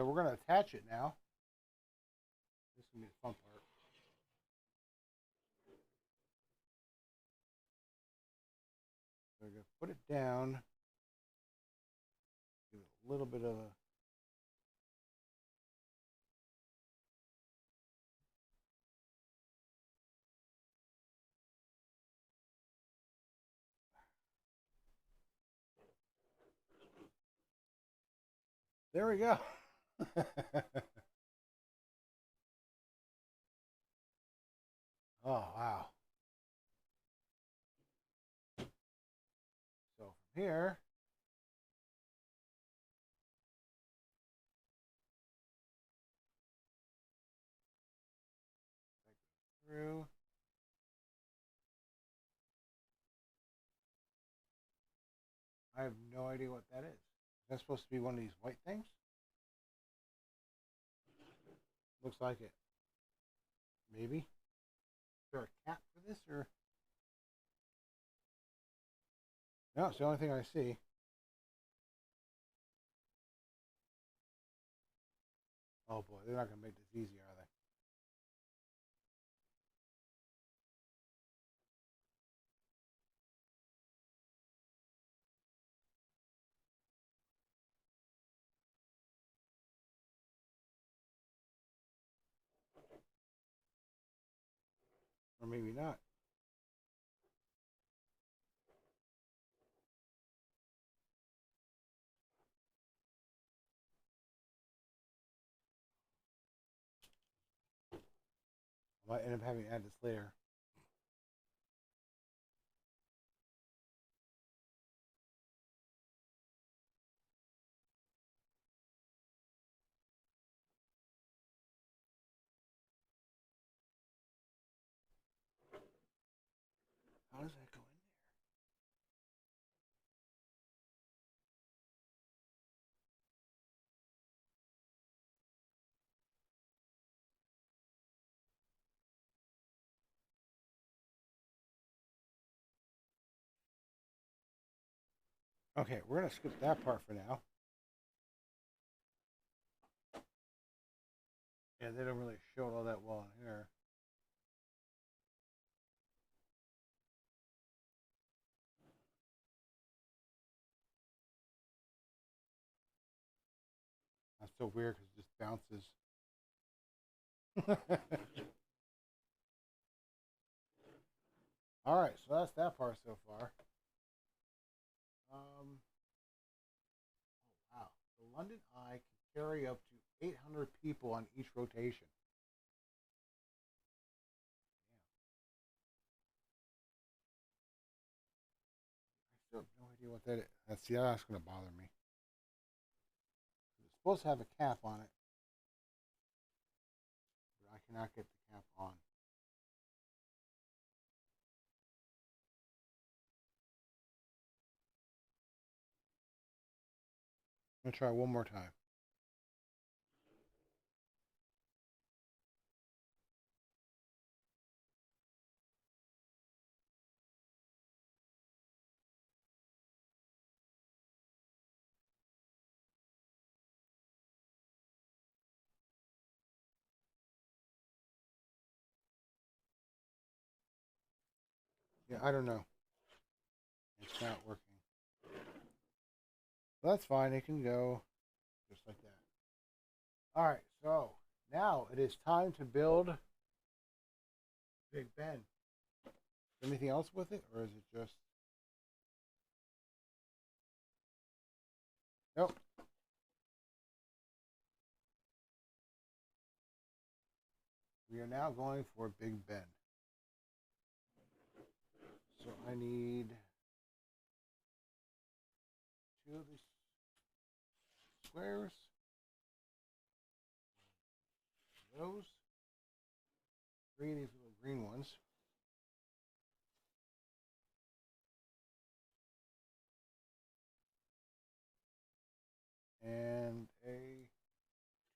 we're gonna attach it now. This is gonna be the fun part. We're gonna put it down. Give it a little bit of a There we go. Oh, wow. So from here, through. I have no idea what that is. That's supposed to be one of these white things? Looks like it. Maybe. Is there a cap for this or? No, it's the only thing I see. Oh boy, they're not gonna make this easy, are they? Or maybe not. I might end up having to add this later. How does that go in there? Okay, we're gonna skip that part for now. Yeah, they don't really show it all that well in here. That's so weird because it just bounces. All right, so that's that part so far. Oh wow, the London Eye can carry up to 800 people on each rotation. I still have no idea what that is. That's going to bother me. It's supposed to have a cap on it, but I cannot get the cap on. I'm going to try one more time. Yeah, I don't know. It's not working. But that's fine. It can go just like that. All right, so now it is time to build Big Ben. Anything else with it, or is it just? Nope. We are now going for Big Ben. So I need two of these squares. Those. Three of these little green ones. And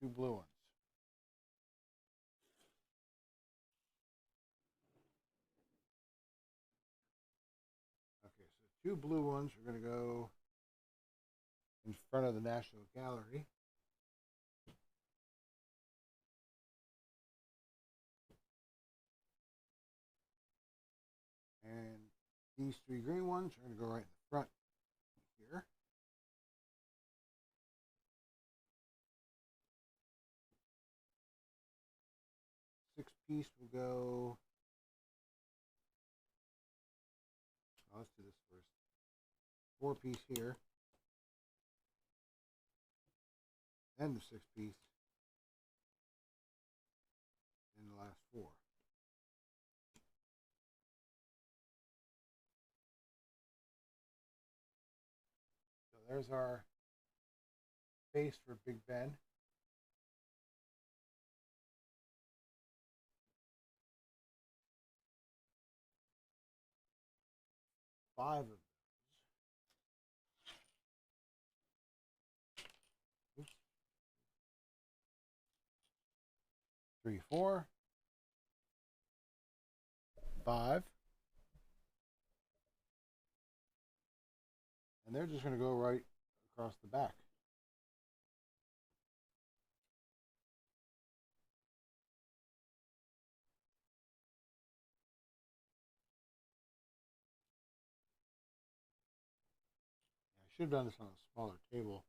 two blue ones. 2 blue ones are going to go in front of the National Gallery. And these 3 green ones are going to go right in the front here. Six piece will go. Oh, let's do this first. 4 piece here. And the 6 piece. And the last 4. So there's our base for Big Ben. Five of those. Oops. 3, 4, 5. And they're just going to go right across the back. I should have done this on a smaller table.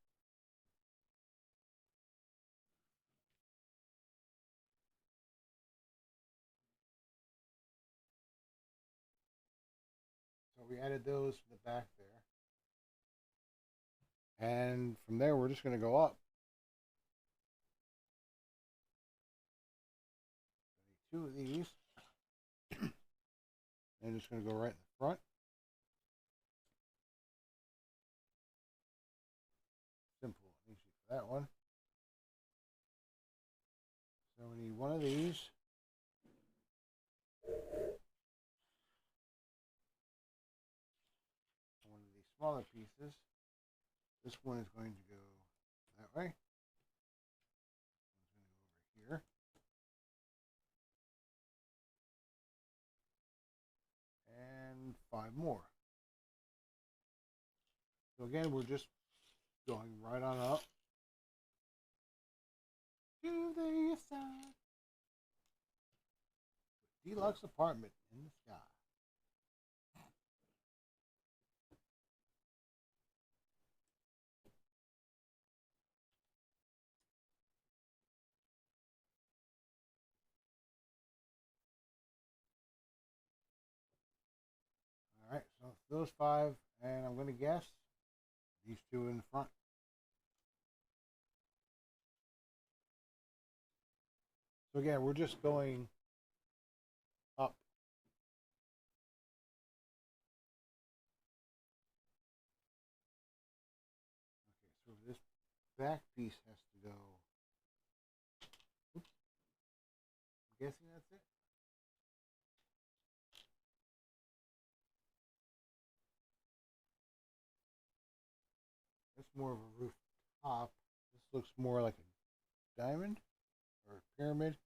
So we added those to the back there. And from there, we're just going to go up. 2 of these. And just going to go right in the front. Simple, easy for that one. So we need one of these. One of these smaller pieces. This one is going to go that way. This one's going to go over here. And 5 more. So again, we're just going right on up to the side. Deluxe apartment in the sky. All right, so those 5, and I'm going to guess these 2 in the front. So again, we're just going up. Okay, so this back piece has to go. Oops. I'm guessing that's it. That's more of a roof top. This looks more like a diamond or a pyramid.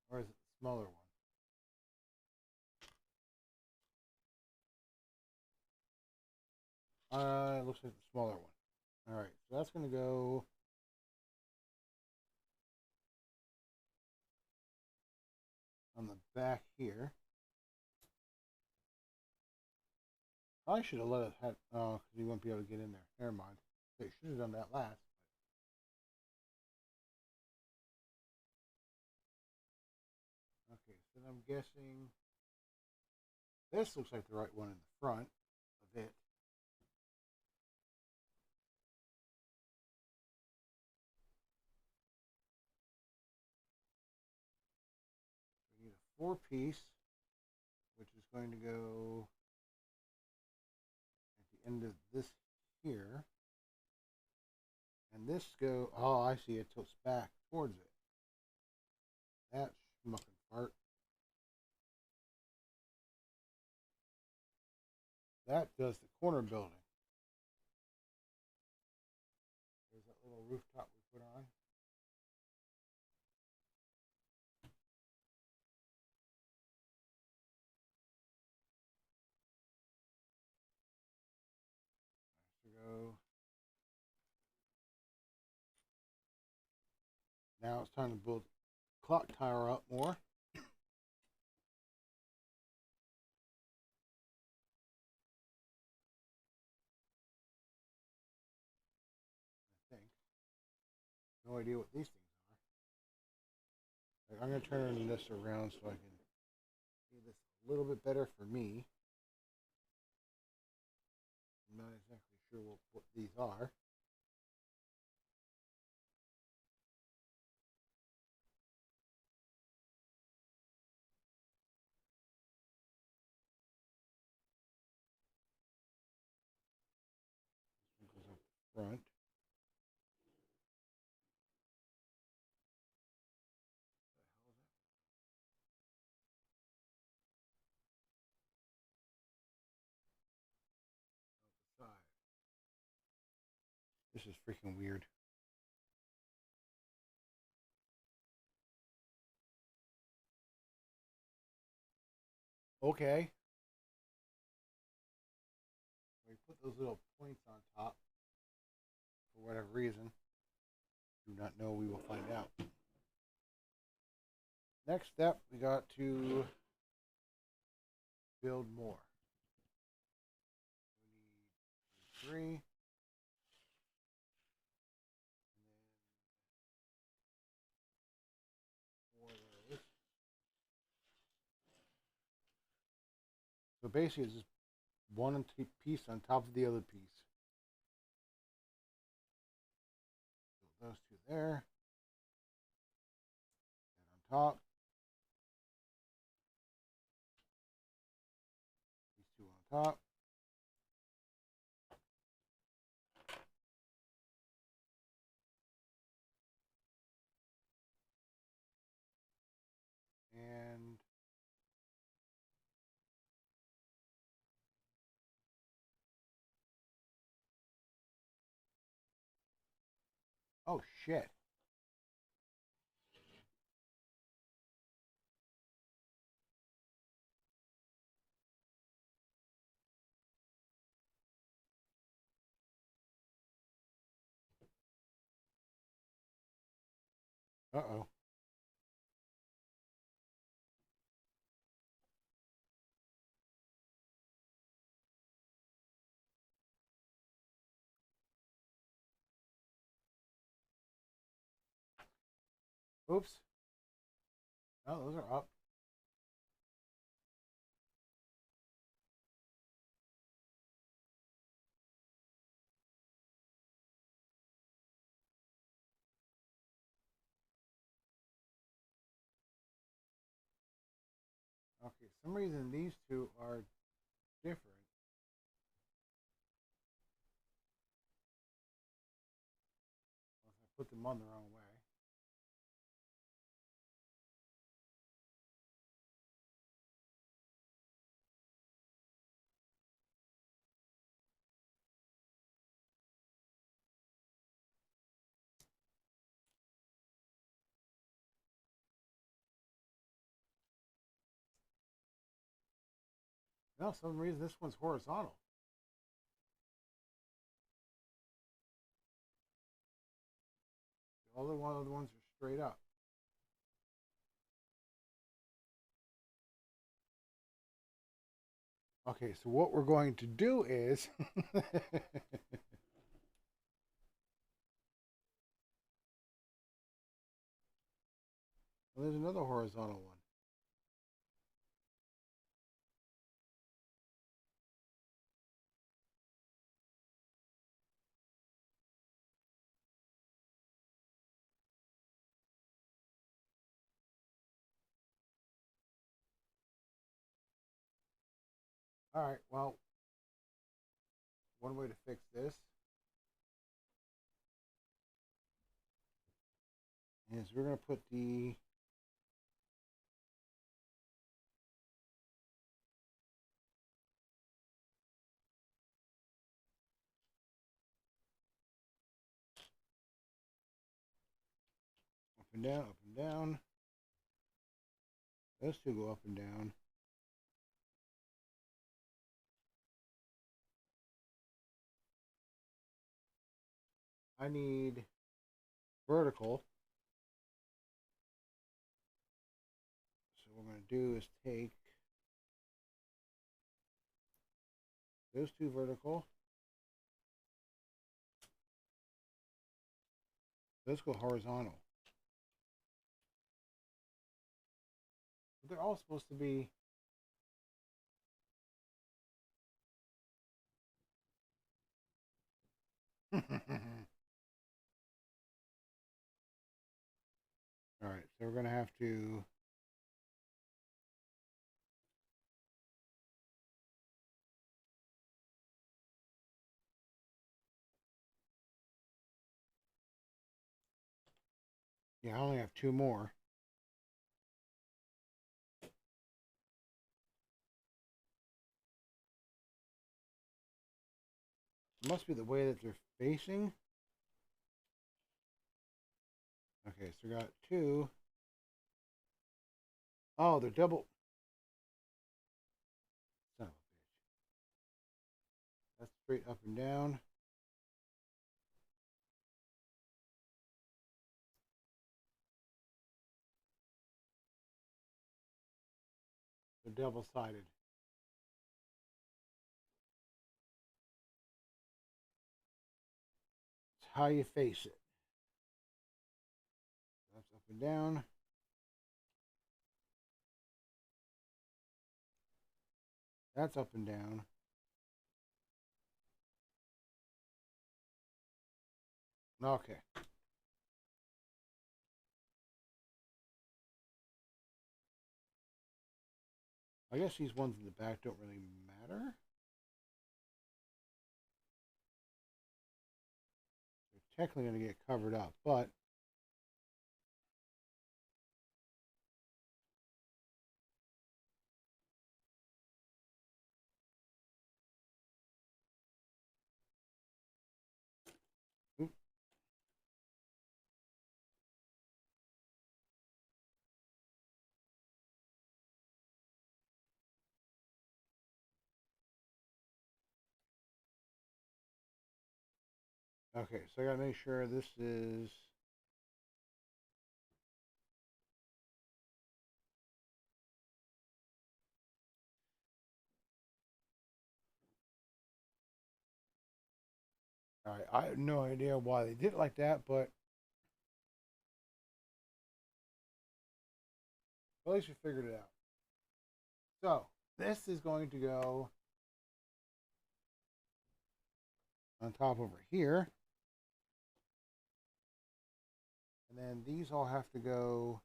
Or is it the smaller one? It looks like the smaller one. All right, so that's going to go on the back here. I should have let it have, because you won't be able to get in there. Never mind. They should have done that last. Okay, so I'm guessing this looks like the right one in the front of it. We need a 4 piece, which is going to go at the end of this here. And this go, oh, I see, it tilts back towards it. That schmucking fart. That does the corner building. There's that little rooftop we put on. Now it's time to build clock tower up more. I think. No idea what these things are. Like, I'm going to turn this around so I can see this a little bit better for me. I'm not exactly sure what these are. This one goes up front. Side. This is freaking weird. Okay. We put those little points on top for whatever reason. Do not know. We will find out. Next step, we got to build more. We need 3. So basically, it's just one piece on top of the other piece. Build those two there. And on top, these two on top. And oh shit. Uh-oh. Oops. Oh, those are up. Okay, for some reason these two are different. Unless I put them on the wrong way. No, for some reason this one's horizontal. The other ones are straight up. Okay, so what we're going to do is well, there's another horizontal one. All right, well, one way to fix this is we're going to put the up and down, up and down. Those two go up and down. I need vertical. do is take those two vertical. Those go horizontal. But they're all supposed to be Alright, so we're going to have to I only have two more. It must be the way that they're facing. Okay, so we got two. Oh, they're double. Son of a bitch. That's straight up and down. They're double-sided. It's how you face it. That's up and down. That's up and down. Okay. I guess these ones in the back don't really matter. They're technically going to get covered up, but okay, so I gotta make sure this is alright. I have no idea why they did it like that, but at least we figured it out. So this is going to go on top over here. And then these all have to go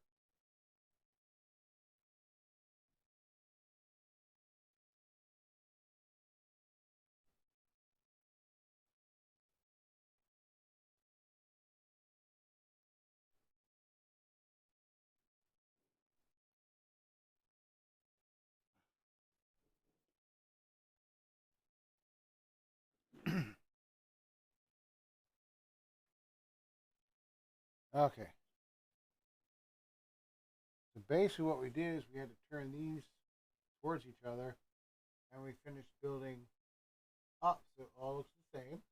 okay. So basically what we did is we had to turn these towards each other, and we finished building up so it all looks the same.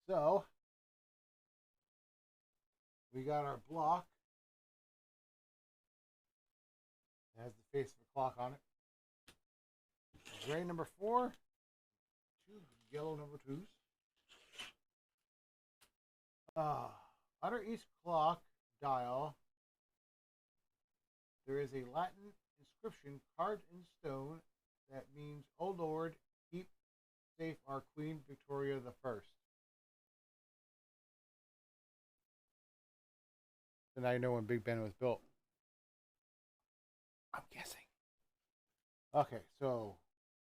So we got our block. It has the face of a clock on it. Gray number 4, two yellow number 2s. Under each clock dial, there is a Latin inscription carved in stone that means, "O Lord, keep safe our Queen Victoria the First." So now you know when Big Ben was built. I'm guessing. Okay, so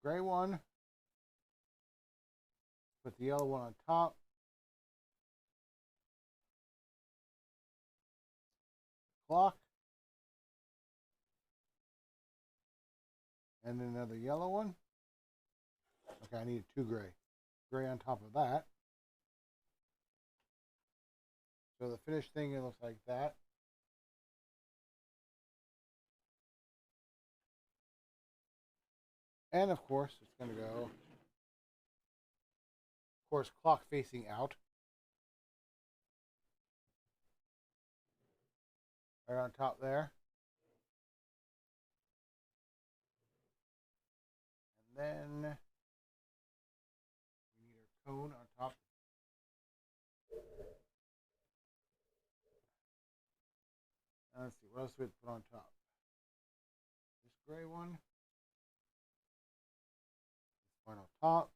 gray one. Put the yellow one on top. Clock. And then another yellow one. Okay, I need 2 gray. Gray on top of that. So the finished thing, it looks like that. And of course, it's going to go, of course, clock facing out. right on top there. And then we need our cone on top. Let's see, what else do we have to put on top? This gray one. This one on top.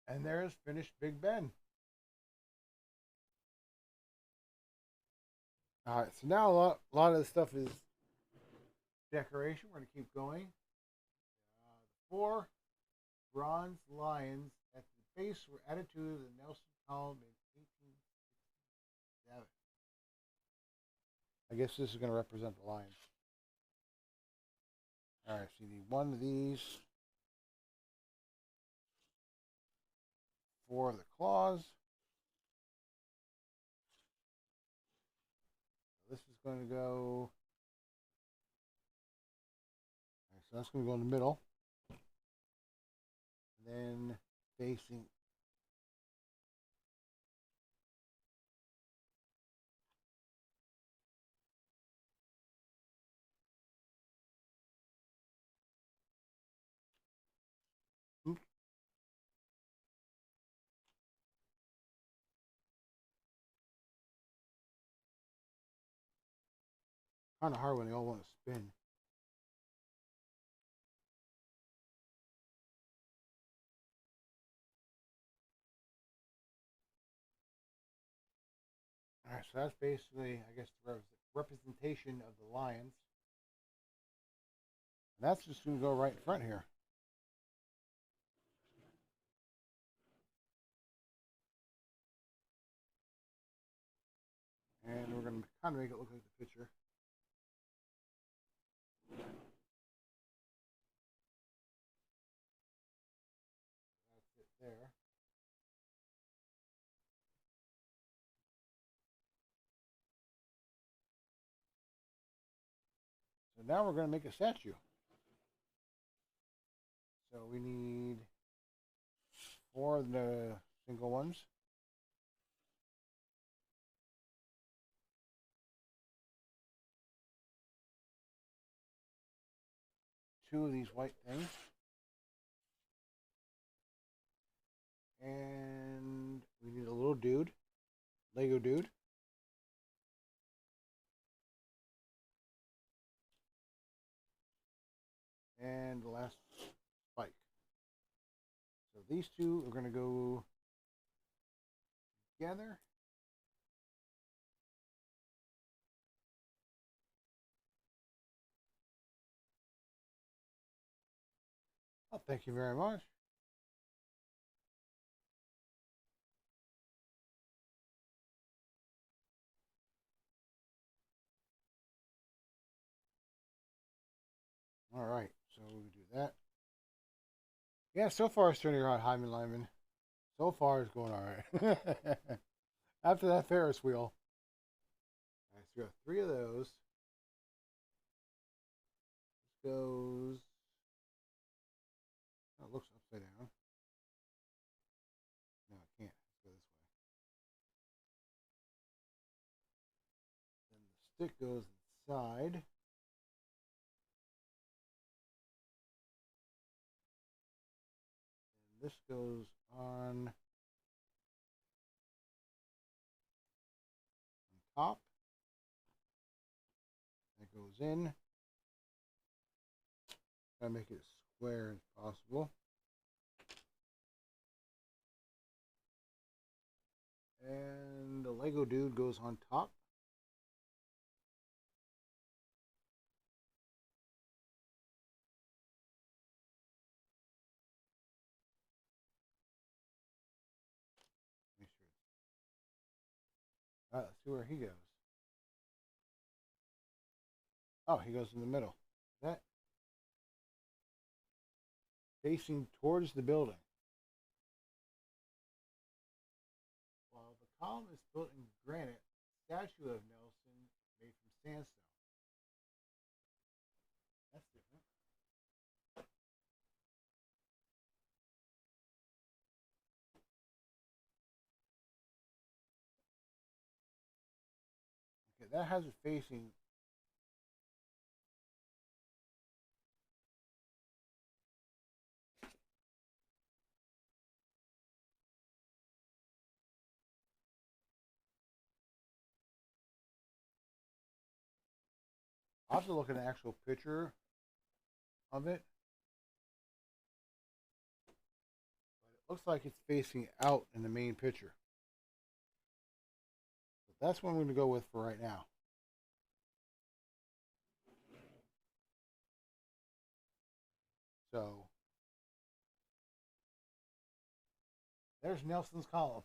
And there's finished Big Ben. All right, so now a lot of the stuff is decoration. We're going to keep going. The 4 bronze lions at the base were added to the Nelson column in 1867. I guess this is going to represent the lions. All right, so you need one of these, 4 of the claws. This is going to go. Right, so that's going to go in the middle. And then facing. Oops. Kind of hard when they all want to spin. All right, so that's basically, I guess, the representation of the lions. And that's just going to go right in front here. And we're going to kind of make it look like the picture. That's it there. So now we're going to make a statue. So we need 4 of the single ones. Two of these white things. And we need a little dude. Lego dude. And the last spike. So these 2 are going to go together. Oh, thank you very much. All right, so we do that. Yeah, so far it's turning around Hyman Lyman. So far it's going all right. After that Ferris wheel. All right, so we got 3 of those. This goes. Oh, it looks upside down. No, it can't. Let's go this way. Then the stick goes inside. And this goes on top. That goes in. Try to make it as square as possible. And the Lego dude goes on top. Make sure it's. Let's see where he goes. Oh, he goes in the middle. That facing towards the building. While the column is built in granite. Statue of Nelson made from sandstone. That's different. Okay, that has it facing. I'll have to look at an actual picture of it. But it looks like it's facing out in the main picture. But that's what I'm going to go with for right now. So there's Nelson's column.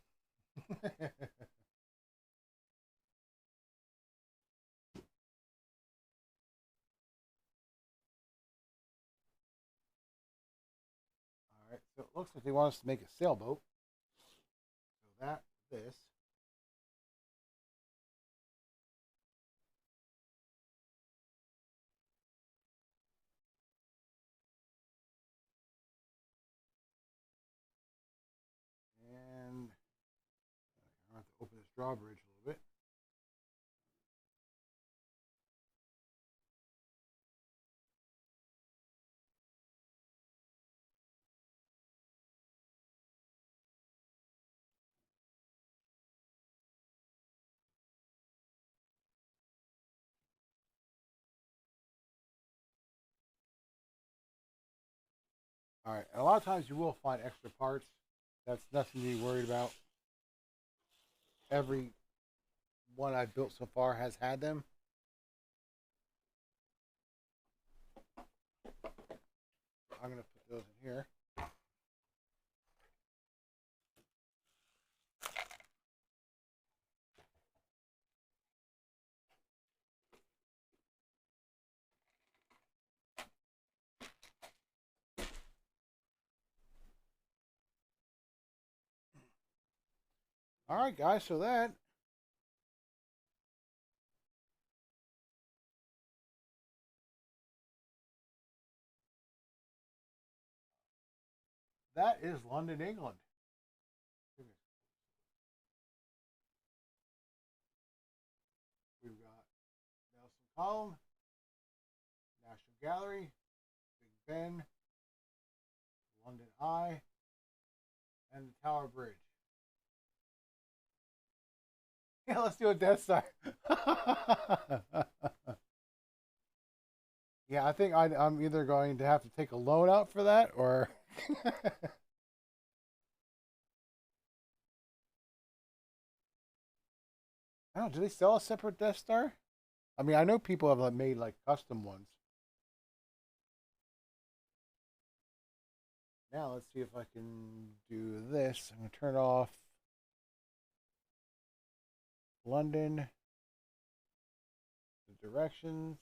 All right, so it looks like they want us to make a sailboat. So that, this. And I have to open this drawbridge a little bit. All right, and a lot of times you will find extra parts. That's nothing to be worried about. Every one I've built so far has had them. I'm going to put those in here. All right, guys, so that is London, England. We've got Nelson Column, National Gallery, Big Ben, London Eye, and the Tower Bridge. Yeah, let's do a Death Star. Yeah, I think I'm either going to have to take a loan out for that or. I don't know. Do they sell a separate Death Star? I mean, I know people have made like custom ones. Now let's see if I can do this. I'm going to turn off London, the directions.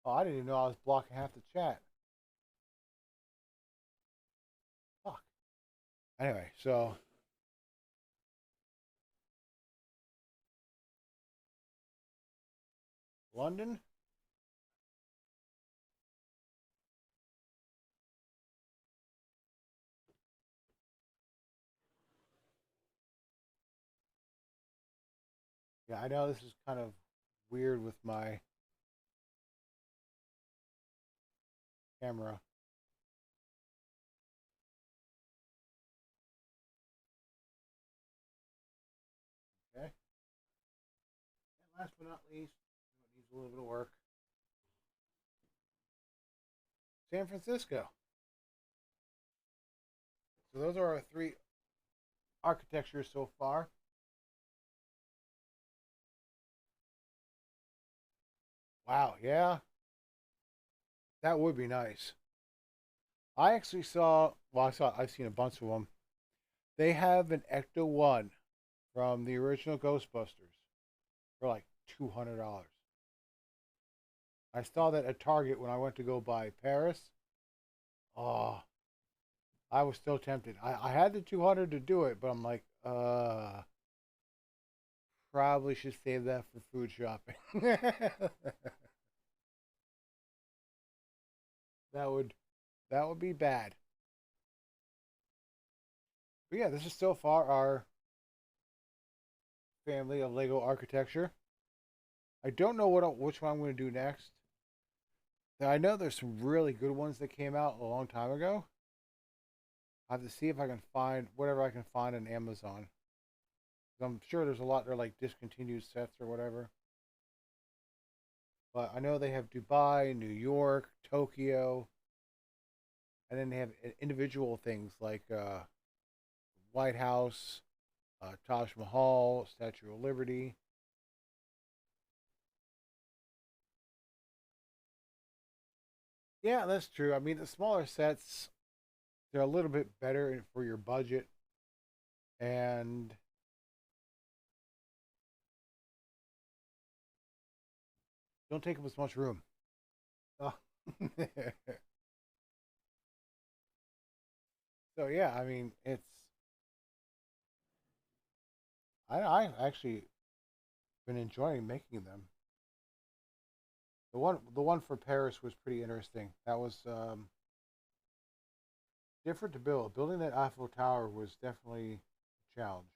Oh, I didn't even know I was blocking half the chat. Fuck. Anyway, so London. Yeah, I know this is kind of weird with my camera. Okay. And last but not least, it needs a little bit of work. San Francisco. So those are our three architectures so far. Wow, yeah. That would be nice. I actually saw, well, I've seen a bunch of them. They have an Ecto 1 from the original Ghostbusters for like $200. I saw that at Target when I went to go buy Paris. Oh, I was still tempted. I had the 200 to do it, but I'm like, probably should save that for food shopping. that would that would be bad. But yeah, this is so far our family of Lego architecture. I don't know which one I'm going to do next. Now, I know there's some really good ones that came out a long time ago. I have to see if I can find whatever I can find on Amazon. I'm sure there's a lot that are like discontinued sets or whatever. But I know they have Dubai, New York, Tokyo, and then they have individual things like White House, Taj Mahal, Statue of Liberty. Yeah, that's true. I mean, the smaller sets, they're a little bit better for your budget, and don't take up as much room. Oh. So yeah, I mean, I actually been enjoying making them. The one for Paris was pretty interesting. That was different to build. Building that Eiffel Tower was definitely a challenge.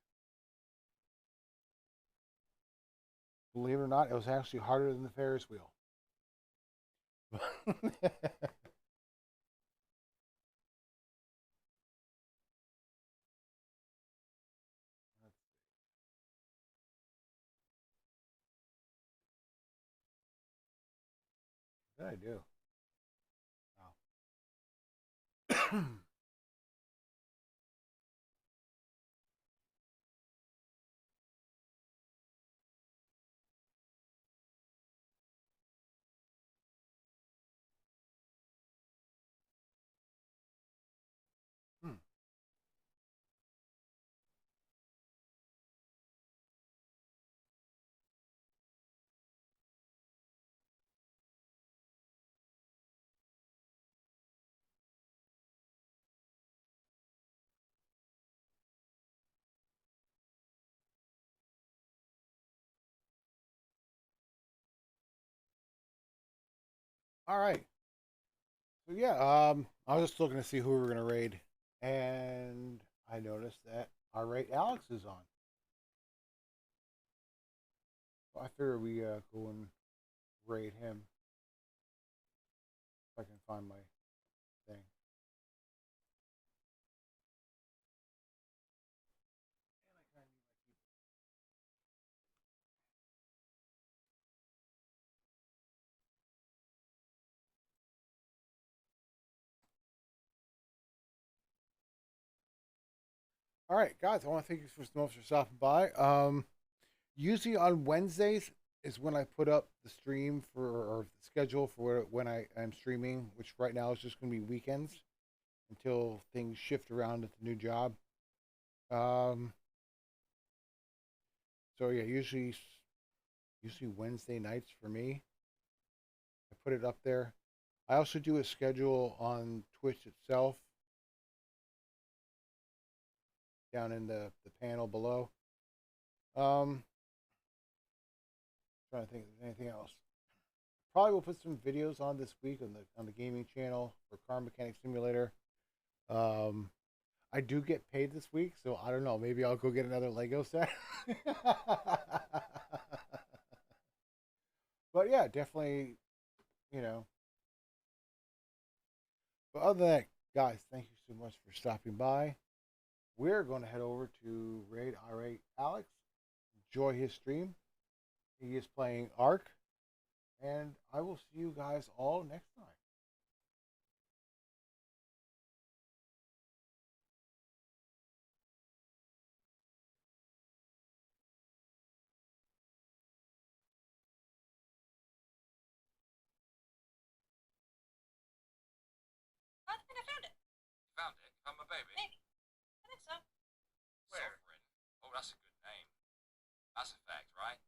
Believe it or not, it was actually harder than the Ferris wheel. What did I do? Oh. Hmm. All right. So yeah, I was just looking to see who we were gonna raid, and I noticed that our raid Alex is on. So I figure we go and raid him if I can find my thing. All right, guys, I want to thank you for so much for stopping by. Usually on Wednesdays is when I put up the stream for or the schedule for when I am streaming, which right now is just going to be weekends until things shift around at the new job. Um, so yeah, usually Wednesday nights for me. I put it up there. I also do a schedule on Twitch itself, down in the panel below. Um, Trying to think if there's anything else. Probably will put some videos on this week on the gaming channel for Car Mechanic Simulator. Um, I do get paid this week, so I don't know. Maybe I'll go get another Lego set. But yeah, definitely, you know. But other than that, guys, thank you so much for stopping by. We're going to head over to Raid R8 Alex. Enjoy his stream. He is playing Ark. And I will see you guys all next time. I think I found it. Found it? Found my baby? Maybe. I think so. Where? Sovereign. Oh, that's a good name. That's a fact, right?